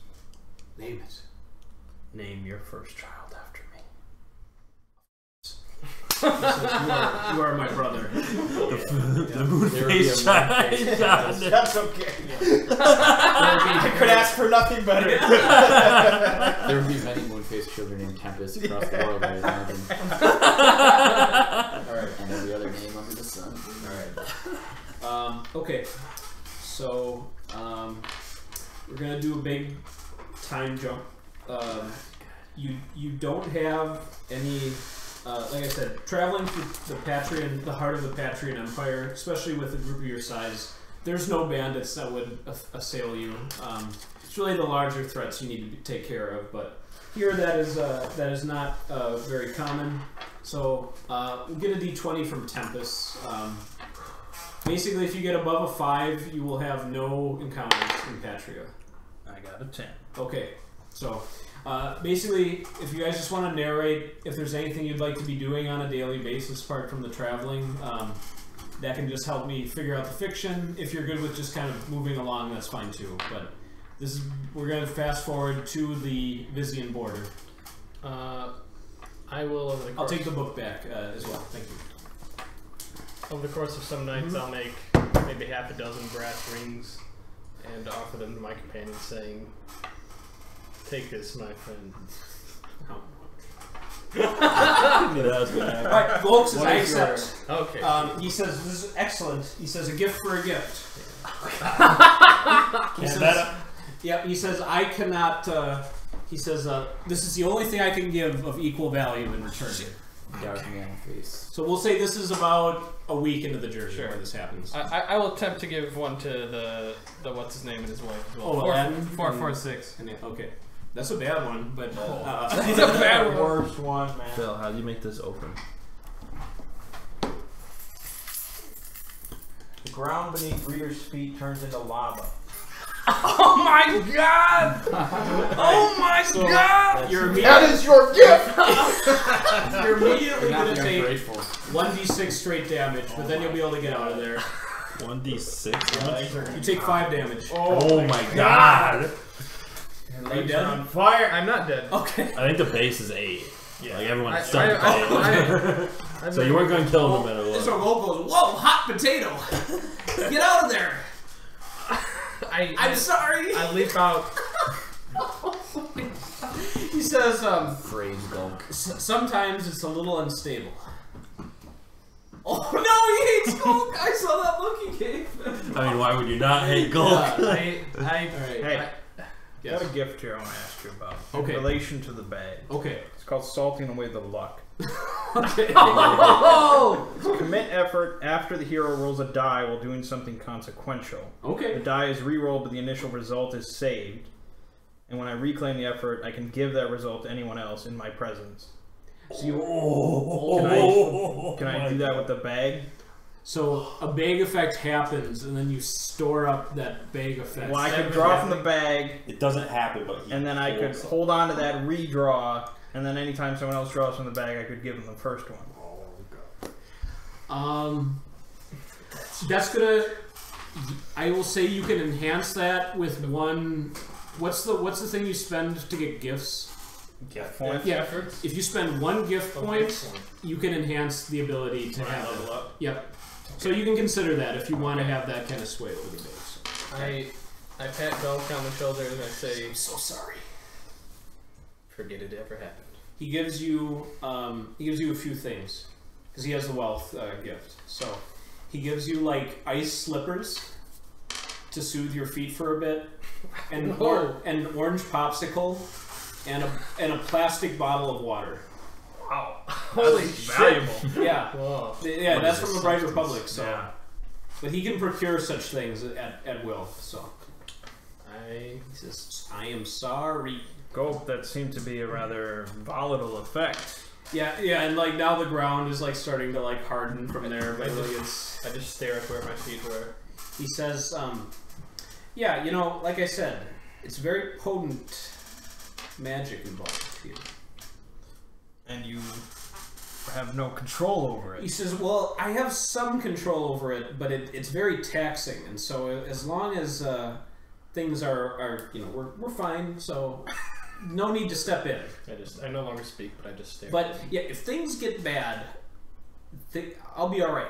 S3: name it.
S2: Name your first child after me.
S3: He says, you are my brother.
S1: The moon-faced child.
S2: That's okay. I could ask for nothing better.
S4: There would be many moon-faced children named Tempest across the world, I imagine.
S3: Alright.
S4: And every other name under the sun.
S3: Alright. Okay. So we're gonna do a big time jump. You don't have any like I said, traveling through the heart of the Patrian Empire, especially with a group of your size, there's no bandits that would assail you. It's really the larger threats you need to take care of, but here that is not very common. So we'll get a d20 from Tempest. Basically, if you get above a 5, you will have no encounters in Patria.
S2: I got a 10.
S3: Okay, so basically, if you guys just want to narrate, if there's anything you'd like to be doing on a daily basis apart from the traveling, that can just help me figure out the fiction. If you're good with just kind of moving along, that's fine too. But this is we're going to fast forward to the Vissian border.
S5: I will. Over the course
S3: I'll take the book back as well. Thank you.
S5: Over the course of some nights, I'll make maybe half a dozen brass rings and offer them to my companions, saying, "Take this, my friend."
S3: Alright, folks, I accept.
S5: Okay.
S3: He says, "This is excellent." He says, "A gift for a gift." He says, "Yeah." He says, "I cannot." He says, "This is the only thing I can give of equal value in return." So we'll say this is about a week into the journey where this happens.
S5: I will attempt to give one to the what's his name and his wife as well.
S3: Oh, Aladdin?
S5: 446.
S3: Okay. That's a bad one, but...
S5: It's a bad one.
S2: Worst one, man.
S1: Phil, how do you make this open?
S2: The ground beneath Reader's feet turns into lava.
S5: Oh my god! Oh my god!
S2: That is your gift!
S3: You're immediately going to take 1d6 straight damage, but then you'll be able to get out of there.
S1: 1d6?
S3: You take 5 damage.
S1: Oh my god!
S3: Are you dead?
S2: On fire!
S5: I'm not dead.
S3: Okay.
S1: I think the base is 8.
S5: Yeah.
S1: Like everyone's starting to pay. So you weren't going to kill him no matter what.
S3: So Gold goes, "Whoa, hot potato! Get out of there! I'm sorry!"
S5: I leap out.
S3: He says,
S4: Phrase gulk.
S3: sometimes it's a little unstable. Oh no, he hates Gulk! I saw that look he gave.
S1: I mean, why would you not hate Gulk?
S2: Hey,
S3: Yes.
S2: got a gift here I want to ask you about.
S3: Okay.
S2: In relation to the bag.
S3: Okay.
S2: It's called salting away the luck.
S3: Okay.
S2: Commit effort after the hero rolls a die while doing something consequential. The
S3: Okay.
S2: die is re-rolled, but the initial result is saved. And when I reclaim the effort, I can give that result to anyone else in my presence.
S3: So you,
S2: Can I do that with the bag?
S3: so a bag effect happens, and then you store up that bag effect.
S2: Well, I could draw from the bag,
S7: It doesn't happen, but
S2: and then I could hold on to that redraw, and then anytime someone else draws from the bag, I could give them the first one.
S3: That's gonna. I will say you can enhance that with one. What's the thing you spend to get gifts?
S2: Gift point.
S3: Yeah, if you spend 1 gift point, you can enhance the ability to have
S5: level
S3: it.
S5: up.
S3: Yep. So you can consider that if you want to have that kind of sway over the base.
S5: I pat Gulk on the shoulder and I say,
S3: I'm so sorry.
S5: "Forget it ever happened."
S3: He gives you a few things because he has the wealth gift. So he gives you like ice slippers to soothe your feet for a bit, and an orange popsicle, and a plastic bottle of water.
S2: Wow.
S5: Holy shit!
S2: Valuable.
S3: Yeah,
S5: Whoa.
S3: yeah, that's from the Bright Republic. So,
S2: Yeah.
S3: but he can procure such things at will. So
S5: I
S3: he says, "I am sorry."
S2: Gulp, that seemed to be a rather volatile effect.
S3: Yeah, and like now the ground is like starting to like harden from there, but like it's.
S5: I just stare at where my feet were.
S3: He says, "Yeah, you know, like I said, it's very potent magic involved here."
S2: And you have no control over
S3: He
S2: it.
S3: says, "Well, I have some control over it, but it's very taxing, and so as long as things are we're fine. So no need to step in.
S5: I no longer speak, but I just stare.
S3: But yeah, if things get bad, I'll be all right."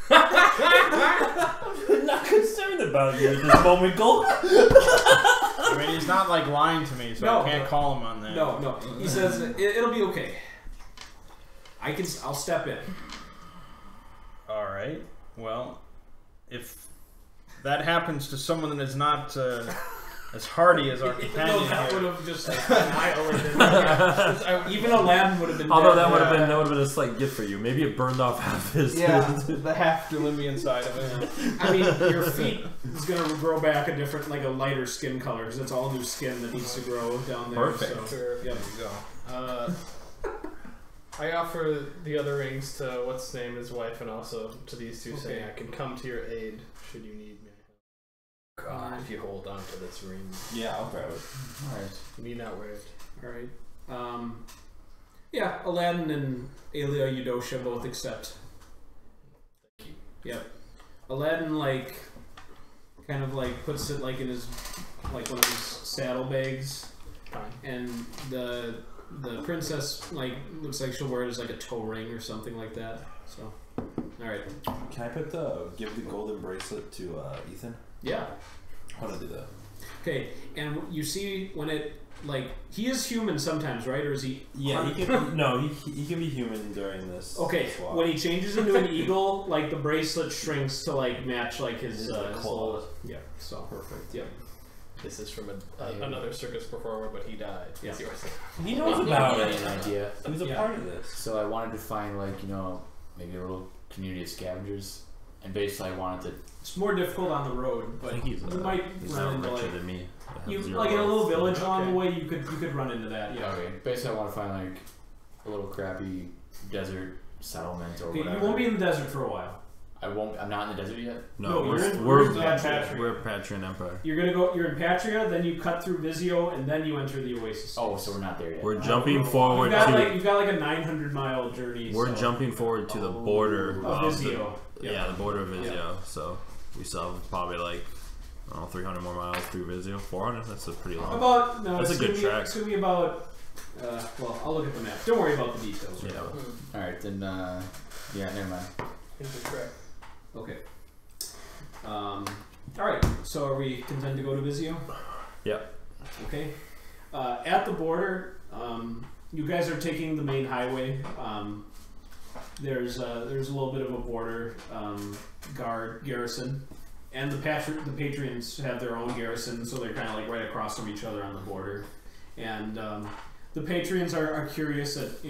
S7: I'm not concerned about you at this moment, Gulk.
S2: I mean, he's not like lying to me, so
S3: No.
S2: I can't call him on that.
S3: No. He says it'll be okay. I'll step in.
S2: All right. Well, if that happens to someone that is not as hardy as our companion
S3: that would
S2: here,
S3: have just annihilated. Even Aladdin would have been.
S1: Although
S3: dead.
S1: that would have been a slight gift for you. Maybe it burned off half his.
S2: the half Limbian side of it.
S3: I mean, your feet is going to grow back a different, like a lighter skin color, because it's all new skin that needs to grow down there.
S1: Perfect.
S3: So,
S5: Sure.
S3: yep.
S2: There you go.
S5: I offer the other rings to what's his name, his wife, and also to these two, saying I can come to your aid should you need me. God, if you hold on to this ring.
S3: Yeah, I'll grab it.
S4: Alright.
S5: You need not wear it.
S3: Alright. Yeah, Aladdin and Alia Eudosha both accept.
S5: Thank you.
S3: Yep. Aladdin, like, kind of, like, puts it, like, in his, like, one of his saddlebags.
S5: Fine.
S3: And the princess, like, looks like she'll wear it as, like, a toe ring or something like that. So, alright.
S1: Can I give the golden bracelet to Ethan?
S3: Yeah.
S1: How to do that?
S3: Okay, and you see when it, like, he is human sometimes, right? Or is he?
S1: Yeah, he can. No, he can be human during this.
S3: Okay,
S1: swap.
S3: when he changes into an eagle, like the bracelet shrinks to like match like his
S1: claw.
S3: Yeah, so perfect. Yep.
S5: This is from another circus performer, but he died.
S3: Yeah.
S1: He knows about
S4: An
S1: it.
S4: idea.
S1: He was a part of this.
S4: So I wanted to find like maybe a little community of scavengers, and basically I wanted to.
S3: It's more difficult on the road, but
S1: I think he's
S3: you might
S1: he's
S3: run
S1: not
S3: into
S1: richer
S3: like
S1: than me.
S3: you like in a little village along
S5: Okay.
S3: the way. You could run into that. Yeah.
S4: Okay. Basically, I want to find like a little crappy desert settlement or
S3: Okay,
S4: whatever.
S3: you won't be in the desert for a while.
S4: I won't. I'm not in the desert yet.
S3: No,
S1: we're
S3: you're in Patria.
S1: we're Patrian Empire.
S3: You're in Patria, then you cut through Vissio, and then you enter the Oasis.
S4: Oh, so we're not there yet.
S1: We're jumping forward
S3: You've got like a 900-mile journey.
S1: We're jumping forward to the border
S3: of Vissio.
S1: Yeah, the border of Vissio. So we still have probably like 300 more miles through Vissio. 400. That's a pretty long. That's a good track.
S3: It's gonna be about. Well, I'll look at the map. Don't worry about the details.
S1: Yeah.
S4: All right, then. Yeah, never mind.
S3: Okay. All right. So are we content to go to Vissio?
S1: Yeah.
S3: Okay. At the border, you guys are taking the main highway. There's a little bit of a border guard garrison, and the Patrians have their own garrison, so they're kind of like right across from each other on the border. And the Patrians are curious that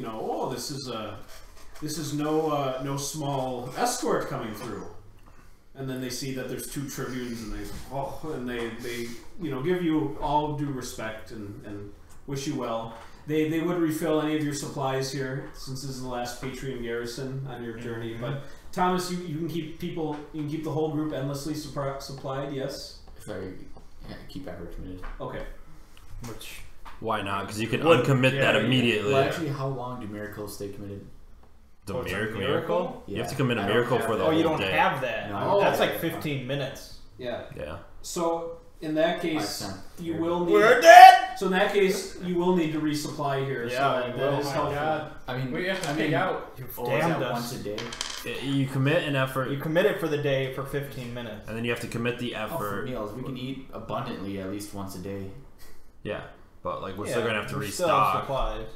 S3: this is no small escort coming through. And then they see that there's 2 tribunes, and they give you all due respect and wish you well. They would refill any of your supplies here, since this is the last Patrian garrison on your journey. But Thomas, you can keep the whole group endlessly supplied. Yes.
S4: If I keep effort committed.
S3: Okay.
S1: Why not? Because you can uncommit that immediately.
S4: Well, actually, how long do miracles stay committed?
S1: The miracle?
S4: Yeah.
S1: You have to commit a miracle for the whole day.
S2: Oh, you don't have that.
S4: No.
S2: That's like 15 minutes.
S3: Yeah.
S1: Yeah.
S3: So in that case, you will need.
S2: We're dead!
S3: So in that case, you will need to resupply here.
S2: Yeah,
S3: so
S2: we
S3: that
S2: will.
S3: is
S2: Oh my
S3: helpful.
S5: God.
S4: I mean,
S5: We have to pig out.
S2: You've
S4: is
S2: damned
S4: that
S2: us.
S4: once a day?
S1: You commit an effort,
S2: You commit it for the day for 15 minutes.
S1: and then you have to commit the
S4: Oh, for
S1: effort.
S4: meals, we can eat abundantly at least once a day.
S1: Yeah. But like we're still gonna have to
S2: we still have
S1: restock.
S2: supplies.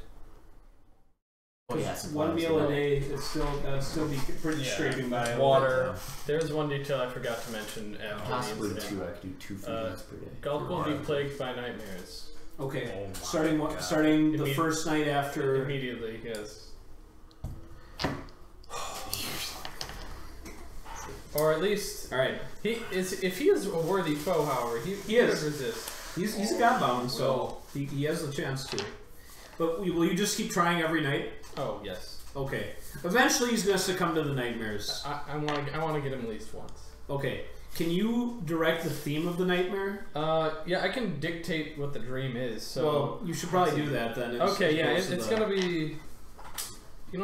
S4: Oh, yeah,
S3: One meal a day, that'd still be pretty scraping by.
S2: Water.
S5: There's one detail I forgot to mention after
S4: Possibly
S5: the incident.
S4: 2. I could do 2 food meals per day.
S5: Golf will be plagued by nightmares.
S3: Okay.
S1: Oh
S3: Starting the first night after.
S5: Immediately, yes. Or at least,
S3: All right.
S5: if he is a worthy foe, however, he
S3: is.
S5: could resist.
S3: He's a godbound, so he has the chance to. But will you just keep trying every night?
S5: Oh yes.
S3: Okay. Eventually, he's gonna succumb to the nightmares.
S5: I want to get him at least once.
S3: Okay. Can you direct the theme of the nightmare?
S5: Yeah, I can dictate what the dream is. So
S3: Well, you should probably do that then.
S5: okay, yeah, it's gonna be,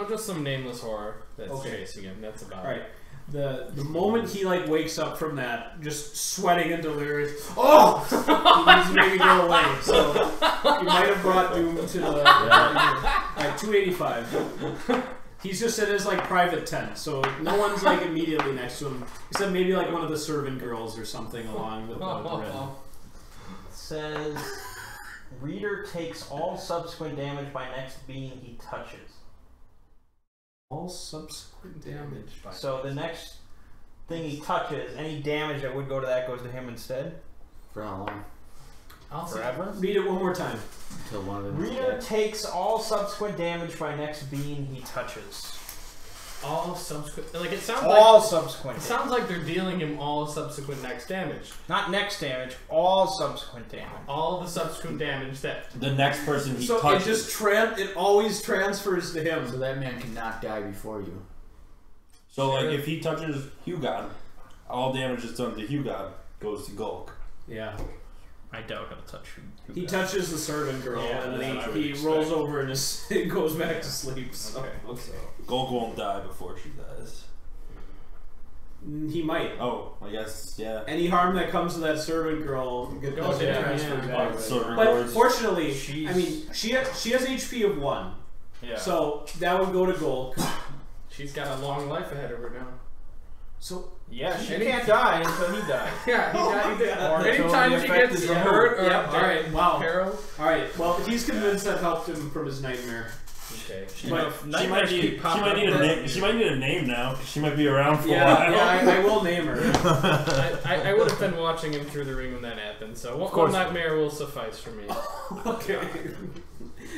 S5: just some nameless horror that's
S3: Okay.
S5: chasing him. That's about
S3: All right.
S5: it.
S3: The moment he wakes up from that, just sweating and delirious, he needs to make it go away. So you might have brought doom to the. All right, 285. He's just in his private tent, so no one's immediately next to him, except maybe one of the servant girls or something along with the red.
S2: It says, reader takes all subsequent damage by next being he touches.
S3: All subsequent damage.
S2: So the next thing he touches, any damage that would go to that goes to him instead.
S4: For how long?
S2: Forever?
S3: Read it one more time.
S4: Until one of them.
S2: Reader takes all subsequent damage by next being he touches.
S5: All subsequent, like it sounds
S2: All
S5: like
S2: subsequent.
S5: it sounds like they're dealing him all subsequent next damage.
S2: Not next damage, all subsequent damage.
S5: All the subsequent damage that.
S1: The next person he
S3: So
S1: touches.
S3: it just it always transfers to him.
S4: So that man cannot die before you.
S1: So like if he touches Hugod, all damage that's done to Hugod goes to Gulk.
S3: Yeah.
S2: I doubt he'll touch you.
S3: He touches the servant girl,
S5: Yeah,
S3: and
S5: that's
S3: then
S5: what I would
S3: he
S5: expect.
S3: rolls over and it goes back to sleep. So.
S2: Okay.
S1: Gulk won't die before she dies.
S3: He might.
S1: Oh, I guess, yeah.
S3: Any harm that comes to that servant girl gets transferred back.
S1: Silver
S3: But
S1: Lords.
S3: fortunately,
S2: She's-
S3: I mean, she has HP of 1,
S2: Yeah.
S3: so that would go to Gulk.
S5: She's got a long life ahead of her now.
S3: So
S2: Yeah, she can't die until he dies.
S5: Yeah, he did.
S2: Or until
S5: Anytime
S2: the
S5: she
S2: effect
S5: gets
S2: is
S5: hurt or
S3: Yep, alright, wow.
S5: peril.
S3: Alright, well, he's convinced that helped him from his nightmare.
S5: Okay.
S1: She might need a name. She might need a name now. 'Cause she might be around for a
S3: Yeah,
S1: while.
S3: I will name her.
S5: I would have been watching him through the ring when that happened, so one
S1: course.
S5: nightmare will suffice for me.
S3: Okay.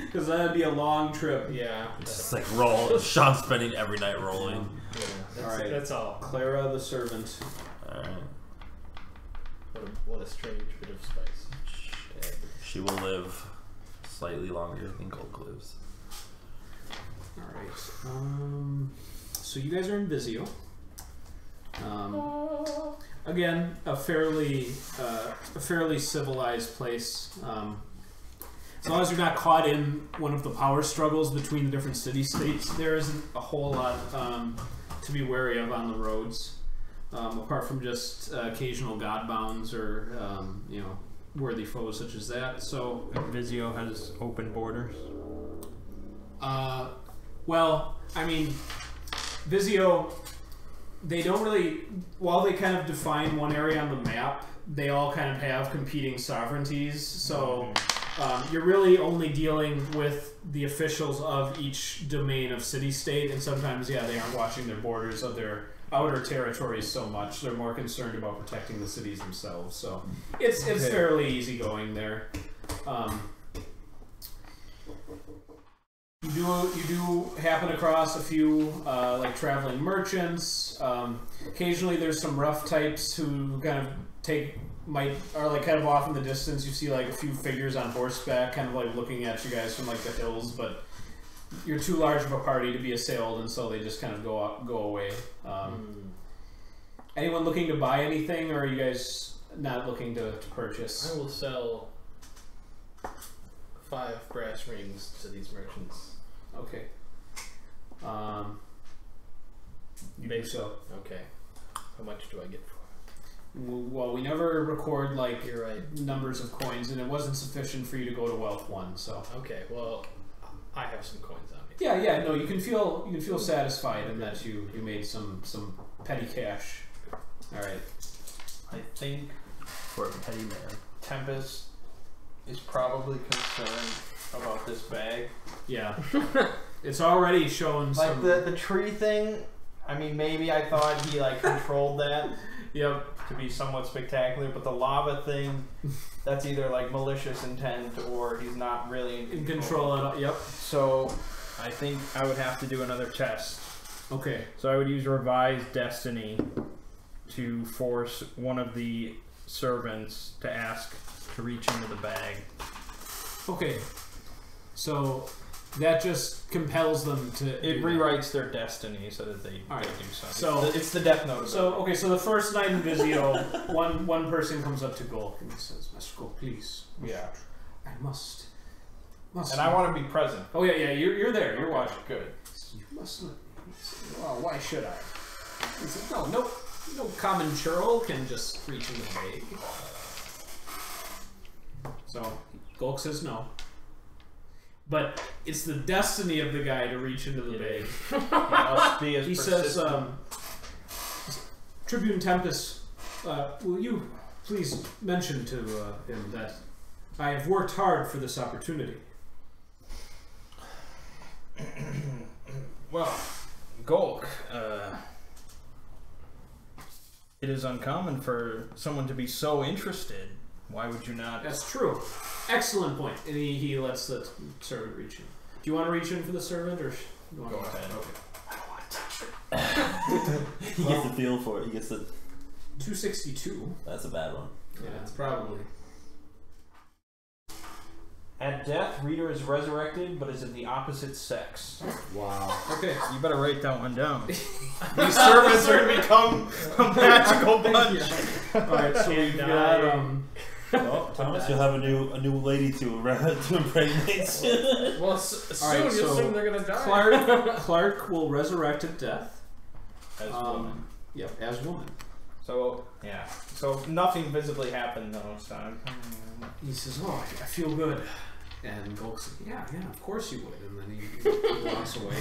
S3: Because that'd be a long trip.
S5: Yeah.
S1: Just like roll. Sean's spending every night rolling.
S5: That's,
S3: Alright.
S5: that's all.
S3: Clara the servant.
S1: Alright.
S5: What a strange bit of spice.
S1: She will live slightly longer than Gulk lives.
S3: Alright. So you guys are in Vissio. Again, a fairly civilized place. As long as you're not caught in one of the power struggles between the different city-states, there isn't a whole lot to be wary of on the roads, apart from just occasional godbounds or worthy foes such as that. So
S2: Vissio has open borders.
S3: well, I mean, Vissio, they don't really, while they kind of define one area on the map, they all kind of have competing sovereignties. So you're really only dealing with the officials of each domain of city-state, and sometimes, yeah, they aren't watching their borders of their outer territories so much. They're more concerned about protecting the cities themselves. So it's fairly easygoing there. You do happen across a few like traveling merchants. Occasionally, there's some rough types who kind of are like kind of off in the distance. You see like a few figures on horseback, kind of like looking at you guys from like the hills, but you're too large of a party to be assailed, and so they just kind of go away. Anyone looking to buy anything, or are you guys not looking to purchase?
S5: I will sell 5 brass rings to these merchants.
S3: Okay. You think so?
S5: Okay. How much do I get for
S3: Well, we never record like
S5: You're right.
S3: numbers of coins, and it wasn't sufficient for you to go to Wealth 1. So
S5: it? Okay, well, I have some coins on me.
S3: yeah, no, you can feel satisfied in that you made some petty cash. All right.
S2: I think
S1: For a petty man.
S2: Tempest is probably concerned about this bag.
S3: Yeah. It's already showing
S2: Like
S3: some.
S2: the tree thing, I mean, maybe I thought he like controlled that
S3: Yep.
S2: to be somewhat spectacular, but the lava thing, that's either like malicious intent or he's not really
S3: In control of it. Yep.
S2: So I think I would have to do another test.
S3: Okay.
S2: So I would use Revised Destiny to force one of the servants to ask to reach into the bag.
S3: Okay. So that just compels them to.
S2: It
S3: do that.
S2: rewrites their destiny so that they
S3: Alright,
S2: do something.
S3: so-
S2: it's the death note.
S3: So okay, so the first night in Vissio, one person comes up to Gulk and he says, "Master Gulk, please,
S2: Yeah.
S3: I must."
S2: And I want to be present.
S3: Oh yeah, you're there. You're watching.
S2: Good.
S3: You must not. He said, well, why should I? He said, no common churl can just reach in the bag. So Gulk says no. But it's the destiny of the guy to reach into the bag.
S2: Must be as
S3: He says,
S2: persistent.
S3: Tribune Tempest, will you please mention to him that I have worked hard for this opportunity.
S2: Well, Gulk, it is uncommon for someone to be so interested. Why would you not?
S3: That's true. Excellent point. And he lets the servant reach in. Do you want to reach in for the servant, or you want
S2: Go
S3: to
S2: ahead.
S3: Okay.
S2: I don't want to touch her.
S1: He gets the feel for it. He gets the
S3: 262.
S1: That's a bad one.
S3: Yeah, it's probably.
S2: At death, reader is resurrected, but is of the opposite sex.
S4: Wow.
S3: Okay.
S2: You better write that one down. These servants are going to become a magical bunch.
S3: Alright, so we've got,
S1: Well, Thomas, you'll have a new lady to impregnate.
S5: Well, soon
S3: Alright,
S5: you
S3: so
S5: assume they're gonna die.
S3: Clark will resurrect at death.
S2: As a woman.
S3: Yep, as woman.
S2: So, yeah. So nothing visibly happened though, so...
S3: He says, "Oh, I feel good." And Golk says, yeah, of course you would. And then he walks away.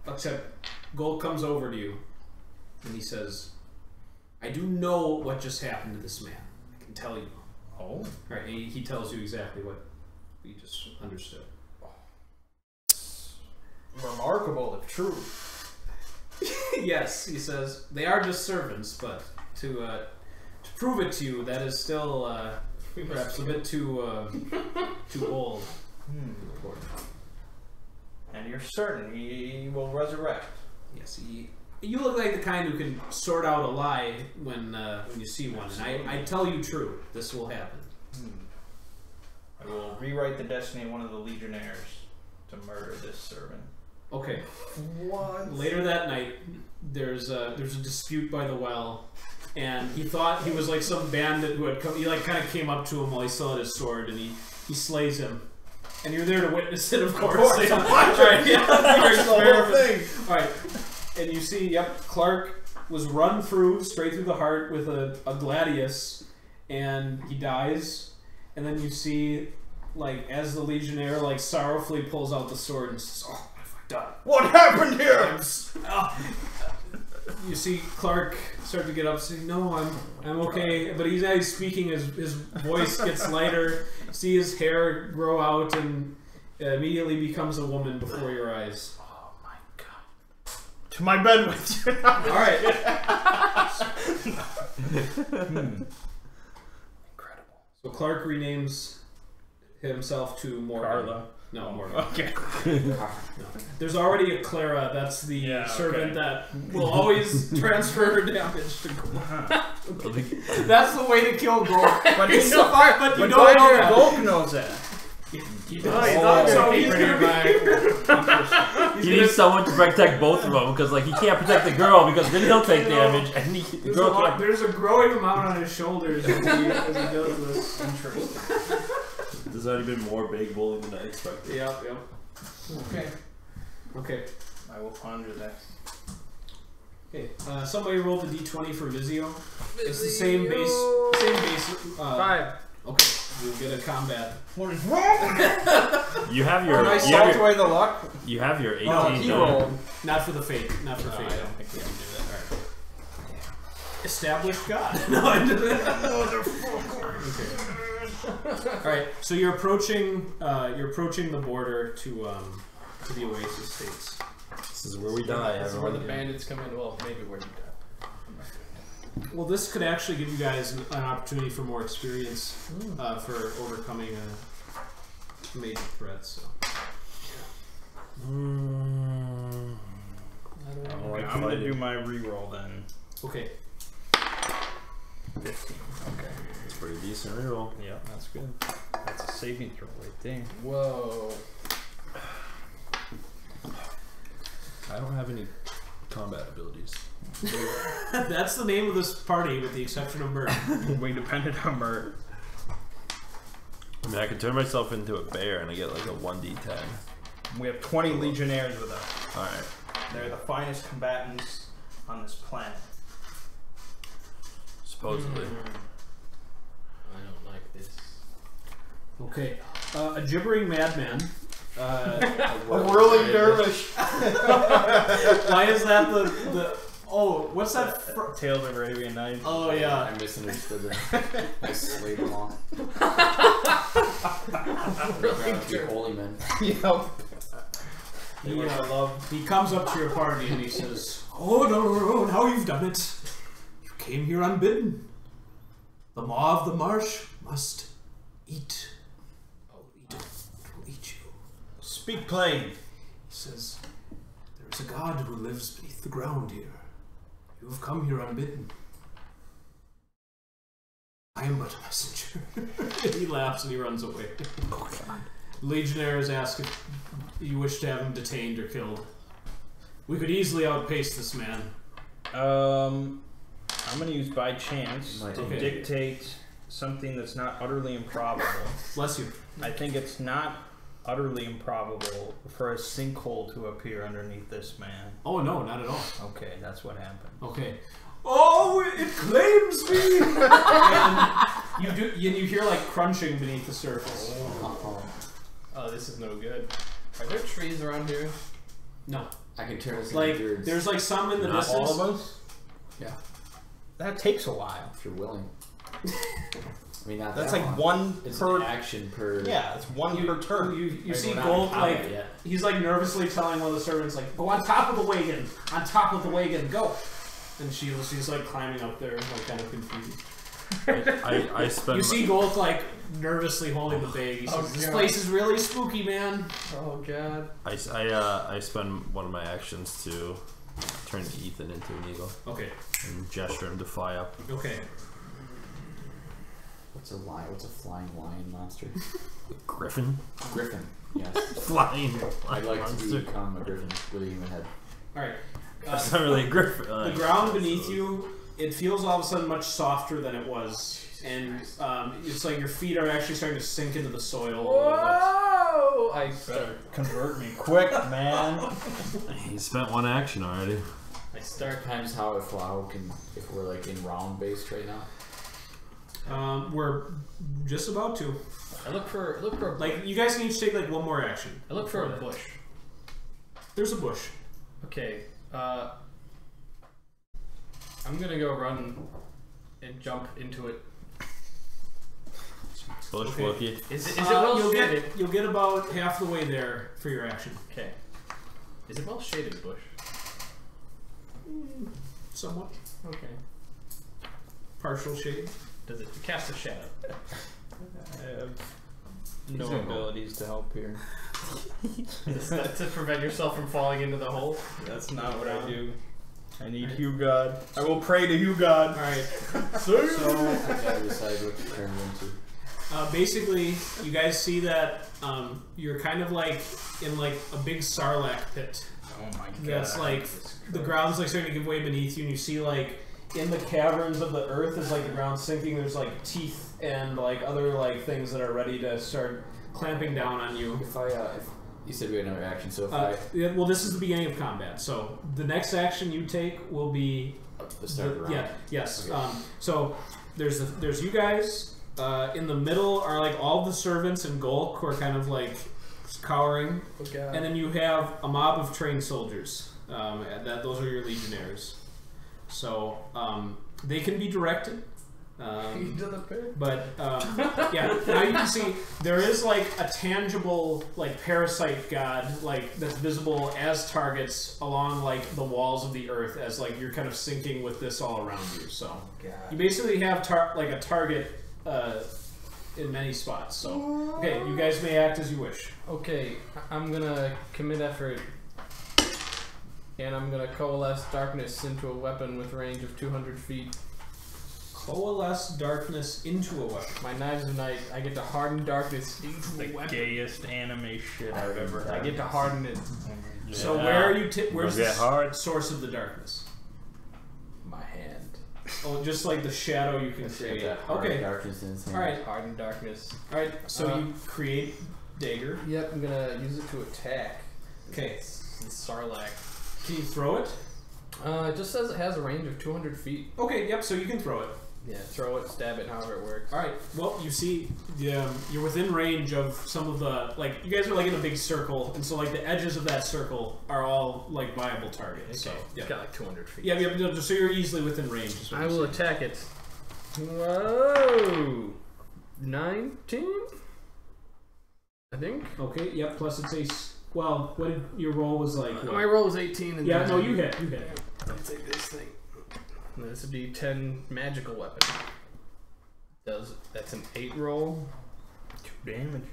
S3: Except Golk comes over to you and he says, I do know what just happened to this man. I can tell you.
S2: Oh?
S3: Right, and he tells you exactly what we just understood.
S2: Remarkable if true.
S3: Yes, he says, they are just servants, but to prove it to you, that is still perhaps a bit too old.
S2: And you're certain he will resurrect?
S3: Yes, you look like the kind who can sort out a lie when you see one. And I tell you true, this will happen.
S2: I will rewrite the destiny of one of the legionnaires to murder this servant.
S3: Okay.
S2: What?
S3: Later that night, there's a dispute by the well, and he thought he was like some bandit who had come. He like kind of came up to him while he still had his sword, and he slays him. And you're there to witness it, of course.
S2: All right,
S3: That's the whole thing. All right, and you see, yep, Clark was run through straight through the heart with a gladius, and he dies. And then you see, like, as the legionnaire like sorrowfully pulls out the sword and says, "Oh, what have I done?
S2: What happened here?"
S3: You see Clark start to get up, saying, "No, I'm okay." But he's now speaking. His voice gets lighter. You see his hair grow out and immediately becomes a woman before your eyes.
S2: Oh my god! To my bed with you.
S3: All right.
S2: Incredible.
S3: So Clark renames himself to Morgan.
S2: Carla.
S3: No, Morgan.
S2: Okay.
S3: No. There's already a Clara. That's the servant
S2: okay.
S3: that will always transfer her damage to Golk. That's the way to kill Golk.
S2: But
S3: you don't know that.
S2: Golk knows that.
S1: He needs someone to protect both of them because, like, he can't protect the girl because then he'll take damage, and the girl can't.
S3: There's a growing amount on his shoulders as he does this. Interesting.
S1: There's already been more big bullying than I expected.
S3: Yep. Okay.
S2: I will ponder that.
S3: Okay. Somebody roll the d20 for Vissio. It's the same base.
S2: 5.
S3: Okay. You'll get a combat.
S2: What is wrong?
S1: You have your.
S2: Can I salt away the luck?
S1: You have your 18.
S2: No, he rolled.
S3: Not for the fate. Not for fate.
S2: I don't think we can do that. Alright.
S3: Established God. No, I didn't. Okay. All right. So you're approaching the border to the Oasis states.
S1: This is where we die.
S5: This is where the
S1: everyone.
S5: bandits come in. Well, maybe where you die.
S3: Well, this could actually give you guys an opportunity for more experience for overcoming a major threat. So.
S2: I'm gonna do my reroll then.
S3: Okay.
S2: 15. Okay.
S1: It's pretty decent reroll.
S2: Yeah, that's good. That's a saving throw right there.
S5: Whoa.
S1: I don't have any combat abilities.
S3: That's the name of this party, with the exception of Mert.
S2: We depended on Mert.
S1: I mean, I can turn myself into a bear and I get like a 1d10.
S2: We have 20 legionnaires with us.
S1: Alright.
S2: They're the finest combatants on this planet.
S1: Supposedly.
S5: I don't like this.
S3: Okay. A gibbering madman.
S2: A whirling dervish.
S3: Why is that the oh, what's that?
S2: Tales of Arabian Nights.
S3: Oh yeah.
S4: I misunderstood that. I slayed them all. Be holy men.
S2: Yep.
S3: He comes up to your party and he says, "Oh no, how you've done it! You came here unbidden. The maw of the marsh must eat. Oh, it will eat you."
S2: Speak plain.
S3: He says, There's a god who lives beneath the ground here. You have come here unbidden. I am but a messenger. He laughs and he runs away.
S2: Oh God.
S3: Legionnaires ask if you wish to have him detained or killed. We could easily outpace this man.
S2: I'm gonna use by chance to
S3: Okay.
S2: dictate something that's not utterly improbable.
S3: Bless you.
S2: I think it's not utterly improbable for a sinkhole to appear underneath this man.
S3: Oh no, not at all.
S2: Okay, that's what happened.
S3: Okay. Oh, it claims me! And you hear like crunching beneath the surface.
S5: Oh, this is no good. Are there trees around here?
S3: No.
S4: I can turn this
S3: Like,
S4: into birds
S3: there's like some in the
S1: Not
S3: distance.
S2: All of us?
S4: Yeah.
S2: That takes a while.
S4: if you're willing. I mean, not
S2: That's
S4: that
S2: like
S4: long.
S2: one
S4: It's
S2: per.
S4: an action per.
S2: Yeah, it's one per turn.
S3: You see
S4: we're not
S3: Gold
S4: in combat
S3: like
S4: yet.
S3: he's like nervously telling one of the servants like, "Go on top of the wagon, on top of the wagon, go!" And she's like climbing up there, like kind of confused.
S1: I spend.
S3: You see Gold like nervously holding the bag. He says,
S5: Oh,
S3: "This
S5: God.
S3: place is really spooky, man."
S5: Oh god.
S1: I spend one of my actions to turn Ethan into an eagle
S3: Okay.
S1: and gesture him to fly up.
S3: Okay.
S4: What's a lion? What's a flying lion monster?
S1: Griffin?
S4: Griffin. Yes.
S1: Flying.
S4: I'd like
S1: monster.
S4: to become a griffin with a human head.
S3: All right.
S1: That's not really a griffin.
S3: The ground beneath you, it feels all of a sudden much softer than it was, and it's like your feet are actually starting to sink into the soil. A little
S5: Whoa! I start.
S2: Convert me quick, man.
S1: He spent one action already.
S5: I start.
S4: Times how if we're like in round based right now.
S3: We're just about to.
S5: I look for a
S3: Like, you guys can each take like one more action.
S5: I look for a bush.
S3: There's a bush.
S5: Okay. I'm gonna go run and jump into it.
S1: Bush
S3: Okay.
S1: Wookie.
S5: Is it well shaded?
S3: You'll get about half the way there for your action.
S5: Okay. Is it well shaded bush?
S3: Somewhat.
S5: Okay.
S3: Partial shade.
S5: Does it cast a shadow?
S2: I have no
S4: gonna go.
S2: abilities to help here.
S5: Is that to prevent yourself from falling into the hole?
S2: That's not what I do. I need Hugh God. I will pray to Hugh God.
S3: Alright.
S4: So I gotta decide what to turn it into.
S3: Basically, you guys see that you're kind of like in like a big sarlacc pit.
S2: Oh my God.
S3: That's like the ground's like starting to give way beneath you, and you see like in the caverns of the earth as like the ground sinking, there's like teeth and like other like things that are ready to start clamping down on you.
S4: If you said we had another action, so if
S3: Yeah, well, this is the beginning of combat, so the next action you take will be
S4: up to the start of the round.
S3: yeah, yes.
S4: Okay.
S3: So there's you guys. In the middle are like all the servants and Golk who are kind of like cowering, and then you have a mob of trained soldiers. Those are your legionnaires. So they can be directed. But yeah, now you can see there is like a tangible like parasite god like that's visible as targets along like the walls of the earth as like you're kind of sinking with this all around you. So you basically have like a target in many spots. So okay, you guys may act as you wish.
S5: Okay, I'm gonna commit effort, and I'm gonna coalesce darkness into a weapon with range of 200 feet.
S3: Coalesce darkness into a weapon.
S5: My knives of night. I get to harden darkness into
S2: the
S5: a weapon.
S2: gayest anime shit I've ever
S5: I
S2: heard.
S5: get to harden it.
S3: So where are you? Where's the
S1: get hard.
S3: source of the darkness?
S5: My hand.
S3: Oh, just like the shadow you can create.
S4: That hard
S3: Okay.
S4: darkness in his hand.
S3: All right.
S5: Harden darkness.
S3: All right. So you create dagger.
S5: Yep, I'm gonna use it to attack.
S3: Okay.
S5: It's Sarlacc.
S3: Can you throw it?
S5: It just says it has a range of 200 feet.
S3: Okay. Yep. So you can throw it.
S5: Yeah, throw it, stab it, however it works.
S3: All right. Well, you see, you're within range of some of the like. You guys are like in a big circle, and so like the edges of that circle are all like viable targets. So
S5: It's
S3: yeah.
S5: got like 200 feet.
S3: Yeah. Yeah. So you're easily within range. is what
S5: I
S3: I'm
S5: will
S3: saying.
S5: attack it. Whoa! 19? I think.
S3: Okay. Yep. Plus it's a. Well, what did your roll was like? What?
S5: My roll was 18. And
S3: Yeah.
S5: then
S3: No, you hit. You hit.
S5: I'll take this thing. And this would be 10 magical weapon. That's an 8 roll.
S2: 2 damage.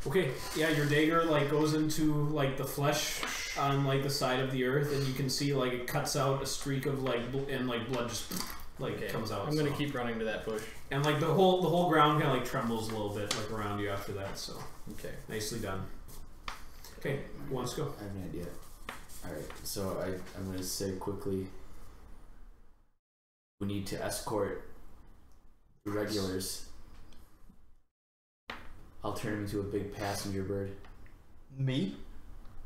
S3: Okay, yeah, your dagger like goes into like the flesh on like the side of the earth, and you can see like it cuts out a streak of like and like blood just like comes out.
S5: I'm gonna keep running to that bush.
S3: And like the whole ground kind of like trembles a little bit like around you after that. So
S5: Okay.
S3: nicely done. Okay, who wants to go?
S4: I have an idea. Alright, so I'm going to say quickly, we need to escort the regulars. I'll turn him into a big passenger bird.
S2: Me?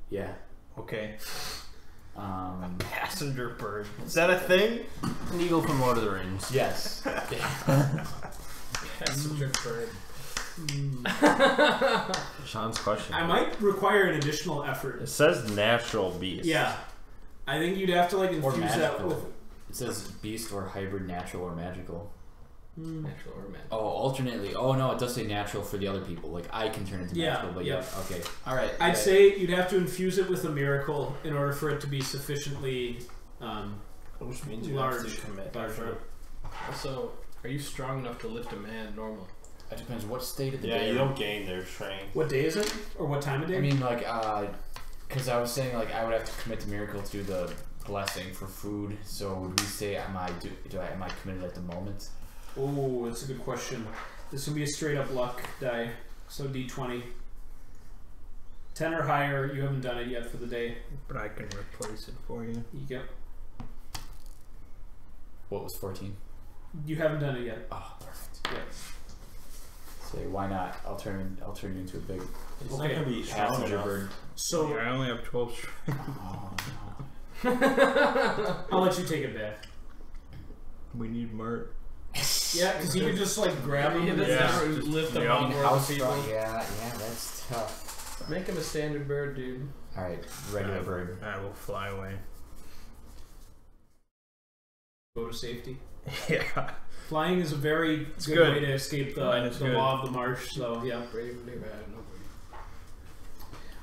S4: Yeah.
S2: Okay.
S4: Passenger bird.
S2: Is that a thing?
S1: An eagle from Lord of the Rings.
S4: Yes.
S5: Passenger bird.
S1: Sean's question.
S3: I might require an additional effort.
S1: It says natural beast.
S3: Yeah, I think you'd have to like
S4: Or
S3: infuse that
S4: magical.
S3: with.
S4: It says beast or hybrid, natural or magical.
S5: Natural or magic.
S4: Oh, alternately. Oh no, it does say natural for the other people. Like I can turn into
S3: Yeah,
S4: natural, but
S3: yeah.
S4: Okay. Alright.
S3: I'd say you'd have to infuse it with a miracle in order for it to be sufficiently
S1: Which means you
S3: large.
S1: have to commit
S3: large.
S1: effort.
S5: Also, are you strong enough to lift a man normal?
S4: It depends what state of the
S1: Yeah,
S4: day.
S1: you don't gain their strength.
S3: What day is it, or what time of day?
S4: I mean, like, because I was saying, like, I would have to commit to miracle to do the blessing for food. So would we say, am I committed at the moment?
S3: Oh, that's a good question. This would be a straight up luck die. So D20. 10 or higher. You haven't done it yet for the day.
S2: But I can replace it for you.
S3: You get.
S4: What was 14?
S3: You haven't done it yet.
S4: Oh, perfect.
S3: Yeah.
S4: Say, why not? I'll turn you into a big
S1: It's
S3: Okay.
S1: not gonna be strong
S4: passenger
S1: enough.
S4: bird.
S3: So
S2: Yeah, I only have 12 strength.
S4: Oh
S3: I'll let you take it back.
S2: We need Mert.
S3: Yeah, because you can just like grab him.
S5: Yeah,
S3: and
S5: that's
S2: Yeah.
S5: not lift him
S2: Yeah.
S5: up
S4: no!
S5: more
S4: How
S5: people.
S4: strong? Yeah, that's tough.
S5: Make him a standard bird, dude.
S4: All right, regular bird.
S2: I will fly away.
S3: Go to safety.
S2: Yeah.
S3: Flying is a very good
S2: good.
S3: way to escape
S2: Flying
S3: the
S2: is good.
S3: law of the marsh. So yeah.
S5: Bravely bad, nobody.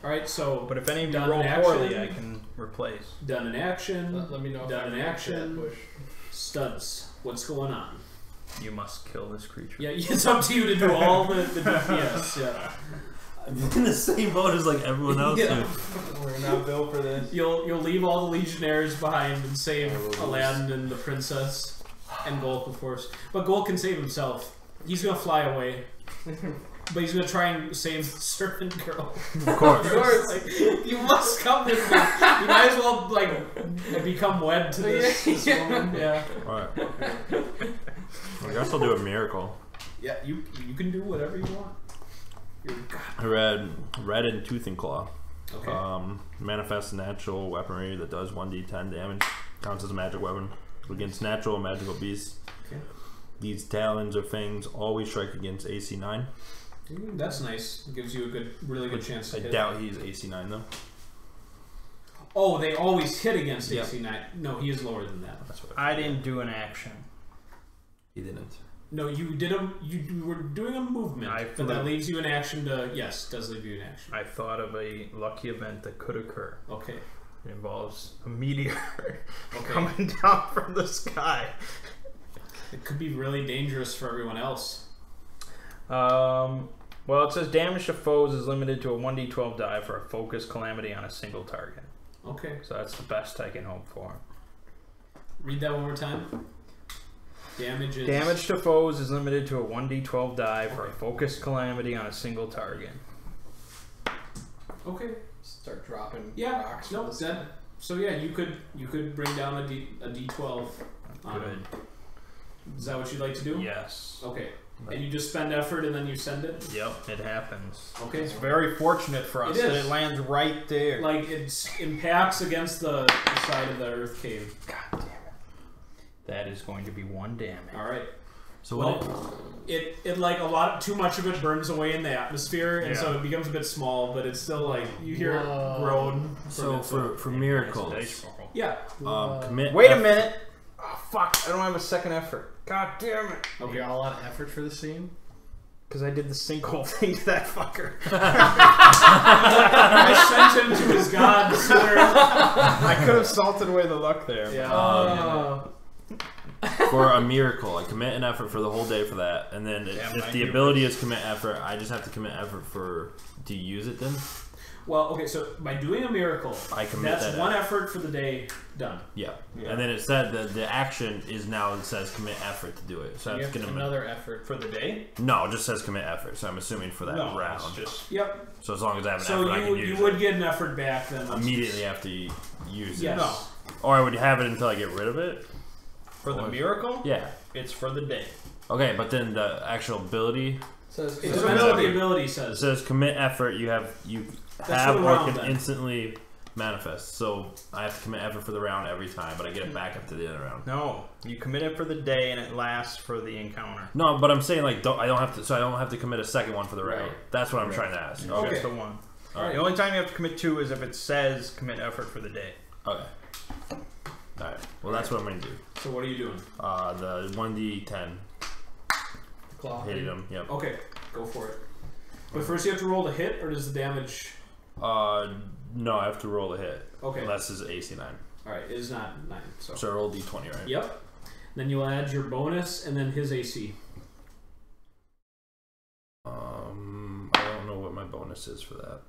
S3: All right. So
S2: But if any of you
S3: Done
S2: roll
S3: in
S2: poorly,
S3: action.
S2: I can replace.
S3: done in action.
S5: Let me know if
S3: Done
S5: I
S3: in
S5: can get
S3: action.
S5: that bush.
S3: Studs. What's going on?
S2: You must kill this creature.
S3: Yeah, it's up to you to do all the DPS. Yeah.
S1: I'm in the same boat as like everyone else.
S3: Yeah.
S2: We're not built for this.
S3: You'll leave all the legionnaires behind and save
S4: I will lose.
S3: Aladdin and the princess and Golk, of course. But Golk can save himself. He's gonna fly away. But he's gonna try and save the servant girl.
S1: Of course.
S3: Like, you must come with me. You might as well like become wed to this woman. Yeah.
S1: Alright. I guess I'll do a miracle.
S3: Yeah. You can do whatever you want. You're
S1: I read Red and Tooth and Claw.
S3: okay.
S1: Manifests natural weaponry that does 1d10 damage. Counts as a magic weapon against natural and magical beasts.
S3: Okay.
S1: These talons or fangs always strike against AC 9.
S3: That's nice. It gives you a really good chance to
S1: I
S3: hit.
S1: doubt he's AC 9 though.
S3: Oh, they always hit against
S1: Yep.
S3: AC 9. No, he is lower than that.
S1: That's what
S2: I didn't do an action.
S1: He didn't.
S3: No, you did you were doing a movement,
S2: I
S3: but that
S2: flew.
S3: leaves you in action to yes, does leave you in action.
S2: I thought of a lucky event that could occur.
S3: Okay.
S2: It involves a meteor
S3: Okay.
S2: coming down from the sky.
S3: It could be really dangerous for everyone else.
S2: Well, it says damage to foes is limited to a 1d12 die for a focused calamity on a single target.
S3: Okay.
S2: So that's the best I can hope for.
S3: Read that one more time. Damage is
S2: Damage to foes is limited to a 1d12 die for a focused calamity on a single target.
S3: Okay.
S5: Start dropping
S3: Yeah.
S5: rocks.
S3: No,
S5: from the sky.
S3: that. So yeah, you could bring down a D12.
S2: Good.
S3: Is that what you'd like to do?
S2: Yes.
S3: Okay. And you just spend effort and then you send it.
S2: Yep, it happens.
S3: Okay.
S2: It's very fortunate for us
S3: It
S2: that
S3: is.
S2: it lands right there.
S3: Like it impacts against the side of the earth cave.
S2: God damn it. That is going to be 1 damage.
S3: All right.
S1: So
S3: Well, it like too much of it burns away in the atmosphere, and so
S2: Yeah.
S3: it becomes a bit small. But it's still like you hear it
S5: Whoa.
S3: groan.
S1: so for miracles,
S3: Yeah.
S1: commit.
S2: Wait a minute. Oh, fuck. I don't have a second effort. God damn it.
S5: You got a lot of effort for the scene.
S2: Because I did the sinkhole thing to that fucker.
S3: I sent him to his god sooner.
S2: I could have salted away the luck there.
S3: Yeah.
S1: For a miracle, I commit an effort for the whole day for that, and then
S2: Yeah,
S1: if
S2: mine
S1: the
S2: do.
S1: ability is commit effort, I just have to commit effort for Do you use it then?
S3: Well, okay, so by doing a miracle,
S1: I commit
S3: that's
S1: that
S3: one effort for the day done.
S1: Yeah. And then it said that the action is now, it says commit effort to do it. So
S5: You
S1: that's
S5: have
S1: going to
S5: another effort.
S2: For the day?
S1: No, it just says commit effort. So I'm assuming for that
S2: No,
S1: round.
S2: it's just
S3: Yep.
S1: So as long as I have an
S3: So
S1: effort, I can
S3: you
S1: use
S3: would
S1: it
S3: get an effort back then. once
S1: immediately after you use
S3: Yes.
S1: it.
S2: no.
S1: Or I would have it until I get rid of it.
S2: For the miracle,
S1: Yeah.
S2: it's for the day.
S1: Okay, but then the actual ability
S5: Says
S3: It depends what the ability
S1: it
S3: says.
S1: says commit effort. You have
S3: That's for the
S1: or
S3: round,
S1: can
S3: then.
S1: instantly manifest. So I have to commit effort for the round every time, but I get it back up to the other round.
S2: No, you commit it for the day and it lasts for the encounter.
S1: No, but I'm saying like I don't have to. So I don't have to commit a second one for the round.
S4: Right.
S1: That's what I'm trying to ask.
S3: Okay.
S2: Just the one.
S1: Alright.
S2: The only time you have to commit 2 is if it says commit effort for the day.
S1: Okay. Alright. Well, that's what I'm going to do.
S3: So what are you doing?
S1: The 1d10.
S5: claw.
S1: Hitting him. Yep.
S3: Okay, go for it. But first you have to roll to hit, or does the damage...
S1: No, I have to roll a hit.
S3: Okay.
S1: Unless it's AC 9.
S3: Alright, it is not 9. So.
S1: So I roll d20, right?
S3: Yep. Then you'll add your bonus and then his AC.
S1: I don't know what my bonus is for that.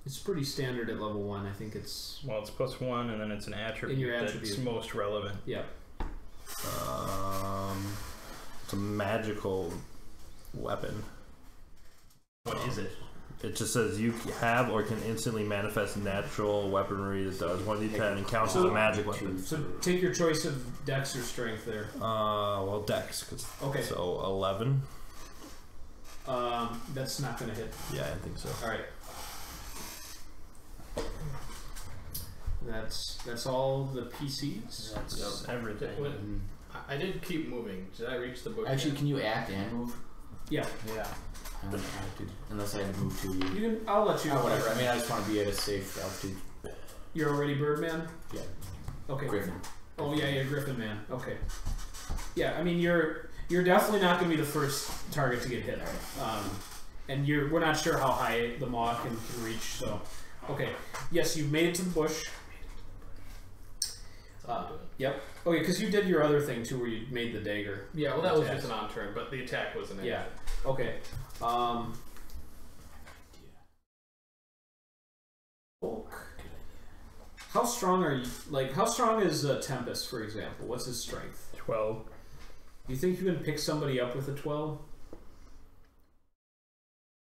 S3: It's pretty standard at level 1. I think it's...
S2: Well, it's +1 and then it's an attribute,
S3: In your
S2: that's
S3: attribute.
S2: most relevant.
S3: Yeah.
S1: It's a magical weapon.
S2: What is it?
S1: It just says you have or can instantly manifest natural weaponry that does 1d10 and counts as a magic weapon.
S3: So take your choice of dex or strength there.
S1: Well, dex. 'Cause
S3: Okay.
S1: So 11.
S3: That's not going to hit.
S1: Yeah, I think so.
S3: Alright. That's all the PCs.
S2: That's everything.
S5: When- I did keep moving. Did I reach the book?
S4: Actually,
S5: yet?
S4: can you act and move?
S3: Yeah.
S2: Yeah.
S4: I haven't acted unless I move to you.
S3: You can. I'll let you.
S4: Oh, whatever. I mean, I just want to be at a safe altitude.
S3: You're already Birdman.
S4: Yeah.
S3: Okay.
S4: Griffin.
S3: Oh yeah, you're Griffin Man. Okay. Yeah, I mean you're definitely not going to be the first target to get hit. And we're not sure how high the maw can reach. So, okay. Yes, you've made it to the bush. Yep. Okay, because you did your other thing too, where you made the dagger.
S5: Yeah, well, that was
S3: Attack.
S5: just an on turn, but the attack was an
S3: Yeah.
S5: action.
S3: Okay. Hulk. How strong are you? Like, how strong is Tempest, for example? What's his strength?
S2: 12.
S3: Do you think you can pick somebody up with a 12?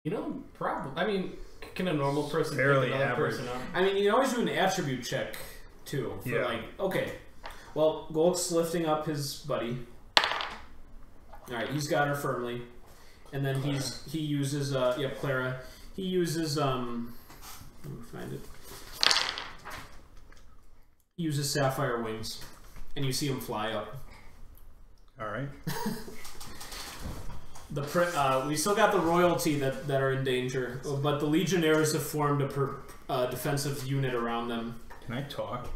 S5: You know, probably. I mean, can a normal person
S2: Fairly
S5: pick another
S2: average.
S5: person up?
S3: I mean, you can always do an attribute check too. For
S2: Yeah.
S3: like, okay. Well, Golk's lifting up his buddy. All right, he's got her firmly, and then he uses Clara. He uses let me find it. He uses sapphire wings, and you see him fly up.
S2: All right.
S3: We still got the royalty that are in danger, but the legionnaires have formed a defensive unit around them.
S2: Can I talk?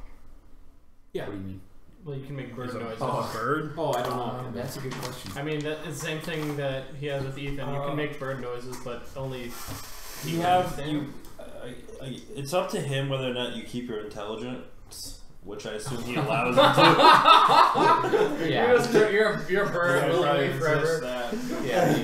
S3: Yeah.
S4: What do you mean?
S5: Well, you can make bird
S2: Is a
S5: noises.
S2: bird?
S3: Oh, I don't know.
S4: That's a good question.
S5: I mean, that's the same thing that he has with Ethan. You can make bird noises, but only
S7: You have you. It's up to him whether or not you keep your intelligence, which I assume he allows you to.
S4: Yeah.
S5: You're a bird. Will
S3: Probably
S5: be forever.
S3: that.
S4: Yeah,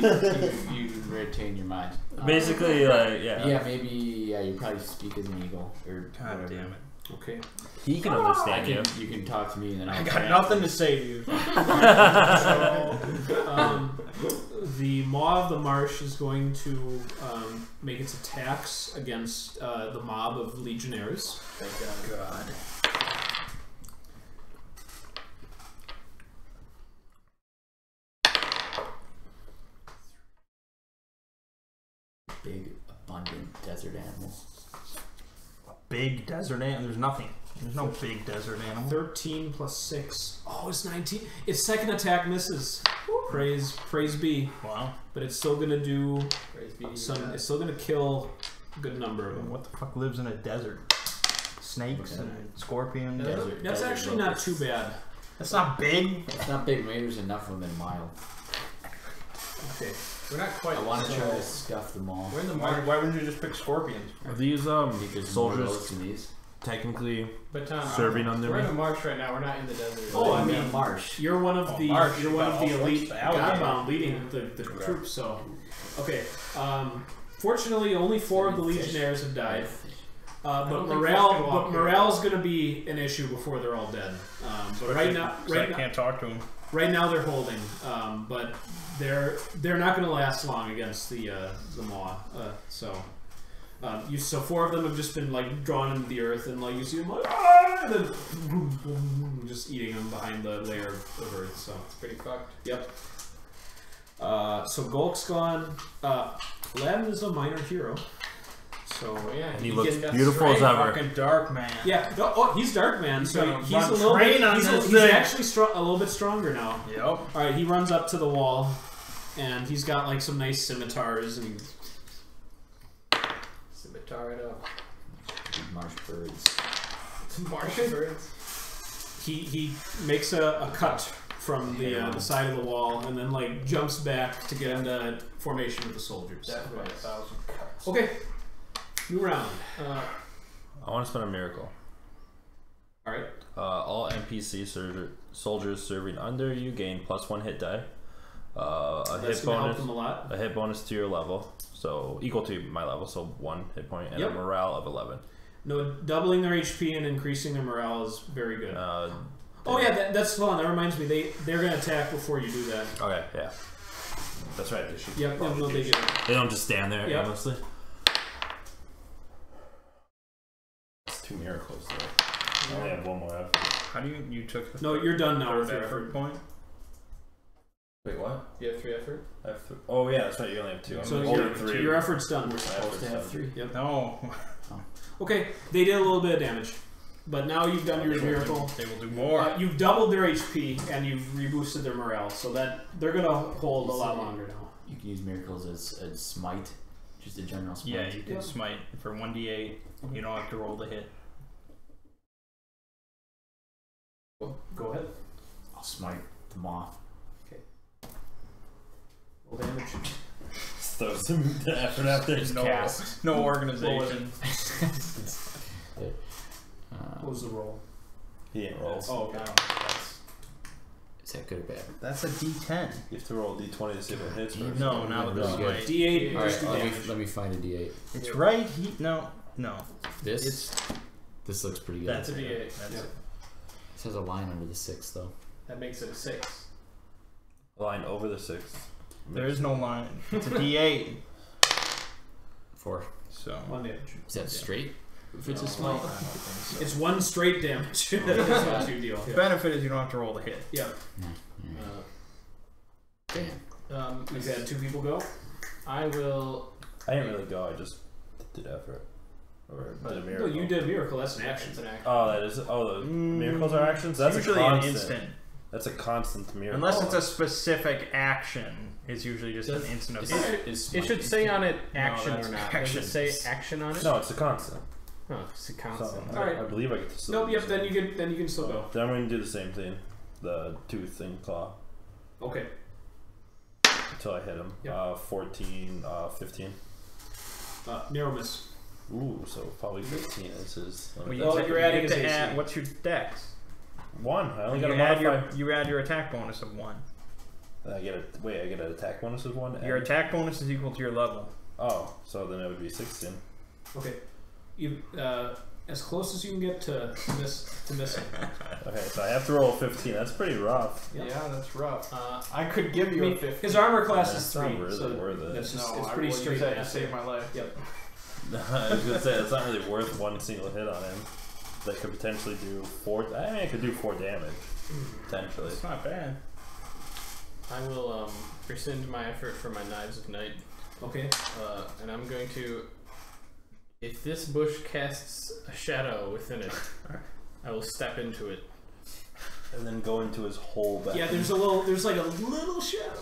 S4: you retain your mind.
S1: Basically,
S4: Yeah, maybe. Yeah, you probably speak as an eagle or
S2: God
S4: whatever.
S2: damn it.
S3: Okay.
S1: he can understand you.
S4: You can talk to me and then
S2: I
S4: I'll
S2: got nothing to say to you.
S3: The Maw of the Marsh is going to make its attacks against the mob of legionnaires.
S2: Thank God.
S4: big, abundant desert animal.
S2: Big desert animal. There's nothing. There's no big desert animal.
S3: 13 plus 6. Oh, it's 19. Its second attack misses. Praise be.
S2: Wow.
S3: But it's still gonna do
S5: Praise be
S3: some. It's still gonna kill a good number of them.
S2: What the fuck lives in a desert? Snakes and scorpions.
S4: Desert,
S3: That's
S4: desert
S3: actually not
S4: locusts.
S3: too bad.
S2: That's not big.
S4: It's not big. Maybe there's enough of them in mild.
S3: Okay.
S5: We're not quite.
S4: I want to
S5: so-
S4: try to stuff them all.
S5: We're in the
S2: Why
S5: mark.
S2: wouldn't you just pick scorpions?
S1: Are these
S4: I think there's more of those
S1: soldiers
S4: than these.
S1: technically
S5: But Tom,
S1: serving under
S5: we're in
S1: me?
S5: a march right now. We're not in the desert.
S3: Oh, I
S4: We're in
S3: mean,
S4: a marsh.
S3: You're one of
S2: Oh,
S3: the
S2: Marsh,
S3: you're one of
S2: you
S3: the
S2: got all
S3: elite
S2: sorts of alligators.
S3: Godbound leading the troops. So, okay. Fortunately, only 4 of the legionnaires have died. But
S5: don't think
S3: morale's going to be an issue before they're all dead. But right now,
S2: can't talk to him.
S3: Right now they're holding, but they're not going to last long against the Maw. So 4 of them have just been like drawn into the earth, and like you see them like and then just eating them behind the layer of earth. So
S5: It's pretty fucked.
S3: yep. So Golk's gone. Len is a minor hero. So
S5: Yeah,
S1: And he looks
S5: gets
S1: beautiful as
S5: straight.
S1: ever.
S2: Fucking dark man.
S3: yeah, he's Dark Man. So
S2: gonna
S3: he's
S2: run
S3: a little
S2: train
S3: bit.
S2: on
S3: He's
S2: this
S3: he's
S2: thing.
S3: actually a little bit stronger now.
S2: Yep.
S3: All right, he runs up to the wall, and he's got like some nice scimitars, and
S5: Scimitar it up.
S4: Marsh birds.
S5: Some Martian birds.
S3: he makes a cut from the side of the wall, and then like jumps back to get into formation with the soldiers.
S5: Definitely 1,000 cuts.
S3: Okay, new round.
S1: I want to spend a miracle.
S3: All right.
S1: All NPC soldiers serving under you gain +1 hit die. A
S3: That's
S1: hit
S3: gonna help
S1: bonus.
S3: them a lot.
S1: A hit bonus to your level, so equal to my level, so 1 hit point, and
S3: Yep.
S1: a morale of 11.
S3: No, doubling their HP and increasing their morale is very good.
S1: Oh
S3: That's fun. That reminds me, they're gonna attack before you do that.
S1: Okay, yeah. That's right. They should.
S3: Yep. No, they do.
S1: They don't just stand there
S3: Yep.
S1: aimlessly. It's 2 miracles though. I only have 1 more effort.
S2: How do you took the
S3: No, you're done now
S2: third
S3: with your
S2: effort
S3: effort.
S2: point?
S1: Wait, what?
S5: You have 3 effort?
S1: I have 3. Oh yeah, that's right. You only have 2. I'm
S3: So
S1: holding
S3: your
S1: 3.
S3: your effort's done.
S1: We're supposed to have 3.
S3: Yep.
S2: No.
S3: Okay, they did a little bit of damage, but now you've done your miracle.
S2: They will do more.
S3: You've doubled their HP and you've reboosted their morale, so that they're gonna hold a lot longer now.
S4: You can use miracles as smite, just a general smite.
S2: Yeah, you can smite for 1d8. You don't have to roll the hit.
S3: Go ahead.
S4: I'll smite the moth.
S3: Roll damage.
S1: Throw some effort out there.
S2: No, no organization.
S3: What was the roll?
S1: He didn't roll.
S3: Oh, okay.
S4: Is that good or bad?
S2: That's a d10.
S1: You have to roll a d20 to see if it hits first.
S2: No, now with the
S4: Really good.
S2: smite.
S3: D8
S4: Alright,
S3: just do damage.
S4: let me find a D8.
S2: It's right. No.
S4: This looks pretty good.
S5: That's a D8.
S3: Yep.
S4: This has a line under the 6 though.
S5: That makes it a 6.
S1: Line over the 6.
S2: There is no line. It's a d8.
S4: 4.
S2: So
S3: 1 damage.
S4: Is that straight? If it's a
S2: No,
S4: smite?
S2: I don't think so.
S3: It's 1 straight damage. That's what you deal.
S2: The benefit is you don't have to roll the hit.
S3: Yeah.
S4: Damn.
S3: We've had 2 people go.
S5: I will.
S1: I didn't really go. I just did effort. Or did a
S3: No,
S1: miracle.
S3: you did a miracle. That's an action.
S5: It's an action.
S1: Oh, that is. Oh, the miracles are actions. That's
S2: usually
S1: a
S2: an
S1: constant.
S2: instant.
S1: That's a constant miracle.
S2: Unless it's a specific action, it's usually just an instant of hit.
S5: It should say on it action
S2: that's
S5: or not.
S2: action.
S5: Does it say action on it?
S1: No, it's a constant.
S5: Oh, it's a
S1: So
S5: constant.
S3: Alright.
S1: I believe I get to still.
S3: Nope.
S1: do
S3: Yep.
S1: the
S3: Then
S1: same.
S3: you can still go.
S1: Then I'm going to do the same thing. The tooth and claw
S3: Okay.
S1: until I hit him.
S3: Yep.
S1: 14, 15.
S3: Narrow miss.
S1: Ooh, so probably 15 is his.
S2: Well,
S3: Well, you're adding
S2: get
S3: his
S2: to
S3: AC.
S2: add, what's your dex?
S1: 1. I only
S2: You
S1: got a
S2: add,
S1: modifier.
S2: you add your attack bonus of 1.
S1: I get an attack bonus of 1.
S2: Your
S1: and-
S2: attack bonus is equal to your level.
S1: Oh, so then it would be 16.
S3: Okay. You as close as you can get to missing.
S1: Okay, so I have to roll a 15. That's pretty rough.
S3: Yep.
S5: Yeah, that's rough.
S6: I could give
S3: I
S6: you
S3: mean,
S6: a 50.
S3: his armor class
S1: That's
S3: is
S1: not
S3: 3,
S1: really
S3: so
S1: worth it.
S3: that's just,
S6: No,
S3: it's
S6: I
S3: pretty
S6: will
S3: straight.
S6: use that to
S3: math.
S6: save my life.
S3: Yep.
S1: I was gonna say it's not really worth 1 single hit on him. That could potentially do 4. I mean, it could do 4 damage potentially.
S2: It's not bad.
S5: I will rescind my effort for my Knives of Night,
S3: Okay.
S5: and I'm going to. If this bush casts a shadow within it, I will step into it.
S1: And then go into his whole back.
S3: Yeah, there's like a little shadow.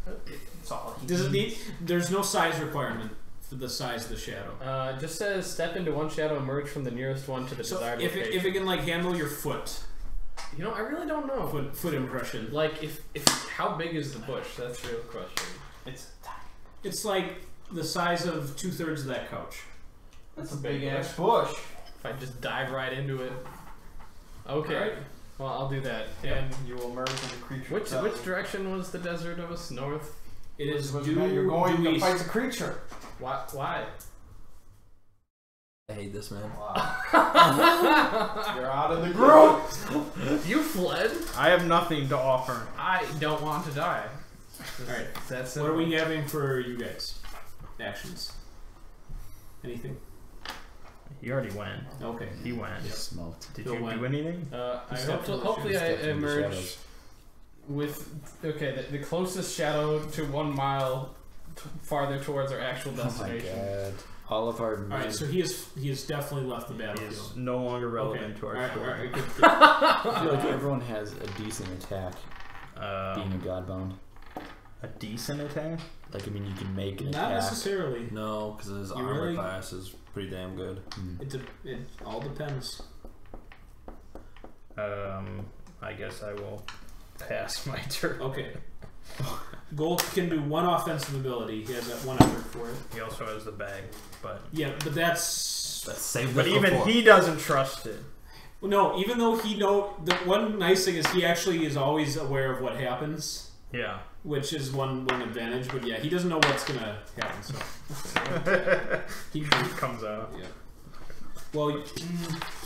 S6: That's all he
S3: Does it need? There's no size requirement for the size of the shadow.
S5: It just says step into one shadow, emerge from the nearest one to the
S3: So
S5: desired
S3: if
S5: location.
S3: it can like handle your foot
S5: You know, I really don't know.
S3: foot impression,
S5: Like, if how big is the bush? That's the real question.
S3: it's like the size of 2/3 of that couch.
S6: That's a big ass bush.
S5: If I just dive right into it. Okay.
S3: Alright.
S5: Well, I'll do that.
S6: And you will merge into creature.
S5: Which direction was the desert of us? North?
S3: It is
S2: You're
S3: due
S2: going to
S3: east.
S2: fight the creature.
S5: Why?
S1: I hate this man.
S2: You're out of the group.
S5: You fled.
S2: I have nothing to offer.
S5: I don't want to die.
S3: Alright,
S5: That's
S3: what are we having for you guys? Actions. Anything?
S2: He already went.
S3: Okay.
S2: He went.
S4: Smoked.
S2: Did
S3: Bill
S2: you
S3: went.
S2: do anything?
S5: Hopefully I emerge with the closest shadow to 1 mile farther towards our actual destination.
S4: Oh my god. All of our.
S3: Alright, so he has definitely left the
S2: He
S3: battlefield.
S2: is no longer relevant to our
S3: Alright,
S2: story.
S3: alright, good.
S4: I feel like everyone has a decent attack being a godbound.
S2: A decent attack?
S4: Like, I mean, you can make an
S3: Not
S4: attack.
S3: necessarily.
S1: No, because his
S3: You
S1: armor
S3: really-
S1: class is pretty damn good.
S3: It all depends.
S2: I guess I will pass my turn.
S3: Okay. Gold can do 1 offensive ability. He has that 1 effort for it.
S2: He also has the bag, but
S3: Yeah, but that's
S1: That's saved
S2: but
S1: it
S2: even
S1: before.
S2: he doesn't trust it.
S3: no. Even though the one nice thing is he actually is always aware of what happens,
S2: Yeah.
S3: which is one advantage. But yeah, he doesn't know what's gonna happen. So he
S2: Comes out.
S3: yeah. Well,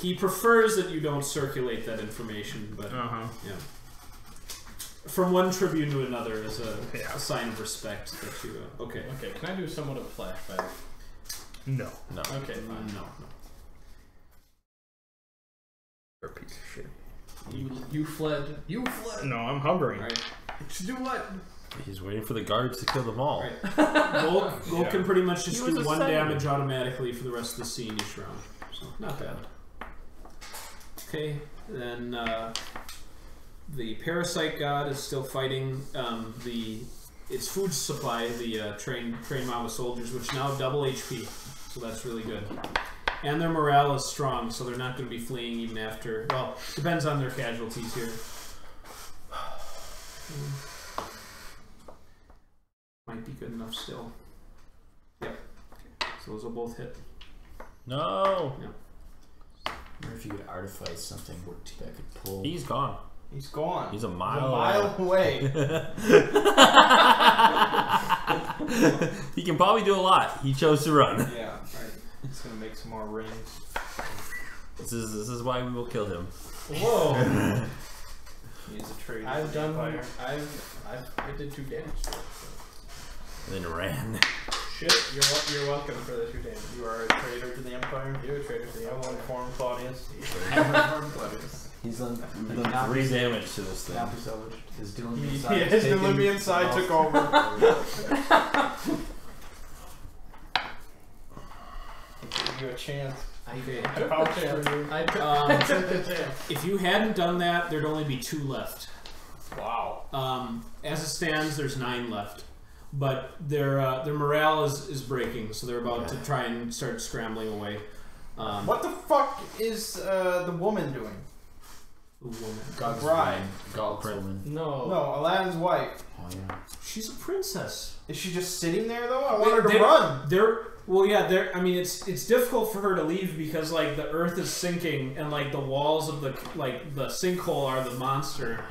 S3: he prefers that you don't circulate that information, but yeah. From one tribune to another is a sign of respect that you. Okay.
S5: Okay, can I do somewhat of a flashback?
S2: No.
S1: No.
S5: Okay, fine.
S3: No.
S2: You're a piece of shit.
S5: You fled. You fled.
S2: No, I'm hovering.
S3: Right.
S5: To do what?
S1: He's waiting for the guards to kill them all.
S3: Right. Gold can pretty much just
S1: He was
S3: do
S1: a
S3: 1
S1: saint.
S3: damage automatically for the rest of the scene each round. So not bad. Okay, then the parasite god is still fighting its food supply, the trained mob of soldiers, which now have double HP, so that's really good. And their morale is strong, so they're not going to be fleeing even after. Well, depends on their casualties here. Might be good enough still. Yep. So those will both hit.
S1: No.
S4: I wonder if you could artifice something that could pull.
S1: He's gone.
S2: He's gone.
S1: He's a
S2: He's
S1: mile
S2: away.
S1: He can probably do a lot. He chose to run.
S2: Yeah. Right. He's gonna make some more rings.
S1: This is why we will kill him.
S5: Whoa!
S2: He's a traitor.
S5: I've
S2: to the
S5: done.
S2: Empire.
S5: I did 2 damage.
S1: And then ran.
S5: Shit! You're welcome for the 2 damage.
S2: You are a traitor to the Empire.
S5: You're a traitor to the
S2: I will inform Claudius.
S7: He's done
S1: 3 damage to this thing.
S7: his Dylan
S2: His Olympian side took over. Give you a chance.
S3: Okay.
S5: I took the chance. I took the chance.
S3: If you hadn't done that, there'd only be 2 left.
S2: Wow.
S3: As it stands, there's 9 left. But their morale is breaking, so they're about to try and start scrambling away.
S2: What the fuck is the woman doing?
S3: The woman.
S4: God's
S2: bride.
S4: God's woman.
S5: No.
S2: No, Aladdin's wife.
S4: Oh yeah.
S3: She's a princess.
S2: Is she just sitting there though? I want her to
S3: They-
S2: run.
S3: Well, yeah. I mean, it's difficult for her to leave because like the earth is sinking and like the walls of the sinkhole are the monster.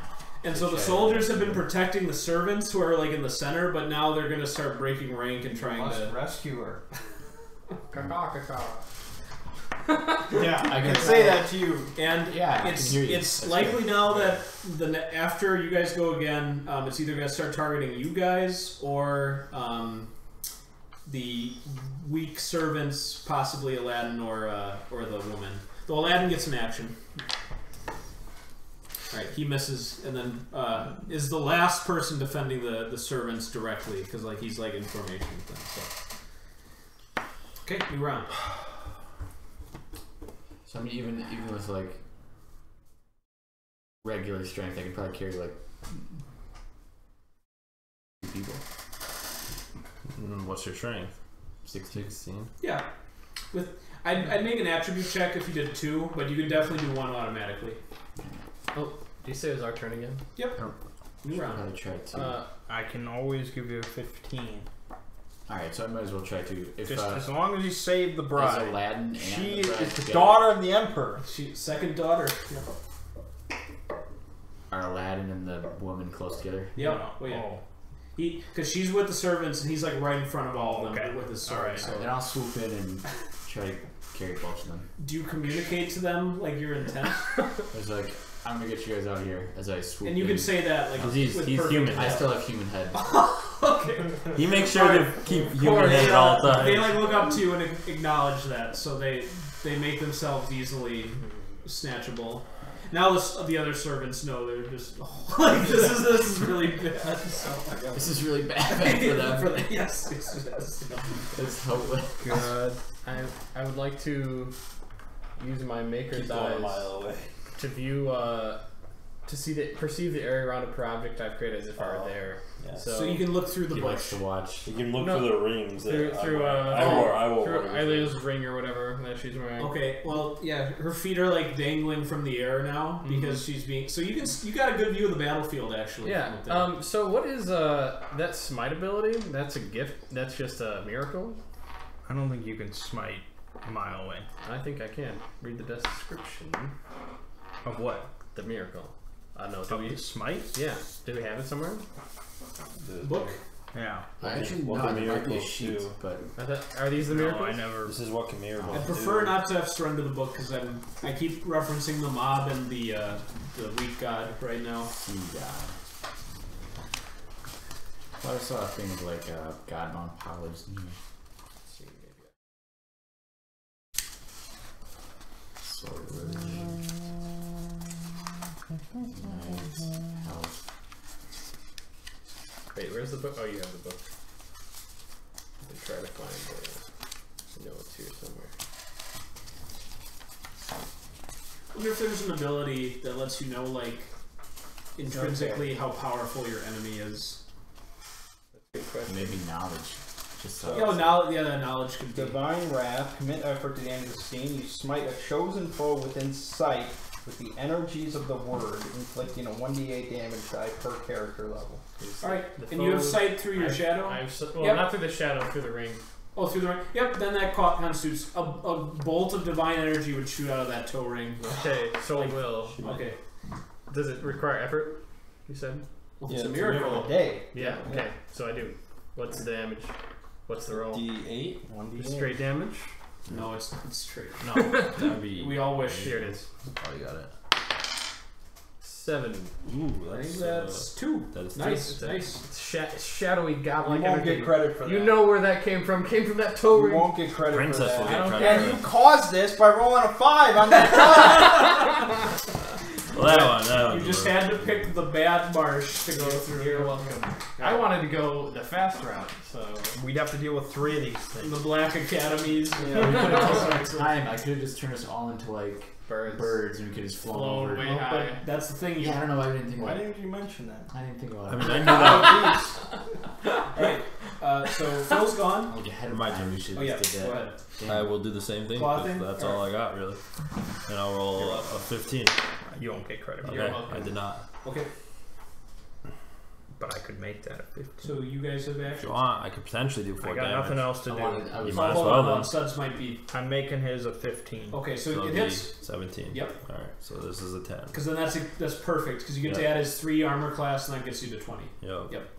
S3: And so the soldiers have been protecting the servants who are like in the center, but now they're going to start breaking rank and trying
S2: Must
S3: to
S2: rescue her.
S5: Yeah,
S2: Yeah, I can
S4: can
S2: say that to you.
S3: And
S4: Yeah, I
S3: it's
S4: can hear you.
S3: it's
S4: That's
S3: likely
S4: good.
S3: now that after you guys go again, it's either going to start targeting you guys or the weak servants, possibly Aladdin or the woman. Though Aladdin gets an action. All right, he misses, and then is the last person defending the servants directly because like he's like in formation with them. So okay, new round.
S4: So I mean, even with like regular strength, I could probably carry like 2 people.
S1: What's your strength?
S4: 16.
S3: Yeah, I'd make an attribute check if you did 2, but you can definitely do 1 automatically.
S5: Oh, do you say it was our turn again?
S3: Yep. New round.
S4: Probably try to.
S2: I can always give you a 15.
S4: All right, so I might as well try to. If
S2: Just as long as you save the bride.
S4: is Aladdin and
S2: She
S4: the bride
S2: is the
S4: together,
S2: daughter of the emperor.
S3: She second daughter.
S4: Are Aladdin and the woman close together?
S3: Yep.
S2: No.
S3: Oh, yeah.
S2: Oh.
S3: Because she's with the servants and he's like right in front of all of them with his sword.
S2: Alright.
S3: So.
S4: And I'll swoop in and try to carry both of them.
S3: Do you communicate to them like your intent?
S4: It's like, I'm gonna get you guys out of here as I swoop
S3: And you
S4: in.
S3: can say that like
S1: He's
S3: with
S1: human.
S3: perfect
S4: I still have human head.
S3: Okay.
S1: He makes sure to keep human head at all times.
S3: They like look up to you and acknowledge that, so they make themselves easily snatchable. Now the other servants know they're just like this is really bad. So.
S4: This is really bad for them.
S3: Yes.
S4: It's hopeless.
S5: God. I would like to use my maker's
S7: Keep going a
S5: eyes
S7: mile away.
S5: to view to perceive the area around a per object I've created as if I were there.
S7: Yeah.
S3: So you can look through the
S4: He likes
S3: bush.
S4: to watch.
S7: You can look
S5: No.
S7: through the rings.
S5: Through
S7: I wore
S5: Eileen ring or whatever that she's wearing.
S3: Okay, well, yeah, her feet are like dangling from the air now because she's being. So you got a good view of the battlefield actually.
S5: Yeah. So what is that smite ability? That's a gift. That's just a miracle.
S2: I don't think you can smite a mile away.
S5: I think I can read the description
S2: Of what?
S5: the miracle. No, do
S2: Of
S5: we?
S2: the smite?
S5: Yeah. Do we have it somewhere?
S7: The
S3: book.
S2: Yeah.
S4: I actually
S7: What
S4: know
S7: the
S4: there might be a
S7: miracles
S4: sheet,
S7: do.
S4: but
S5: Are these the
S2: No,
S5: miracles?
S2: I never.
S7: This is what can miracles
S3: I prefer
S7: do.
S3: not to have surrendered the book because I keep referencing the mob and the weak god right now.
S4: I saw things like Godbound powers in here. Let's see, maybe. Sword nice. Health.
S5: Wait, where's the book? Oh, you have the book. I'm try to find the notes here somewhere.
S3: I wonder if there's an ability that lets you know, like, intrinsically how powerful your enemy is.
S5: Good question.
S4: Maybe knowledge. Just so.
S3: That knowledge could be.
S2: Divine Wrath. Commit effort to the end of the scene. You smite a chosen foe within sight with the energies of the word, inflicting a 1d8 damage die per character level.
S3: Alright, and you have sight through your shadow?
S5: Well, not through the shadow, through the ring.
S3: Oh, through the ring? Yep, then that constitutes a bolt of divine energy would shoot out of that toe ring.
S5: Okay, so it will.
S3: Okay.
S5: Does it require effort? You said?
S3: Well,
S7: Yeah,
S3: it's a
S7: it's a
S3: miracle.
S7: miracle.
S2: Day.
S5: Yeah, okay. So I do. What's the damage? What's the roll?
S7: D8.
S2: 1d8.
S5: Just straight damage?
S3: No, it's straight.
S1: No, that would be.
S3: We all wish.
S5: Here it is.
S1: Oh, you got it.
S5: 7.
S1: Ooh,
S3: I think that's 2.
S1: That is
S3: Nice,
S1: two.
S3: nice.
S5: It's shadowy godlike
S2: You won't
S5: energy.
S2: get credit for that.
S5: You know where that came from. Came from that toe
S2: You
S5: ring.
S2: won't get credit
S1: Princess
S2: for
S1: will
S2: that.
S1: get
S5: I don't
S1: credit.
S2: And
S1: for
S2: you
S1: that.
S2: caused this by rolling a 5 on that die.
S1: Well, that one.
S3: You just had to pick the bad marsh to go through.
S5: You're welcome. I wanted to go the fast route, so
S2: We'd have to deal with 3 of these things.
S3: The Black Academies.
S4: Time I could have just turned us all into like
S5: birds
S4: and we could just flown
S5: flown
S4: over.
S5: way
S3: But
S5: high.
S3: that's the thing.
S4: Yeah, I don't know why we didn't think
S2: Why
S4: about it.
S2: didn't you mention that?
S4: I didn't think about
S1: I
S4: it.
S1: mean, I knew that.
S3: Alright, so Phil's gone.
S4: Like ahead of
S1: My
S4: time,
S1: turn.
S4: we should
S3: Oh yeah,
S4: have did
S3: go
S4: that.
S3: ahead.
S4: Damn.
S1: I will do the same thing.
S3: Clothing?
S1: That's all I got, really. And I'll roll a 15.
S2: You won't get credit for
S1: Okay,
S2: that.
S1: I did not.
S3: Okay,
S2: But I could make that a 15.
S3: so you guys have
S1: If
S3: action.
S1: you want, I could potentially do 4
S2: I got
S1: damage.
S2: nothing else to do.
S4: I
S1: You
S4: was
S1: might as
S3: Hold
S1: well
S3: on,
S1: then.
S3: Suds might be.
S2: I'm making his a 15.
S3: Okay, so
S1: So
S3: it
S1: it'd
S3: hits.
S1: be 17.
S3: Yep.
S1: Alright, so this is a 10.
S3: Because then that's perfect. Because you get to
S1: Yeah.
S3: add his 3 armor class, and that gets you to 20.
S1: Yep.
S3: Yep.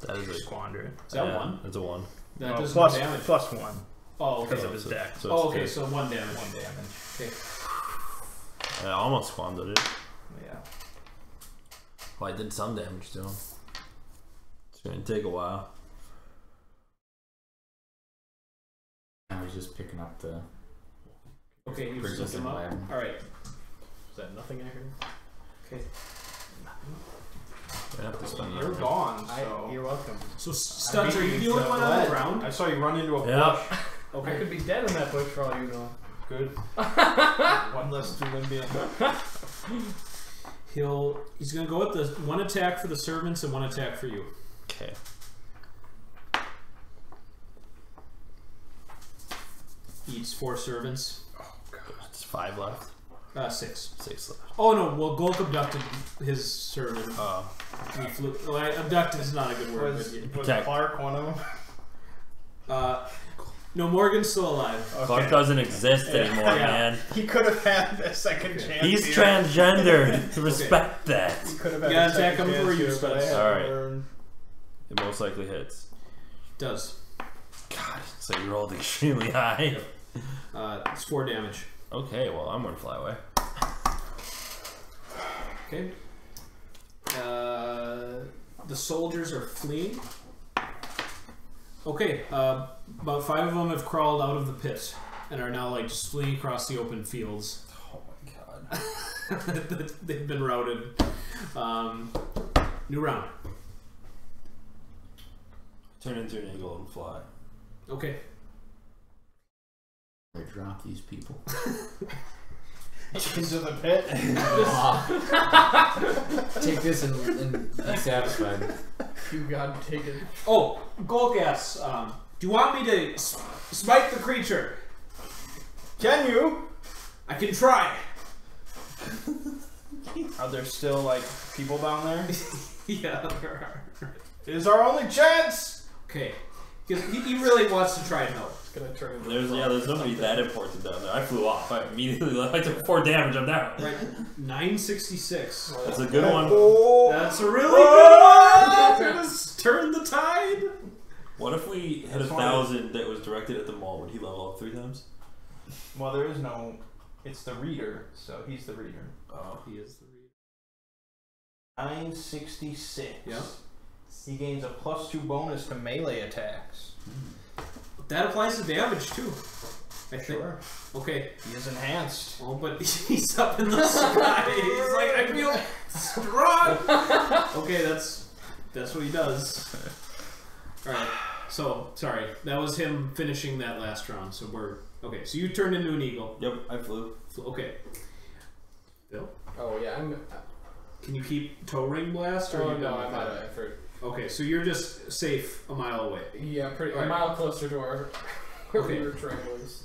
S1: That is a.
S2: Squander it.
S3: Is that
S1: yeah,
S3: 1?
S1: That's a 1.
S3: That does
S2: plus,
S3: no damage.
S2: plus 1
S3: Oh, okay.
S2: because of his
S1: So-
S2: deck.
S1: So
S3: Oh,
S1: it's
S3: okay.
S1: two.
S3: So 1 damage.
S2: 1 damage.
S3: Okay.
S1: I almost squandered it.
S2: Yeah.
S1: Well, I did some damage to him. It's gonna take a while.
S4: I was just picking up the
S3: Okay, you
S4: Princess
S3: set them up.
S4: Empire.
S3: All right.
S5: Is that nothing I heard?
S3: Okay.
S1: I have to spend
S2: You're
S1: that.
S2: gone, so.
S5: You're welcome.
S3: So Studs, are you the only one on the ground?
S2: I saw you run into a
S1: Yeah.
S2: bush.
S5: I
S3: Okay.
S5: could be dead in that bush for all you know.
S2: Good. One less to Olympia.
S3: He's gonna go with the 1 attack for the servants and 1 attack for you.
S1: Okay.
S3: Eats 4 servants.
S1: It's 5 left.
S3: 6.
S1: 6 left.
S3: Oh no! Well, Golk abducted his servant.
S1: Oh.
S3: He flew. Well, abducted is not a good word.
S2: Was
S3: but yeah.
S1: Protect.
S2: Clark one of them?
S3: No, Morgan's still alive.
S1: Clark doesn't exist anymore, man.
S2: He could have had a second chance.
S1: He's
S2: here.
S1: transgendered. Respect that.
S2: He could have
S3: You
S2: had
S3: gotta
S2: a
S3: attack
S2: second
S3: him for
S2: chance
S3: you,
S2: here, but I
S3: Spence.
S2: had to
S1: Alright.
S2: learn.
S1: It most likely hits.
S3: Does.
S1: God, so you rolled extremely high.
S3: It's 4 damage.
S1: Okay, well, I'm gonna fly away.
S3: Okay. The soldiers are fleeing. Okay, about 5 of them have crawled out of the pit and are now like just fleeing across the open fields.
S1: Oh my god.
S3: They've been routed. New round.
S1: Turn into an eagle and fly.
S3: Okay.
S4: I drop these people.
S2: Into the pit.
S4: Take this and be satisfied.
S5: You gotta take it.
S3: Oh, Golgas, do you want me to smite the creature?
S2: Can you?
S3: I can try.
S2: Are there still like people down there?
S3: Yeah, there are.
S2: It is our only chance.
S3: Okay. Because he really wants to try and help.
S5: It's gonna turn into
S1: There's nobody that important down there. I flew off. I immediately I took 4 damage. I'm down.
S3: Right. 966.
S1: That's a good one.
S2: Oh.
S3: That's a really good one! That's gonna turn the tide.
S1: What if we hit 1,000 that was directed at the mall? Would he level up 3 times?
S2: Well, there is no. It's the reader, so he's the reader.
S3: Oh, he is the reader.
S2: 966.
S3: Yeah.
S2: He gains a +2 bonus to melee attacks.
S3: That applies to damage too. I think.
S2: Sure.
S3: Okay.
S2: He is enhanced.
S3: Oh, but he's up in the sky. He's like, I feel strong. Okay, that's what he does. All right. So sorry, that was him finishing that last round. So we're okay. So you turned into an eagle.
S1: Yep, I flew.
S3: Okay. Bill,
S5: Oh yeah, I'm.
S3: can you keep toe ring blast? Or
S5: Oh
S3: you
S5: no,
S3: done with
S5: I'm out
S3: that?
S5: of effort.
S3: Okay, so you're just safe a mile away.
S5: Yeah, pretty
S3: Alright.
S5: a mile closer to our where
S3: Okay.
S5: we were travelers.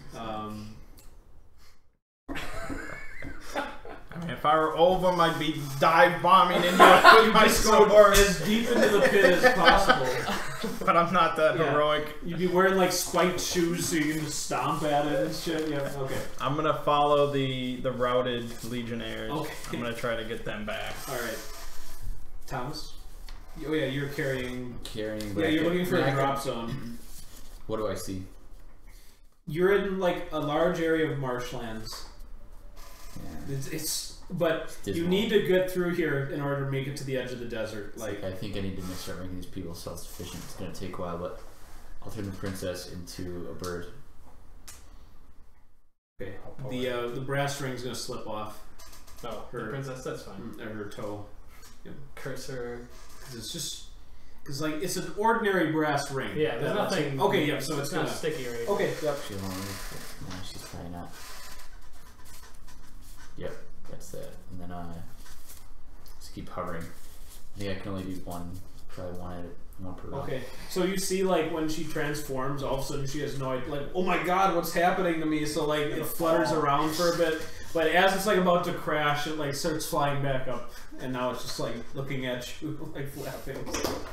S2: I mean, if I were Ovum, I'd be dive bombing into it with my sword.
S3: as deep into the pit as possible.
S2: But I'm not that
S3: Yeah.
S2: heroic.
S3: You'd be wearing like spiked shoes so you can just stomp at it and shit. Yeah. Okay.
S2: I'm gonna follow the routed legionnaires.
S3: Okay.
S2: I'm gonna try to get them back.
S3: All right. Thomas. Oh yeah, you're carrying.
S4: Carrying.
S3: Yeah, you're looking for
S4: I
S3: a
S4: can-
S3: drop zone.
S4: What do I see?
S3: You're in like a large area of marshlands.
S4: Yeah.
S3: But you
S4: Dismal.
S3: need to get through here in order to make it to the edge of the desert.
S4: It's
S3: Like,
S4: I think I need to start making these people self-sufficient. It's gonna take a while, but I'll turn the princess into a bird.
S3: okay, the brass string's gonna slip off
S5: No, the
S3: Her-
S5: princess. That's fine.
S3: her toe.
S5: Curse her.
S3: Cause it's just, cause like it's an ordinary brass ring.
S5: Yeah, there's
S3: That's
S5: nothing.
S3: like- okay, yeah, so it's
S5: not
S3: gonna.
S5: sticky or anything.
S3: Okay, yep.
S4: She'll only. No, she's probably not. Yep, that's that. And then just keep hovering. I think I can only do one. Probably one per round.
S3: Okay, so you see, like, when she transforms, all of a sudden she has no idea, like, oh my god, what's happening to me? So, like, it flutters around for a bit, but as it's, like, about to crash, it, like, starts flying back up, and now it's just, like, looking at you, like, flapping.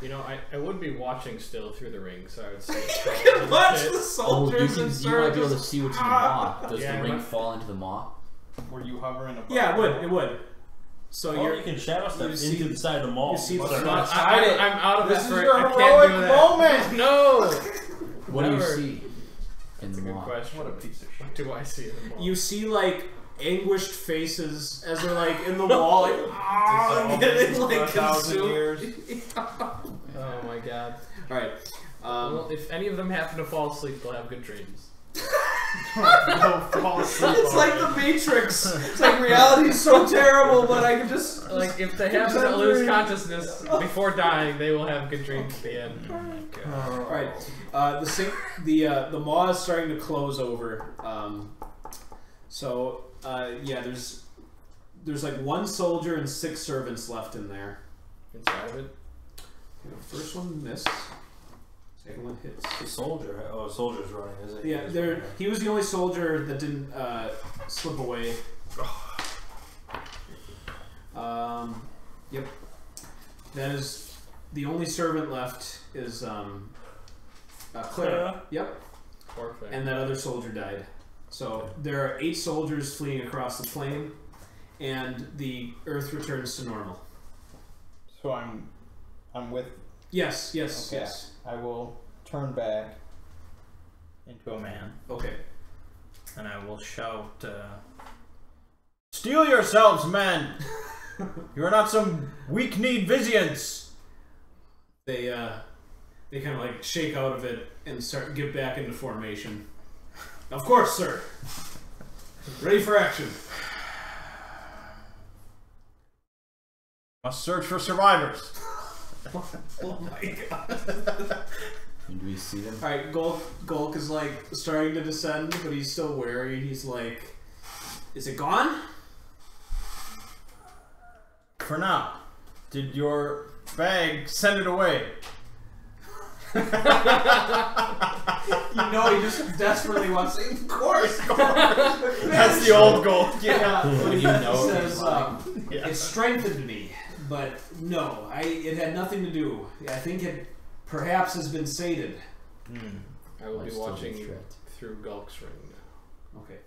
S5: You know, I would be watching still through the ring, so I would say.
S3: You can watch the
S4: Oh, you
S3: soldiers and
S4: you might be able to
S3: start
S4: see what's in the maw. Does
S5: Yeah,
S4: the
S5: I
S4: ring
S5: might-
S4: fall into the maw?
S2: Were you hovering above?
S3: Yeah, it would. So
S1: Oh,
S3: you're,
S1: you can shadow step
S3: you
S1: into
S3: see-
S1: the side of the mall.
S3: you see the
S1: Mother-
S3: spot-
S5: I'm out of
S2: This is
S5: effort.
S2: your
S5: I can't
S2: heroic
S5: do that.
S2: moment!
S5: No.
S4: What do you
S5: Never.
S4: see in
S5: That's
S4: the
S5: a good
S4: maw?
S5: question.
S2: What a piece of shit.
S5: What do I see in the mall?
S3: you see, like, anguished faces as they're, like, in the wall, like, ah, getting, like,
S2: 1,000
S3: consumed.
S2: years.
S5: Oh my god.
S3: Alright,
S5: Well, if any of them happen to fall asleep, they'll have good dreams.
S2: Don't fall asleep.
S3: it's like the Matrix. It's like reality's so terrible, but I can just
S5: Like, if they happen to lose consciousness before dying, they will have good dreams at the end. Oh my god.
S3: All right. The maw is starting to close over. Yeah, there's like one soldier and 6 servants left in there.
S5: Inside of it.
S3: The first one missed. Second one hits.
S1: The soldier. Oh, a soldier's running, is it?
S3: Yeah, he was the only soldier that didn't slip away. Yep. That is the only servant left is Clara.
S1: Clara?
S3: Yep.
S5: Poor thing.
S3: and that other soldier died. So there are 8 soldiers fleeing across the plain, and the Earth returns to normal.
S2: So I'm with.
S3: Yes, yes,
S2: Okay.
S3: yes.
S2: I will turn back into a man,
S3: Okay.
S2: and I will shout, "Steel yourselves, men! You are not some weak-kneed Vissians!"
S3: They kind of like shake out of it and get back into formation. Of course, sir. Ready for action.
S2: Must search for survivors.
S3: Oh my god.
S4: Do we see them?
S3: Alright, Gulk is like starting to descend, but he's still wary. He's like, is it gone?
S2: For now. Did your bag send it away?
S3: You know, he just desperately wants to. Of course.
S2: That's the old goal.
S3: Yeah. But he
S4: know
S3: says,
S2: Yeah.
S3: it strengthened me, but no, it had nothing to do. I think it perhaps has been sated.
S5: I will
S4: Might
S5: be
S4: still be
S5: watching
S4: tricked.
S5: through Gulk's ring now.
S3: Okay.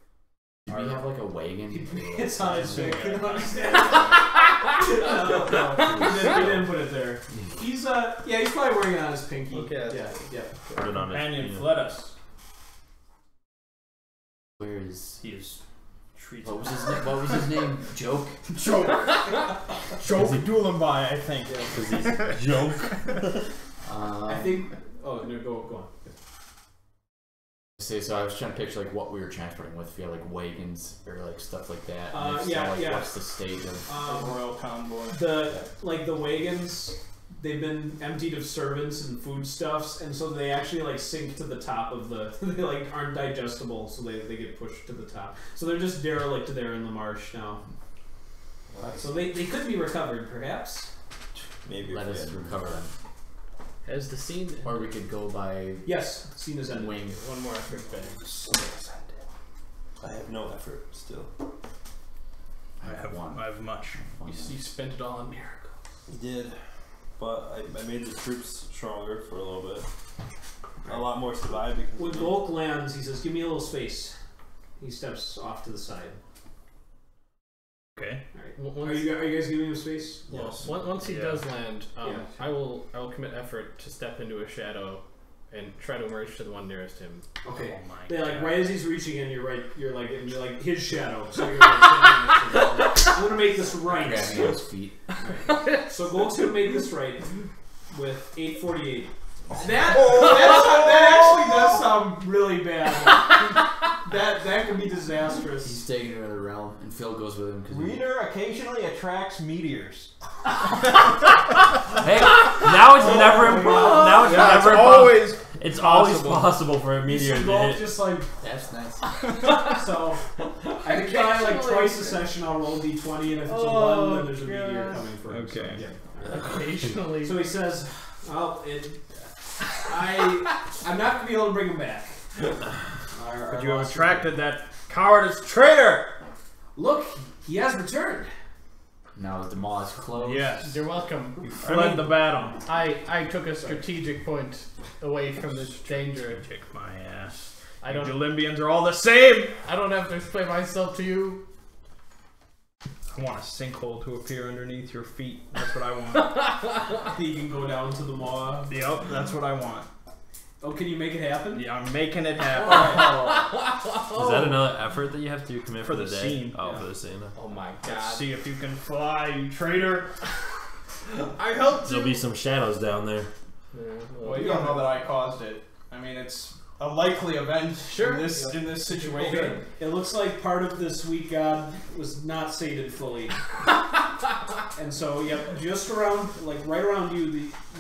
S4: Do we have like a wagon?
S3: It's on his
S2: Yeah.
S3: pick. You don't understand? No, he didn't put it there. He's he's probably wearing it on his pinky.
S5: Okay.
S3: Yeah.
S1: Put it on his
S2: Companion
S1: penis.
S2: fled us.
S4: Where is?
S2: He is treated.
S4: What was his name? What was his name? Joke.
S2: Joke Dulambai, I think.
S1: Because he's joke.
S3: I think. Oh no, go on.
S4: So I was trying to picture like what we were transporting with. If we had like wagons or like stuff like that.
S3: Uh,
S4: And if
S3: yeah,
S4: so, like,
S3: yeah.
S4: What's the state of?
S2: A royal convoy.
S3: The wagons, they've been emptied of servants and foodstuffs, and so they actually like sink to the top of the. They like aren't digestible, so they get pushed to the top. So they're just derelict there in the marsh now. So they could be recovered, perhaps.
S7: Maybe
S4: Let
S7: if we
S4: us
S7: had-
S4: recover them,
S5: Has the scene
S4: or we could go by
S3: Yes, scene is ended.
S4: wing.
S5: one more effort bang.
S7: I have no effort still.
S4: I have one.
S2: I have much.
S5: You spent it all on miracle.
S7: I did, but I made the troops stronger for a little bit. A lot more survive because
S3: When
S7: of me.
S3: Golk lands, he says, "Give me a little space." He steps off to the side.
S2: Okay.
S3: All right. Are you guys giving him space?
S7: Yes.
S5: Once he
S2: Yeah.
S5: does land,
S3: Yeah.
S5: I will commit effort to step into a shadow and try to emerge to the one nearest him.
S3: Okay.
S2: Oh my
S3: They like
S2: God.
S3: right as he's reaching in, you're like his shadow. So you're like, I'm gonna make this right.
S4: Grabbing his feet.
S3: So Golk's gonna make this right with 848. That actually does sound really bad. that could be disastrous.
S4: He's taking another realm, and Phil goes with him because
S2: Reader occasionally attracts meteors.
S1: Hey, now it's never impossible. Now it's never
S2: always.
S1: It's always possible for a meteor
S3: So
S1: to
S3: Golk
S1: hit.
S3: just like
S4: that's nice.
S3: so. I can try like twice a session. I'll roll d20, and if it's a 1, then there's a meteor coming for him.
S2: Okay.
S3: So, yeah.
S5: Occasionally.
S3: So he says, "Well, I'm not gonna be able to bring him back."
S2: But you have attracted that cowardice traitor.
S3: Look, he has returned.
S4: Now the mall is closed.
S2: Yes.
S5: You're welcome.
S2: You fled the battle.
S5: I took a strategic point away from this danger.
S2: Kick my ass.
S5: I don't
S2: Limbians are all the same.
S5: I don't have to explain myself to you.
S2: I want a sinkhole to appear underneath your feet. That's what I want.
S3: He can go down to the maw.
S2: Yep, that's what I want.
S3: Oh, can you make it happen?
S2: Yeah, I'm making it happen.
S1: Is that another effort that you have to commit
S2: For
S1: for
S2: the
S1: the day?
S2: scene.
S1: Oh,
S3: Yeah.
S1: for the scene.
S5: Oh my
S2: Let's
S5: god.
S2: see if you can fly, you traitor.
S5: I helped
S1: There'll be some shadows down there.
S2: Well, you don't know that I caused it. I mean, it's a likely event
S5: Sure.
S2: in this situation.
S3: Okay. It looks like part of this weak god was not sated fully. And so, yep, just around, like right around you,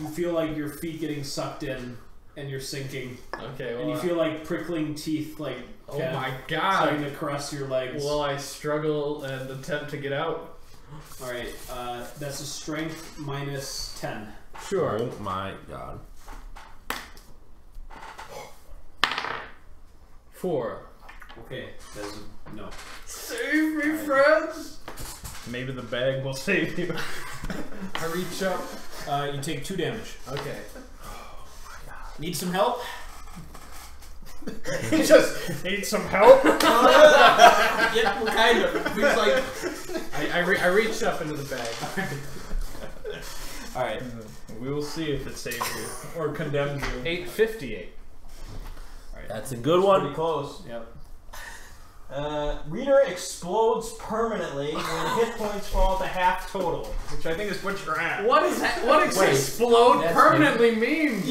S3: you feel like your feet getting sucked in and you're sinking.
S5: Okay, well,
S3: And you feel like prickling teeth, like
S5: oh
S3: kind of
S5: my
S3: starting
S5: god.
S3: to caress your legs.
S5: Will I struggle and attempt to get out?
S3: Alright, that's a strength minus 10.
S5: Sure.
S1: Oh my god.
S5: 4.
S3: Okay, that's a no.
S5: Save me, friends!
S2: Maybe the bag will save you.
S5: I reach up.
S3: You take 2 damage.
S5: Okay.
S3: Need some help?
S2: He just needs some help.
S3: Yeah, well, kind of. He's like,
S5: I reached up into the bag.
S3: all right.
S2: We will see if it saves you or condemns you.
S5: 858.
S1: That's a good one.
S7: Pretty close.
S3: Yep.
S7: Reader explodes permanently when hit points fall to half total.
S2: Which I think is what you're at.
S5: What is that? What does explode
S4: that's
S5: permanently mean?
S1: What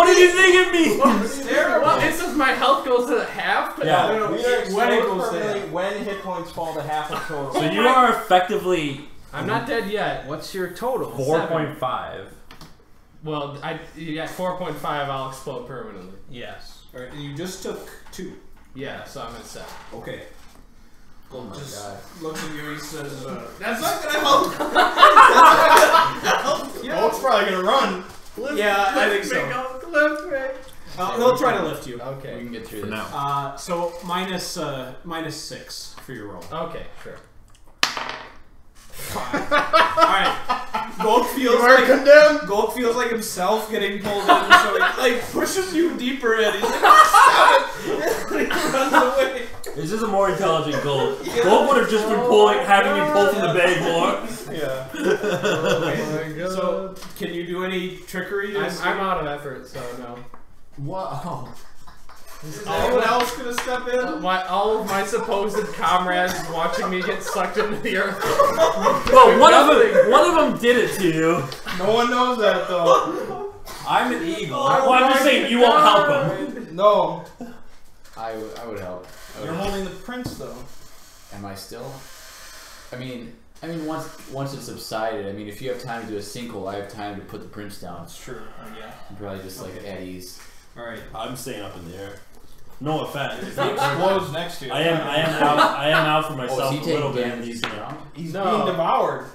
S1: do you think it means?
S5: Well, it says my health goes to half. But
S1: Yeah.
S7: Reader
S3: When it
S7: explodes
S3: goes
S7: permanently when hit points fall to half of total.
S1: So you are effectively
S5: I'm not dead yet. What's your total?
S1: 4.5.
S5: Well, you got 4.5. I'll explode permanently.
S2: Yes.
S3: All right. And you just took 2.
S5: Yeah, so I'm at 7.
S3: Okay.
S4: Oh my
S3: Just
S4: god.
S3: looks at you. He says, "That's not gonna help."
S2: Oh, it's probably gonna run.
S3: Yeah, I think so.
S5: Lift me.
S3: He'll try to lift you.
S4: We
S5: Okay.
S4: can get through
S1: For
S4: this.
S1: now.
S3: So minus 6 for your roll.
S5: Okay, sure.
S3: Alright. Gulk feels
S2: You are
S3: like
S2: condemned.
S3: Gulk feels like himself getting pulled in, so he like pushes you deeper in. He's like, "Stop it!" And he runs away.
S1: This is a more intelligent goal. Gold would have just been having you pull from the bag more.
S2: Yeah.
S3: Okay. So can you do any trickery?
S5: I'm out of effort, so no.
S4: Wow.
S3: Is anyone else gonna step in?
S5: All of my supposed comrades watching me get sucked into the earth.
S1: Well, one of them did it to you.
S2: No one knows that though.
S1: I'm an eagle. Well, I'm just saying you won't help him.
S2: No.
S4: I would help.
S2: You're holding the prince though.
S4: Am I still? I mean, once it's subsided. I mean, if you have time to do a sinkhole, I have time to put the prince down.
S2: That's true. Yeah.
S4: I'm probably just like at ease.
S3: All right.
S1: I'm staying up in the air. No offense.
S2: He explodes next to you.
S1: I am out for myself
S4: Oh, is he
S1: a little
S4: taking
S1: bit.
S4: damage?
S1: He's gonna.
S4: Drowned?
S2: He's
S5: No.
S2: being devoured.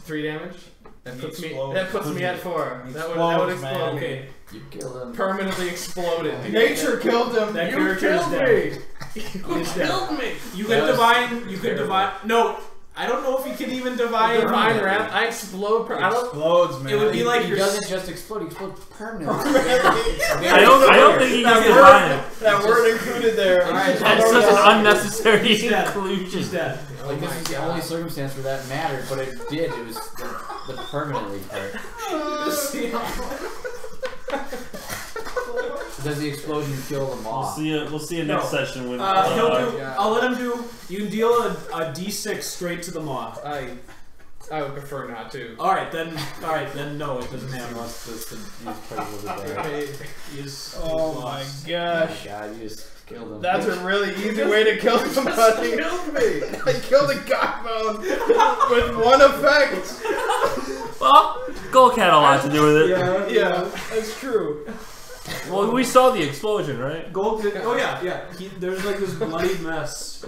S5: 3 damage. That
S2: He
S5: puts me.
S2: explodes.
S5: That puts me at 4.
S2: He
S5: That would
S2: explodes,
S5: explode
S2: man.
S5: me.
S3: Okay.
S4: You killed him.
S5: Permanently exploded.
S2: Nature killed him.
S3: That
S5: You
S3: character is
S5: killed
S3: dead.
S5: me.
S3: He's dead.
S5: Killed me.
S3: You
S4: That
S3: can
S4: was
S3: divine. You can
S4: terrible.
S3: divine. No, I don't know if you can even divine.
S5: Divine wrath. I explode. I don't.
S2: Explodes, man.
S3: It would be like
S4: he
S3: your
S4: doesn't just explode; he explodes permanently.
S1: I don't think he can define it.
S2: That word included there.
S3: All right.
S1: That's such an unnecessary
S3: He's dead.
S1: inclusion.
S3: He's dead.
S4: Like this is the only circumstance where that mattered, but it did. It was the permanently part. Does the explosion kill the
S1: We'll
S4: moth?
S1: see you next session when.
S3: He'll do.
S5: yeah.
S3: I'll let him do. You can deal a D6 straight to the moth.
S5: I would prefer not to.
S3: All right, then no, it doesn't matter.
S4: Wants this to use part of the day.
S3: He's
S2: Oh my
S3: lost.
S4: Oh
S2: gosh.
S4: my god, you just killed him.
S2: That's a really easy way to kill somebody.
S5: Killed me.
S2: I killed a Godbound with one effect.
S1: Well, Gulk had a lot to do with it.
S2: Yeah, that's true.
S1: Well, we saw the explosion, right?
S3: Gold. Oh yeah. There's like this bloody mess.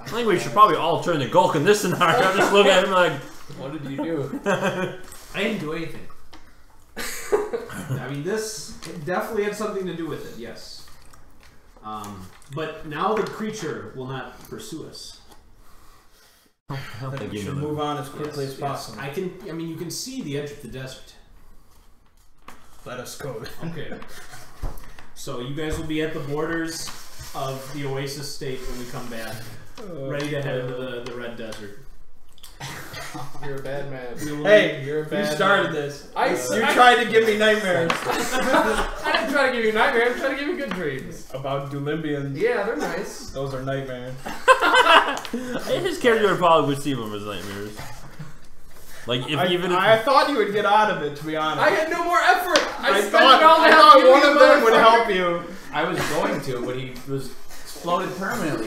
S1: I think we should probably all turn to Gulk in this scenario. Just look at him like.
S4: What did you do?
S3: I didn't do anything. I mean, this definitely had something to do with it. Yes. But now the creature will not pursue us.
S1: I don't think
S2: We
S1: you
S2: should
S1: know
S2: move on as quickly as
S3: Yes.
S2: possible.
S3: I mean, you can see the edge of the desert.
S2: Let us go.
S3: Okay. So you guys will be at the borders of the Oasis State when we come back, ready to head into the Red Desert.
S5: You're a bad man.
S2: Hey,
S5: You're a
S2: you
S5: bad
S2: started
S5: man.
S2: this.
S5: You
S2: You tried to give me nightmares
S5: I didn't try to give you nightmares. I'm trying to give you good dreams.
S2: about Dulimbians.
S5: Yeah, they're nice.
S2: Those are nightmares.
S1: His character would probably receive him as nightmares. Like if
S2: I thought you would get out of it, to be honest.
S5: I had no more effort. I spent
S2: thought
S5: all the help you
S2: one
S5: gave
S2: of
S5: me,
S2: them would
S5: motherfucker.
S2: help you.
S4: I was going to, but he was exploded permanently.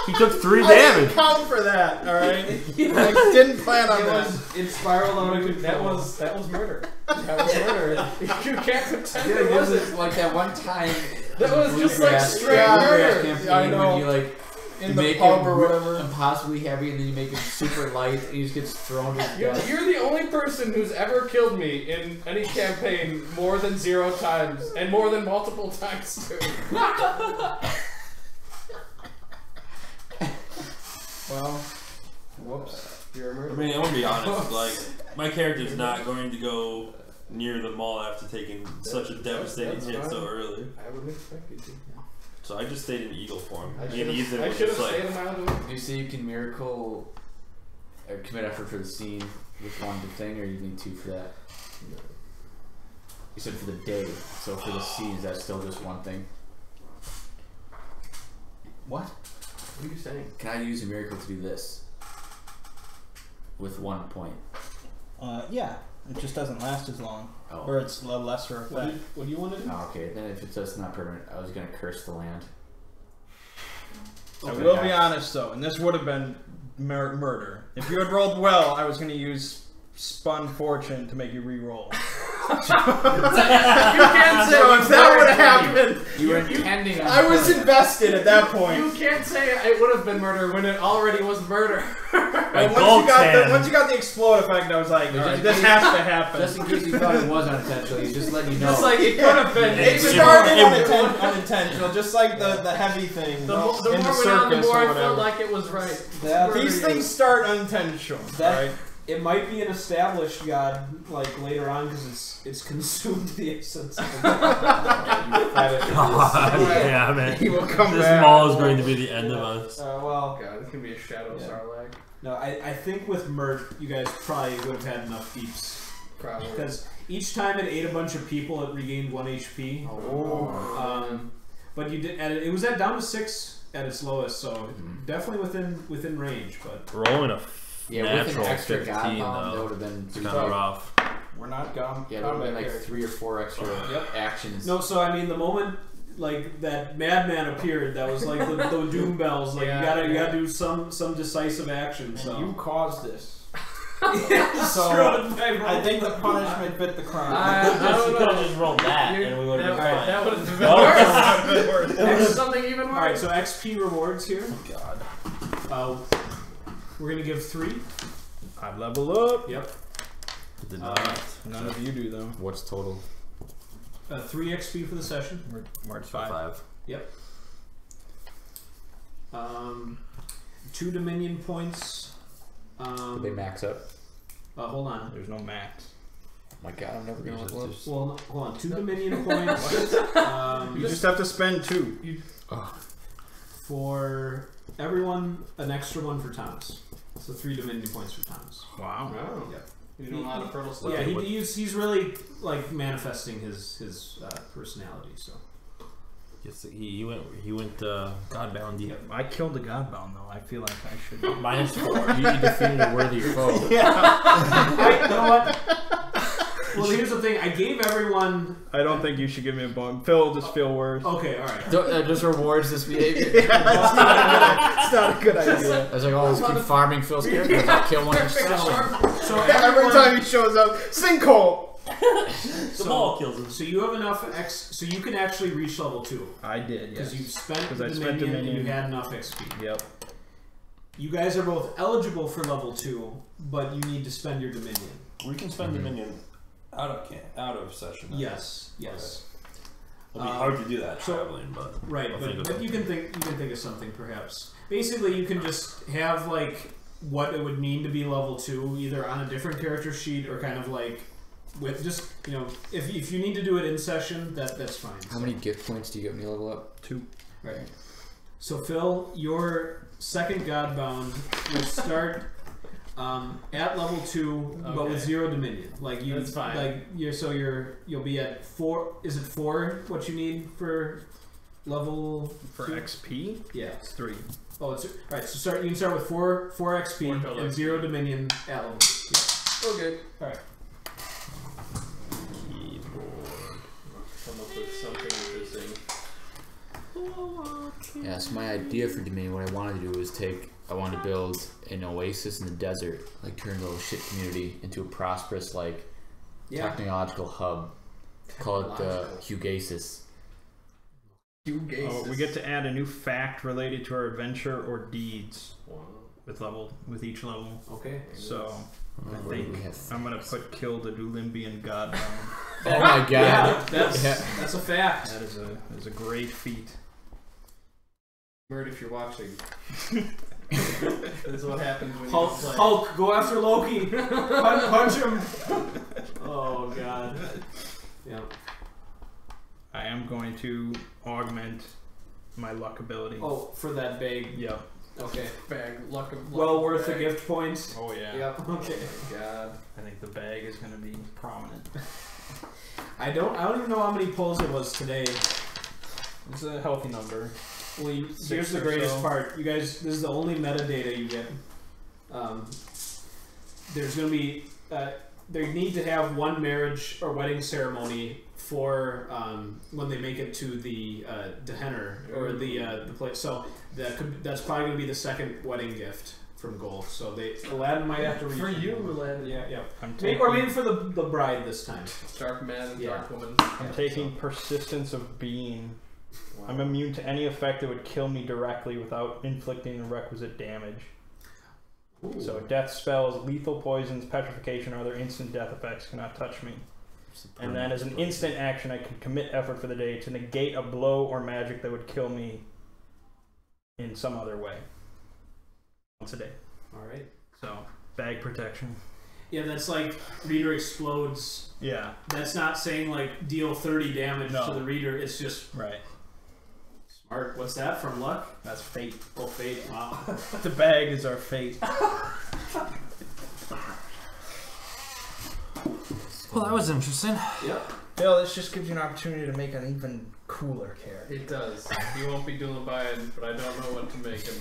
S1: he took 3
S2: I
S1: damage.
S2: didn't count for that, alright? I didn't plan on that.
S3: It spiraled out of control.
S5: That was murder. That was murder. You can't pretend
S4: Yeah,
S5: it
S4: it was
S5: wasn't.
S4: like that one time.
S5: That was just like
S4: Bluegrass-
S5: straight
S4: Bluegrass
S5: murder.
S4: campaign
S2: I know.
S4: when you like
S2: In
S4: you
S2: the
S4: make
S2: pub
S4: him
S2: or whatever.
S4: impossibly heavy, and then you make him super light, and he just gets thrown to his death.
S5: You're the only person who's ever killed me in any campaign more than 0 times, and more than multiple times too.
S2: Well, whoops.
S5: You're a
S1: I
S5: murderer.
S1: mean, I'm gonna be honest. Like my character's not going to go
S7: near the mall after taking such a devastating hit so early.
S6: I wouldn't expect you to. Yeah.
S7: So I just stayed in eagle form.
S6: I
S7: Me and Ethan
S6: I
S7: were
S6: should have
S7: just like,
S6: stayed a mile away.
S4: Do you say you can miracle or commit effort for the scene with one thing, or you need 2 for that?
S6: No.
S4: You said for the day, so for the scene, is that still just one thing? What?
S6: What are you saying?
S4: Can I use a miracle to do this? With 1 point.
S2: Yeah. It just doesn't last as long.
S4: Oh.
S2: Or it's a lesser effect.
S3: What do you want to do?
S4: Oh, okay, then if it's just not permanent, I was gonna curse the land.
S2: I will be honest though, and this would have been murder. If you had rolled well, I was going to use spun fortune to make you re-roll.
S6: You can't say if that would have happened.
S4: You were intending on
S2: I was invested at that point.
S6: You can't say it would have been murder when it already was murder.
S2: And once you got the explode effect, I was like, all right, this has to happen.
S4: Just in case you thought it was unintentional, he's just letting you know.
S6: Just like it could have been.
S2: It started unintentional, just like the heavy thing.
S6: The more
S2: in the
S6: went on, the
S2: circus
S6: more
S2: or
S6: I
S2: whatever.
S6: felt like it was right.
S2: These things start unintentional, right?
S3: It might be an established god, like later on, because it's consumed the essence. Of the
S1: Yeah, man.
S2: He will come
S1: This
S2: back.
S1: mall is going to be the end of us.
S3: Well,
S6: God, this can be a shadow Sarlacc.
S3: no, I think with Mert, you guys probably would have had enough deeps.
S6: Probably.
S3: Because each time it ate a bunch of people, it regained 1 HP. But you did. It was at down to 6 at its lowest, so definitely within range. But
S1: Rolling a
S4: Yeah, with an
S1: natural
S4: extra
S1: 15
S4: Godbound, that
S1: though.
S4: would have been
S1: It's kind of rough.
S2: We're not gone.
S4: Yeah, that would have been like 3 or 4 extra actions.
S3: no, so I mean, the moment like that madman appeared, that was like the doom bells. Like
S6: Yeah,
S3: you gotta do some decisive action. So
S2: You caused this.
S3: so
S2: I think the punishment fit the crime.
S6: I don't know.
S7: just rolled that and we would have been fine.
S6: That would have been worse. There's something even worse.
S3: Alright, so XP rewards here.
S1: God.
S3: We're gonna give 3.
S2: I'd level up.
S3: Yep.
S1: Did not.
S2: None of you do though.
S4: What's total?
S3: 3 XP for the session.
S2: We're at 5.
S3: Yep. 2 Dominion points.
S4: Did they max up?
S3: Hold on.
S2: There's no max.
S4: Oh my god, I'm never gonna level up.
S3: Well, no, hold on. 2 Dominion points.
S2: You just have to spend 2.
S3: For everyone, an extra 1 for Thomas. So 3 Dominion points for Thomas.
S2: Wow.
S6: Wow.
S3: Yep.
S6: You know a lot of fertile stuff.
S3: Yeah, he's really like manifesting his personality. So
S1: Yes, he went Godbound.
S3: Yep.
S2: I killed the Godbound though. I feel like I should.
S1: -4.
S4: You defeated a worthy foe.
S3: you know what? Well, here's the thing. I gave everyone.
S2: I don't think you should give me a bump. Phil will just feel worse.
S3: Okay, all right.
S4: Just rewards this behavior.
S2: It's not a good idea.
S4: I was like, oh, let's keep farming Phil's characters. I'll kill one each session.
S3: So
S2: Every time he shows up, sinkhole.
S7: The ball kills him.
S3: So you have enough so you can actually reach level 2
S2: I did,
S3: because
S2: yes.
S3: you spent
S2: I spent
S3: Dominion and you
S2: Dominion.
S3: had enough XP.
S2: Yep.
S3: You guys are both eligible for level 2, but you need to spend your Dominion.
S7: We can spend Dominion out of session.
S3: Yes.
S7: It'll be hard to do that
S3: so-
S7: traveling, but
S3: Right,
S1: I'll think of
S3: but you can think of something perhaps. Basically, you can just have like what it would mean to be level 2, either on a different character sheet or kind of like with just if you need to do it in session, that's fine.
S4: How many gift points do you get when you level up?
S2: 2.
S3: Right. So Phil, your second Godbound will start at level 2, but with
S6: Okay.
S3: 0 Dominion. Like you,
S6: That's fine.
S3: Like you'll be at 4. Is it 4? What you need for level
S2: For
S3: 2?
S2: XP,
S3: Yeah.
S2: it's 3.
S3: Oh, it's alright. So you can start with 4 XP
S6: 4 total
S3: and
S6: XP.
S3: 0 Dominion at level 2. Yeah.
S6: Okay.
S3: All right.
S6: Come up with something interesting.
S4: Yeah, so my idea for Dominion, what I wanted to do was I wanted to build an oasis in the desert, like turn the little shit community into a prosperous, like, technological hub. Call it the Hugasis.
S2: Oh, we get to add a new fact related to our adventure or deeds
S6: Wow.
S2: with each level.
S3: Okay.
S2: So I
S4: What do
S2: think
S4: we have?
S2: I'm gonna put kill the Dulimbian Godbound.
S4: Oh my god.
S3: Yeah, that's a fact.
S2: That is a great feat.
S6: Mert, if you're watching,
S5: This is what happens when
S3: Hulk,
S5: you play.
S3: Hulk, go after Loki. Punch him. Oh god. Yeah.
S2: I am going to augment my luck ability.
S3: Oh, for that bag.
S2: Yep.
S3: Okay.
S5: Bag, luck of
S3: Well worth
S5: bag.
S3: the gift points.
S2: Oh yeah.
S3: Yep. Okay.
S5: God.
S2: I think the bag is going to be prominent.
S3: I don't even know how many pulls it was today.
S2: It's a healthy number.
S3: Well, here's the
S2: or
S3: greatest
S2: so.
S3: part. You guys, this is the only metadata you get. There's going to be, they need to have one marriage or wedding ceremony for when they make it to the Dehenner or the place. So that's probably going to be the second wedding gift from Gold. So Aladdin might have to reach
S5: For you, Aladdin.
S3: Yeah.
S2: I'm
S3: Or maybe for the bride this time.
S5: Dark man and
S3: Yeah.
S5: dark woman.
S2: I'm taking persistence of being. I'm immune to any effect that would kill me directly without inflicting the requisite damage.
S3: Ooh.
S2: So death spells, lethal poisons, petrification, or other instant death effects cannot touch me. And then as an instant action, I can commit effort for the day to negate a blow or magic that would kill me in some other way. Once a day.
S3: All right.
S2: So, bag protection.
S3: Yeah, that's like reader explodes.
S2: Yeah.
S3: That's not saying like deal 30 damage
S2: No.
S3: to the reader. It's just
S2: Right.
S3: smart. What's that from luck?
S2: That's fate.
S3: Oh, fate. Wow.
S2: The bag is our fate.
S1: Well, that was interesting.
S3: Yep.
S2: Bill, this just gives you an opportunity to make an even cooler character.
S5: It does. He won't be dueling by it, but I don't know what to make him.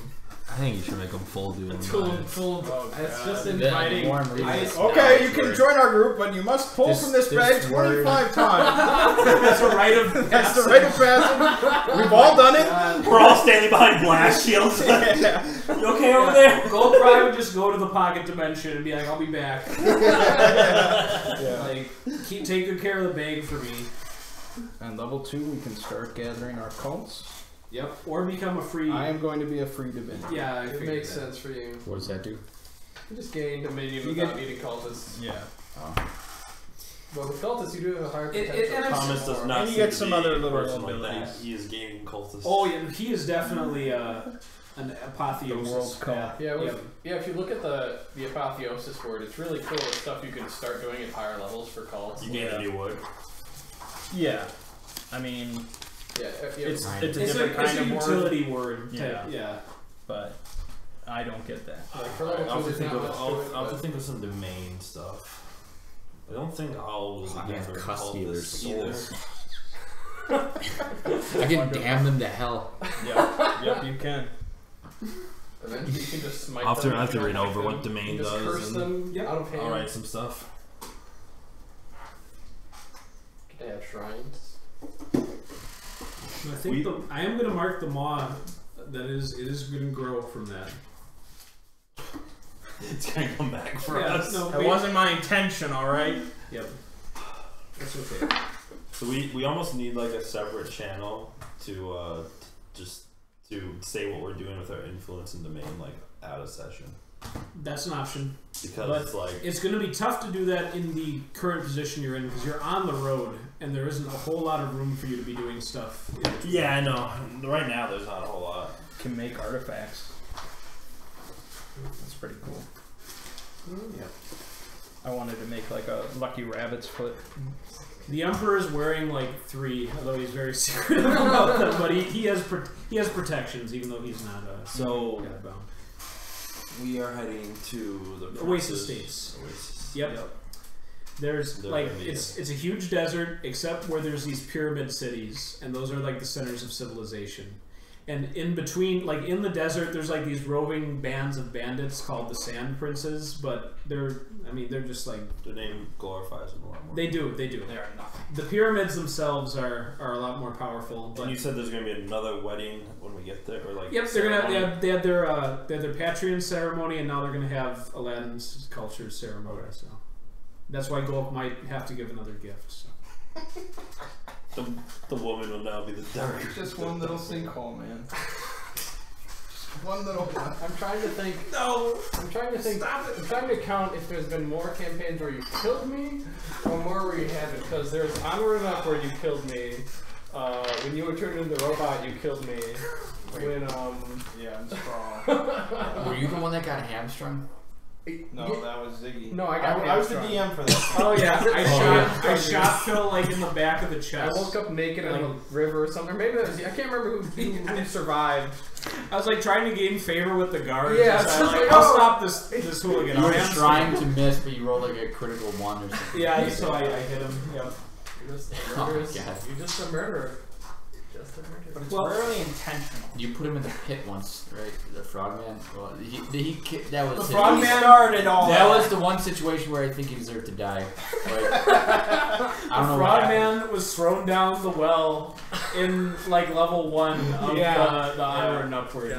S1: I think you should make them full dude.
S5: Full. That's just
S2: God.
S5: inviting.
S2: Okay, you can join our group, but you must pull from this bag 25 times.
S3: That's a rite of
S2: That's the rite of passage. We've all done it.
S7: We're all standing behind glass shields.
S2: Yeah.
S7: You okay over there?
S3: Gold Pride would just go to the pocket dimension and be like, I'll be back.
S2: Yeah.
S3: Like, take good care of the bag for me.
S2: On level 2, we can start gathering our cults.
S3: Yep. Or become a free.
S2: I am going to be a free divinity.
S3: Yeah, I
S5: It
S3: figured
S5: makes
S3: that.
S5: sense for you.
S4: What does that do?
S5: You just gain dominion
S3: You
S5: without
S3: get-
S5: needing cultists.
S2: Yeah.
S5: But with cultists, you do have a higher
S3: It-
S5: potential.
S3: and it's-
S7: Thomas does not
S2: And you
S7: seem
S2: get
S7: to
S2: some
S7: be
S2: other
S7: a
S2: little
S7: person like
S2: abilities.
S7: that. He is gaining cultists.
S3: Oh, yeah, he is definitely an apotheosis.
S2: The world's cult.
S5: Yeah,
S3: Yep.
S5: if you look at the apotheosis word, it's really cool. It's stuff you can start doing at higher levels for cults.
S7: You gain a new wood.
S2: Yeah. I mean,
S5: Yeah,
S2: it's a
S3: It's
S2: different
S3: a
S2: kind of word,
S3: utility word.
S2: Yeah.
S3: Yeah.
S2: but I don't get that.
S5: like for level
S1: I'll have
S5: 2,
S1: to
S5: there's
S1: think
S5: not
S1: of.
S5: much to
S1: I'll
S5: it,
S1: have to
S5: but-
S1: think of some domain stuff. I don't think I'll
S4: I
S1: again
S4: have custody of their souls.
S1: either.
S4: I can damn them to hell.
S2: Yep, you can.
S5: Eventually, you can just smite
S1: I'll have
S5: them.
S1: to- I'll have
S5: if you
S1: to read
S5: don't
S1: over
S5: like
S1: what
S5: them.
S1: domain
S5: You just
S1: does
S5: curse
S1: and-
S5: them
S3: Yep.
S5: out of hand.
S1: I'll write some stuff.
S5: They have shrines.
S3: I think I am going to mark the maw. It is going to grow from that.
S7: It's gonna come back for
S3: Yeah,
S7: us.
S3: no,
S2: That wasn't my intention, alright?
S3: Yep. That's okay.
S1: So we almost need like a separate channel to just to say what we're doing with our influence and domain like out of session,
S3: That's an option.
S1: because
S3: But
S1: it's like
S3: it's going to be tough to do that in the current position you're in because you're on the road and there isn't a whole lot of room for you to be doing stuff.
S1: yeah, I know. Right now there's not a whole lot.
S2: Can make artifacts. That's pretty cool.
S3: Yeah.
S2: I wanted to make like a lucky rabbit's foot.
S3: The Emperor is wearing like 3, although he's very secretive about them. But he has protections, even though he's not
S1: So
S3: Godbound.
S1: we are heading to the
S3: Oasis States.
S1: Oasis.
S3: Yep. There's
S1: They're
S3: like
S1: gonna be
S3: it's a huge desert except where there's these pyramid cities, and those are like the centers of civilization. And in between, like in the desert, there's like these roving bands of bandits called the Sand Princes, but they're just like
S1: Their name glorifies them a lot more.
S3: they do.
S2: They are nothing.
S3: The pyramids themselves are a lot more powerful. But
S1: And you said there's gonna be another wedding when we get there, or like
S3: yep, they're gonna
S1: ceremony?
S3: they had their Patrian ceremony, and now they're gonna have Aladdin's culture ceremony. So that's why Golk might have to give another gift. So.
S1: The woman will now be the dark.
S2: Just one little sinkhole, man. Just one little one.
S5: I'm trying to think.
S3: No.
S5: I'm trying to think. I'm trying to count if there's been more campaigns where you killed me, or more where you haven't. Because there's Onward Up where you killed me. When you were turned into the robot, you killed me. When
S2: Yeah, I'm sprawl.
S4: Were you the one that got hamstrung?
S2: No, that was Ziggy.
S5: No, I
S2: was the DM for that.
S3: Oh yeah, I shot Phil like in the back of the chest.
S5: I woke up naked in a river or something. Maybe that was, I can't remember who survived.
S3: I was like trying to gain favor with the guards.
S5: Yeah,
S3: so I'll stop this hooligan.
S4: You were trying to miss, but you rolled like a critical 1 or something.
S3: Yeah, so I hit him. Yep.
S5: You're just a
S4: Oh,
S5: murderer.
S4: God.
S5: You're just a murderer. Just a murderer.
S6: But it's rarely intentional.
S4: You put him in the pit once, right? The frogman. Well, that was
S3: The
S4: his-
S3: frogman
S6: started all
S4: That was the one situation where I think he deserved to die. Like, I don't know what happened.
S3: Frogman was thrown down the well in like level 1 of the onward and upward.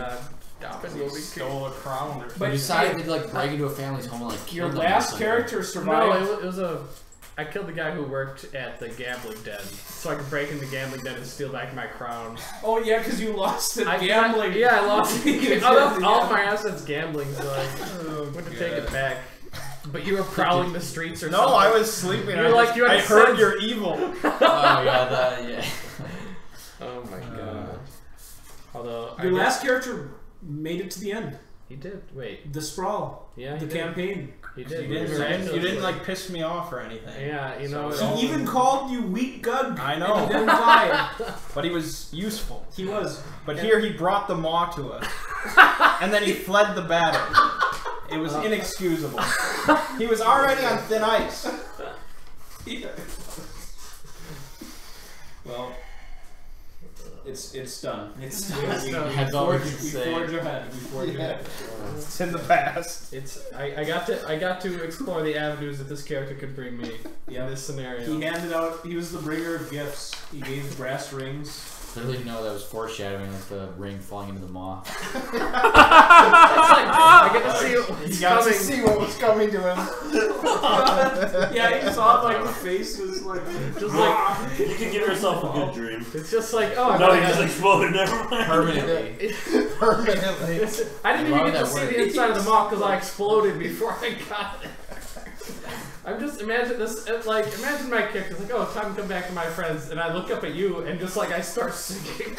S5: Stop it,
S6: He stole a crown or something.
S4: You decided to like break into a family's home and like kill
S3: Your
S4: them or
S3: last
S4: something.
S3: character survived.
S5: No, it was a. I killed the guy who worked at the gambling den, so I could break into the gambling den and steal back my crown.
S3: Oh yeah, because you lost at gambling.
S5: I lost. I lost all of my assets gambling, so I went to take it back. But you were prowling the streets or something.
S2: No, I was sleeping.
S5: You were like, you had
S2: I heard
S5: sense.
S2: you're evil.
S4: Oh yeah.
S5: Oh my god. Although
S3: Your last character made it to the end.
S5: he did. Wait.
S3: The sprawl.
S5: Yeah.
S3: The campaign.
S5: He did.
S2: You didn't like piss me off or anything.
S5: Yeah, you know.
S3: He even called you weak gug.
S2: I
S3: And
S2: know.
S3: he didn't lie.
S2: But he was useful.
S3: He was.
S2: But here he brought the maw to us. And then he fled the battle. It was inexcusable. He was already on thin ice.
S3: Well, it's done. It's
S5: done.
S4: That's all we
S3: We
S4: can say.
S3: forge ahead. We forge ahead.
S2: It's in the past.
S5: It's I got to explore the avenues that this character could bring me
S3: Yeah.
S5: in this scenario.
S3: He handed out. He was the bringer of gifts. He gave brass rings.
S4: Literally, no, that was foreshadowing, like the ring falling into the maw.
S5: It's like, I get to see what's
S2: He got
S5: coming.
S2: to see what was coming to him.
S3: Yeah, he saw like the face was like
S5: Just like
S7: You can give yourself a good dream.
S5: it's just like oh
S7: No, he
S5: I
S7: just exploded. Never mind.
S4: Permanently.
S2: Permanently.
S5: I didn't
S4: Why
S5: even
S4: would
S5: get to
S4: that
S5: see
S4: work?
S5: the inside of the mall because I exploded before I got it. I'm just imagine this like imagine my character's like, oh, it's time to come back to my friends, and I look up at you and just like I start singing.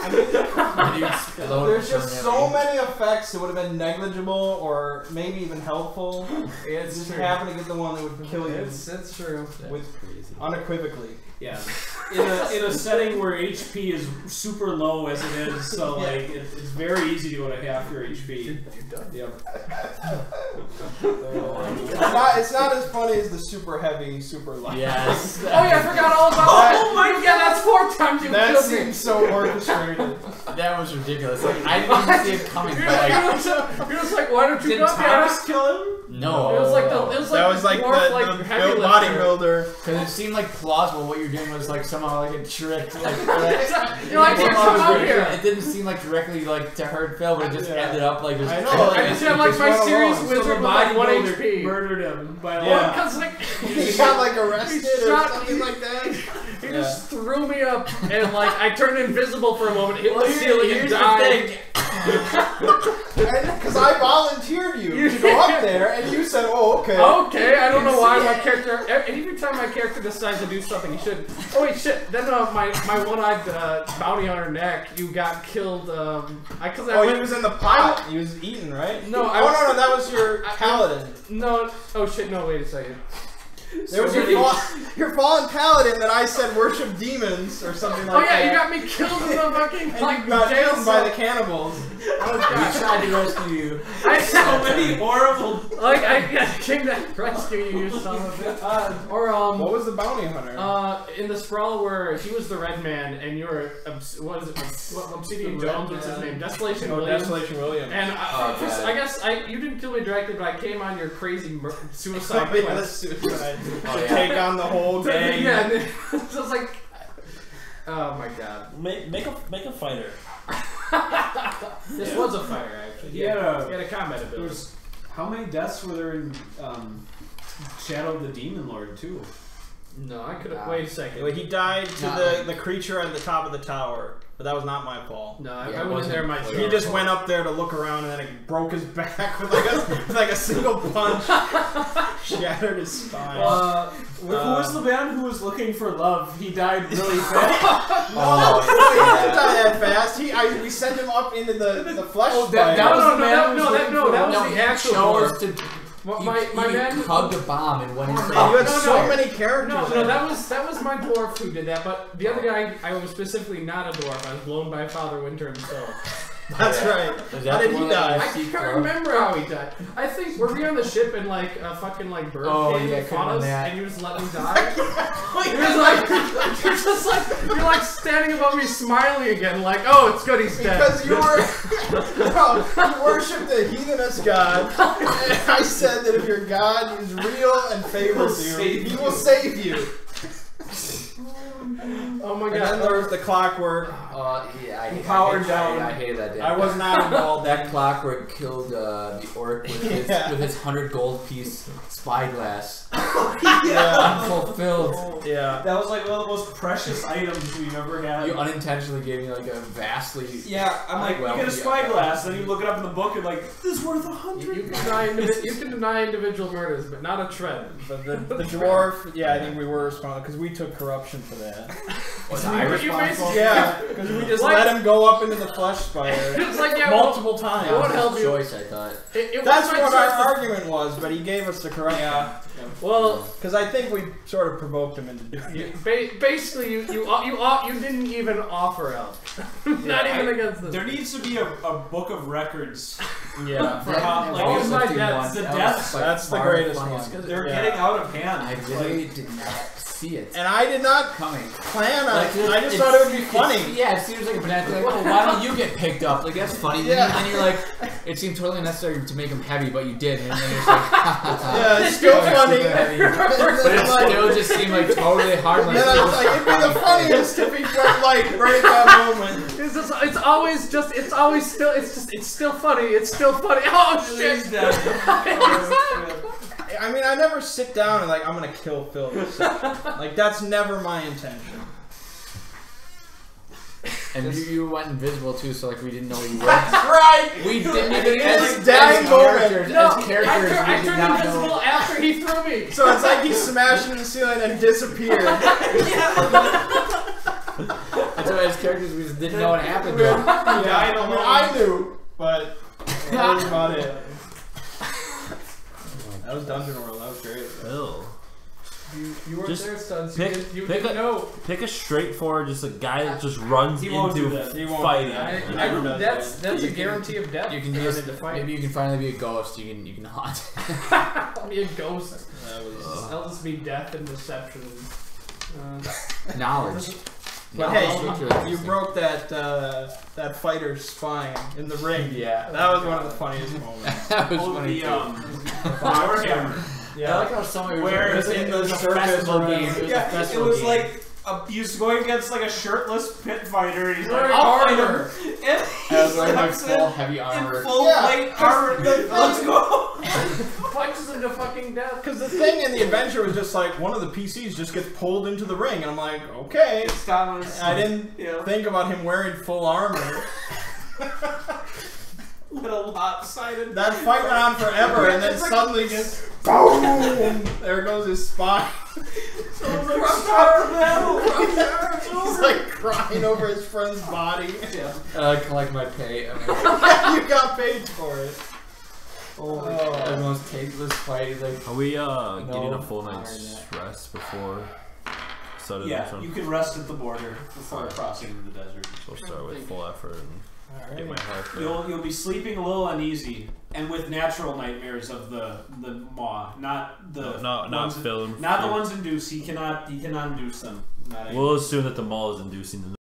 S2: There's just so many effects that would have been negligible or maybe even helpful.
S5: It's
S2: Just
S5: true.
S2: happen to get the one that would kill you
S5: It's true.
S2: with
S4: crazy.
S2: unequivocally.
S3: yeah. In a setting where HP is super low as it is, so like it's very easy to go to half your HP. Yep.
S2: It's not as funny as the super heavy, super light.
S4: Yes.
S5: Oh yeah, I forgot all about that. Oh my god, that's 4 times you
S2: That
S5: killed me.
S2: seems so orchestrated.
S4: That was ridiculous. Like, I didn't even see it coming. But like,
S5: You're just like, why don't you
S3: Did
S5: go up there?
S3: Thomas kill him?
S4: no.
S5: It was like the
S2: That was like
S5: dwarf,
S2: the
S5: like, heavy lifter.
S2: bodybuilder.
S4: Because it seemed like plausible what you're doing was like somehow like a trick. Like,
S5: You're like,
S4: Well,
S5: come out
S4: it
S5: here.
S4: It didn't seem like directly like to hurt Phil, but it just
S2: Yeah.
S4: ended up like just.
S2: I know.
S5: I just have like my serious
S3: So
S5: wizard
S3: the
S5: with like 1
S3: bodybuilder
S5: HP.
S3: murdered him by
S2: Yeah.
S5: Because like
S2: He got like arrested
S5: He
S2: or
S5: shot
S2: something
S5: me.
S2: like that.
S5: he just threw me up and like I turned invisible for a moment, hit
S4: Well,
S5: the ceiling and
S4: here's the
S5: died.
S4: thing.
S2: Because I volunteered you to go up there, and you said, "Oh, okay."
S5: Okay, I don't know why my character. Every time my character decides to do something, he should. Oh wait, shit! Then my one-eyed bounty hunter neck, you got killed. Because I
S2: Oh,
S5: went,
S2: he was in the pot. He was eaten, right?
S5: No,
S2: Oh no, that was your paladin.
S5: No. Oh shit! No, wait a second.
S2: There was your fallen paladin that I said worship demons or something like
S5: Oh yeah,
S2: that.
S5: you got me killed in the fucking
S2: And
S5: like
S2: you got
S5: jail
S2: eaten by the
S5: cell.
S2: cannibals.
S5: Oh
S4: We
S5: god!
S4: tried to rescue you.
S5: I
S3: so many horrible.
S5: like I came to rescue you, you son of a bitch. Or
S2: What was the bounty hunter?
S5: in the sprawl where he was the red man and you were what is it? Obsidian Jones? What's his name? Desolation Williams.
S2: Desolation Williams.
S5: And
S4: God.
S5: I guess you didn't kill me directly, but I came on your crazy suicide
S2: Probably the
S5: quest.
S2: suicide
S4: Oh,
S2: to
S4: yeah.
S2: take on the whole gang.
S5: Yeah, and so it's like, oh my god,
S7: Make a fighter.
S5: this was a fighter actually. He had a combat
S3: There
S5: ability.
S3: was, how many deaths were there in Shadow of the Demon Lord too?
S5: No, I could have. Wait a second.
S2: He died to
S4: Nah.
S2: the creature at the top of the tower. but that was not my fault.
S6: No,
S4: Yeah,
S6: I went in there myself.
S2: He just went up there to look around and then it broke his back with like a single punch. Shattered his spine.
S3: Who was the man who was looking for love? He died really fast.
S2: He didn't die that fast. We sent him up into the flesh.
S6: That was the actual dwarf. My man
S4: hugged a bomb and went into.
S2: You had so many characters.
S6: No, that was my dwarf who did that. But the other guy, I was specifically not a dwarf. I was blown by Father Winter himself.
S2: That's right. How did he die?
S6: I can't remember how he died. I think were we on the ship and like a fucking like bird came fought us and you just let me die? You're like standing above me smiling again, like, oh, it's good he's dead.
S2: Because you worshipped the heathenist god, and I said that if your god is real and favors you, he will save you.
S6: Oh my god!
S2: And then there was the clockwork.
S4: Yeah,
S2: I
S4: hated that.
S2: I was not involved.
S4: That clockwork killed the orc with his 100 gold piece spyglass. Unfulfilled.
S2: Yeah.
S3: That was like one of the most precious items we've ever had.
S4: You unintentionally gave me like a vastly.
S3: Yeah, I'm like, you get a spyglass, then you look it up in the book and like, this is worth 100.
S6: You can deny individual murders, but not a trend.
S2: But the dwarf, yeah, I think we were responsible because we took corruption for that.
S4: Was I responsible?
S2: Yeah, because we just let him go up into the flesh spider
S6: It's like, yeah,
S2: multiple times.
S6: It won't help you.
S4: Choice, I thought.
S2: That's what our argument was, but he gave us the corruption.
S3: Yeah.
S6: Well,
S2: because I think we sort of provoked him into doing it.
S6: Basically, you didn't even offer help. Not even against this.
S3: There needs to be a book of records.
S2: Yeah.
S3: For how, like,
S6: All my
S3: the
S6: deaths.
S3: deaths.
S2: That's the greatest one.
S3: They're getting out of hand.
S4: I really did not see it.
S2: And I did not
S4: coming.
S2: plan on it. I just thought it would be funny.
S4: Yeah, it seems like a banana. Like, oh, why don't you get picked up? Like, that's funny.
S2: Yeah.
S4: And you're like, it seemed totally unnecessary to make him heavy, but you did. And then you're just like,
S2: yeah, it's still funny.
S4: But it still just seemed like totally harmless.
S2: Yeah, like, it'd be the funniest if he went like right at that moment.
S6: It's still funny. It's still funny. Oh shit!
S2: I mean, I never sit down and like, I'm gonna kill Phil. Like, that's never my intention.
S4: And you went invisible too, so like we didn't know you were.
S2: That's right!
S4: We didn't even
S2: as characters.
S6: I turned invisible after he threw me.
S2: So it's like he smashed into the ceiling and disappeared.
S4: And so as characters, we just didn't know what happened to him.
S2: Yeah, I knew, but that was about it. That was Dungeon World. That was great.
S1: Phil.
S6: You weren't
S1: Just
S6: there, Studs. You
S1: pick
S6: didn't know.
S1: Pick a straightforward, just a guy that just runs into fighting.
S6: That's a guarantee of death.
S4: You can just maybe you can finally be a ghost. You can haunt.
S6: I'll be a ghost. I'll just be death and deception.
S4: Knowledge.
S2: But hey, you broke that fighter's spine in the ring.
S4: Yeah,
S2: that was one of the funniest moments.
S4: That was funny.
S3: Power hammer.
S4: Yeah, I like how somebody
S2: was in the circus
S4: game.
S3: It was like he's going against like a shirtless pit fighter. And he's like,
S6: I'll fight her.
S3: And
S4: he's like full heavy armor.
S3: Full plate armor. Let's go.
S6: Punches him to fucking death.
S2: Because the thing in the adventure was just like one of the PCs just gets pulled into the ring, and I'm like, okay. I didn't think about him wearing full armor.
S3: Little lopsided.
S2: That fight went on forever, and then suddenly just boom! There goes his spine.
S3: Someone's like, stop the battle!
S2: He's like crying over his friend's body.
S3: Yeah.
S4: I collect my pay.
S2: You got paid for it.
S4: Oh, the most tasteless fight. Like,
S1: are we getting a full night's rest before?
S3: Yeah, you can rest at the border before crossing into the desert.
S1: So we'll start with full effort and get my health.
S3: You'll be sleeping a little uneasy and with natural nightmares of the maw, not the
S1: not film.
S3: Not the ones induced. He cannot induce them.
S1: We'll assume that the maw is inducing them.